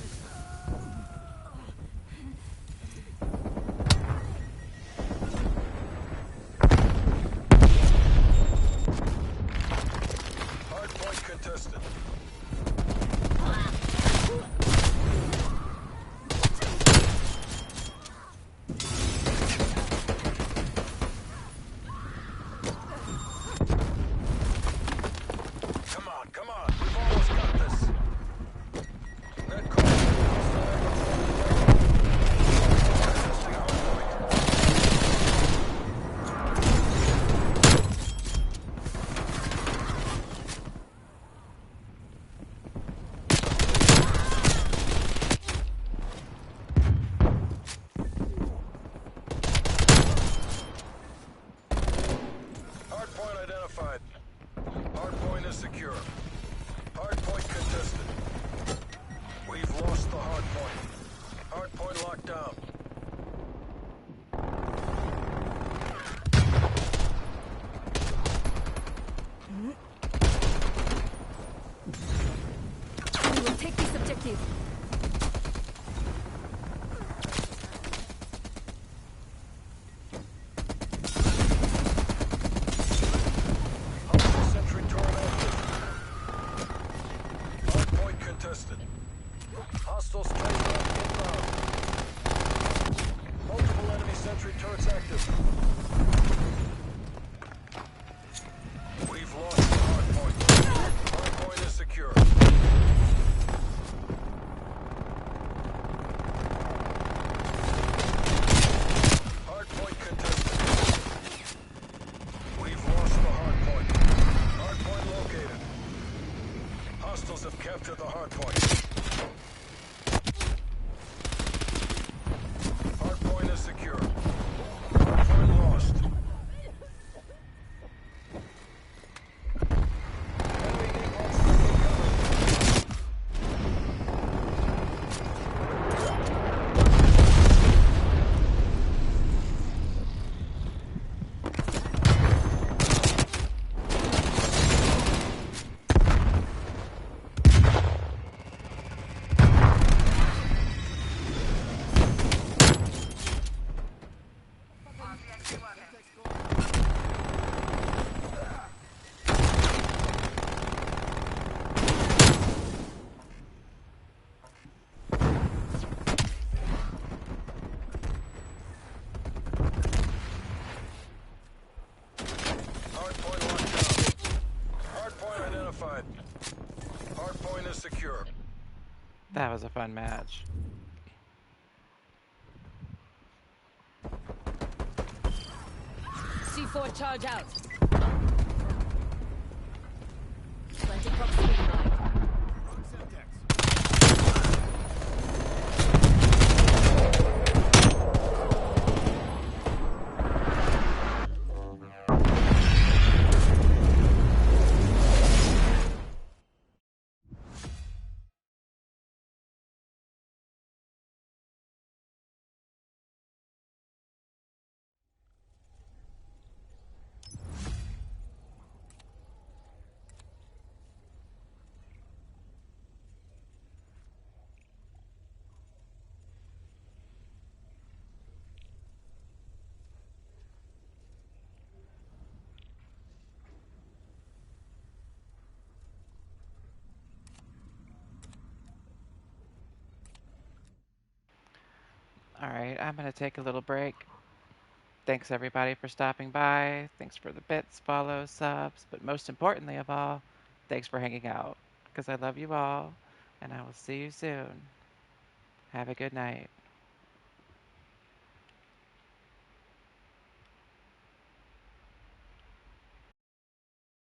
Hardpoint contested. Hardpoint contested. Come on, come on. We've almost got this. Red call. Contesting hardpoint. Hardpoint identified. Hardpoint is secure. Hardpoint contested. We've lost the hardpoint. Hardpoint locked down. We will take this objective. Hostile sentry turret active. Hardpoint contested. Hostile strike inbound. Multiple enemy sentry turrets active. We've lost the hardpoint. Hardpoint is secure. Hardpoint contested. We've lost the hardpoint. Hardpoint located. Hostiles have captured the hardpoint. Hardpoint is secure. Hardpoint lost. Enemy napalm strike incoming. identified. Hardpoint is secure. That was a fun match. C4 charge out. Planting proximity mine. Alright, I'm gonna take a little break. Thanks everybody for stopping by. Thanks for the bits, follows, subs, but most importantly of all, thanks for hanging out. Because I love you all, and I will see you soon. Have a good night.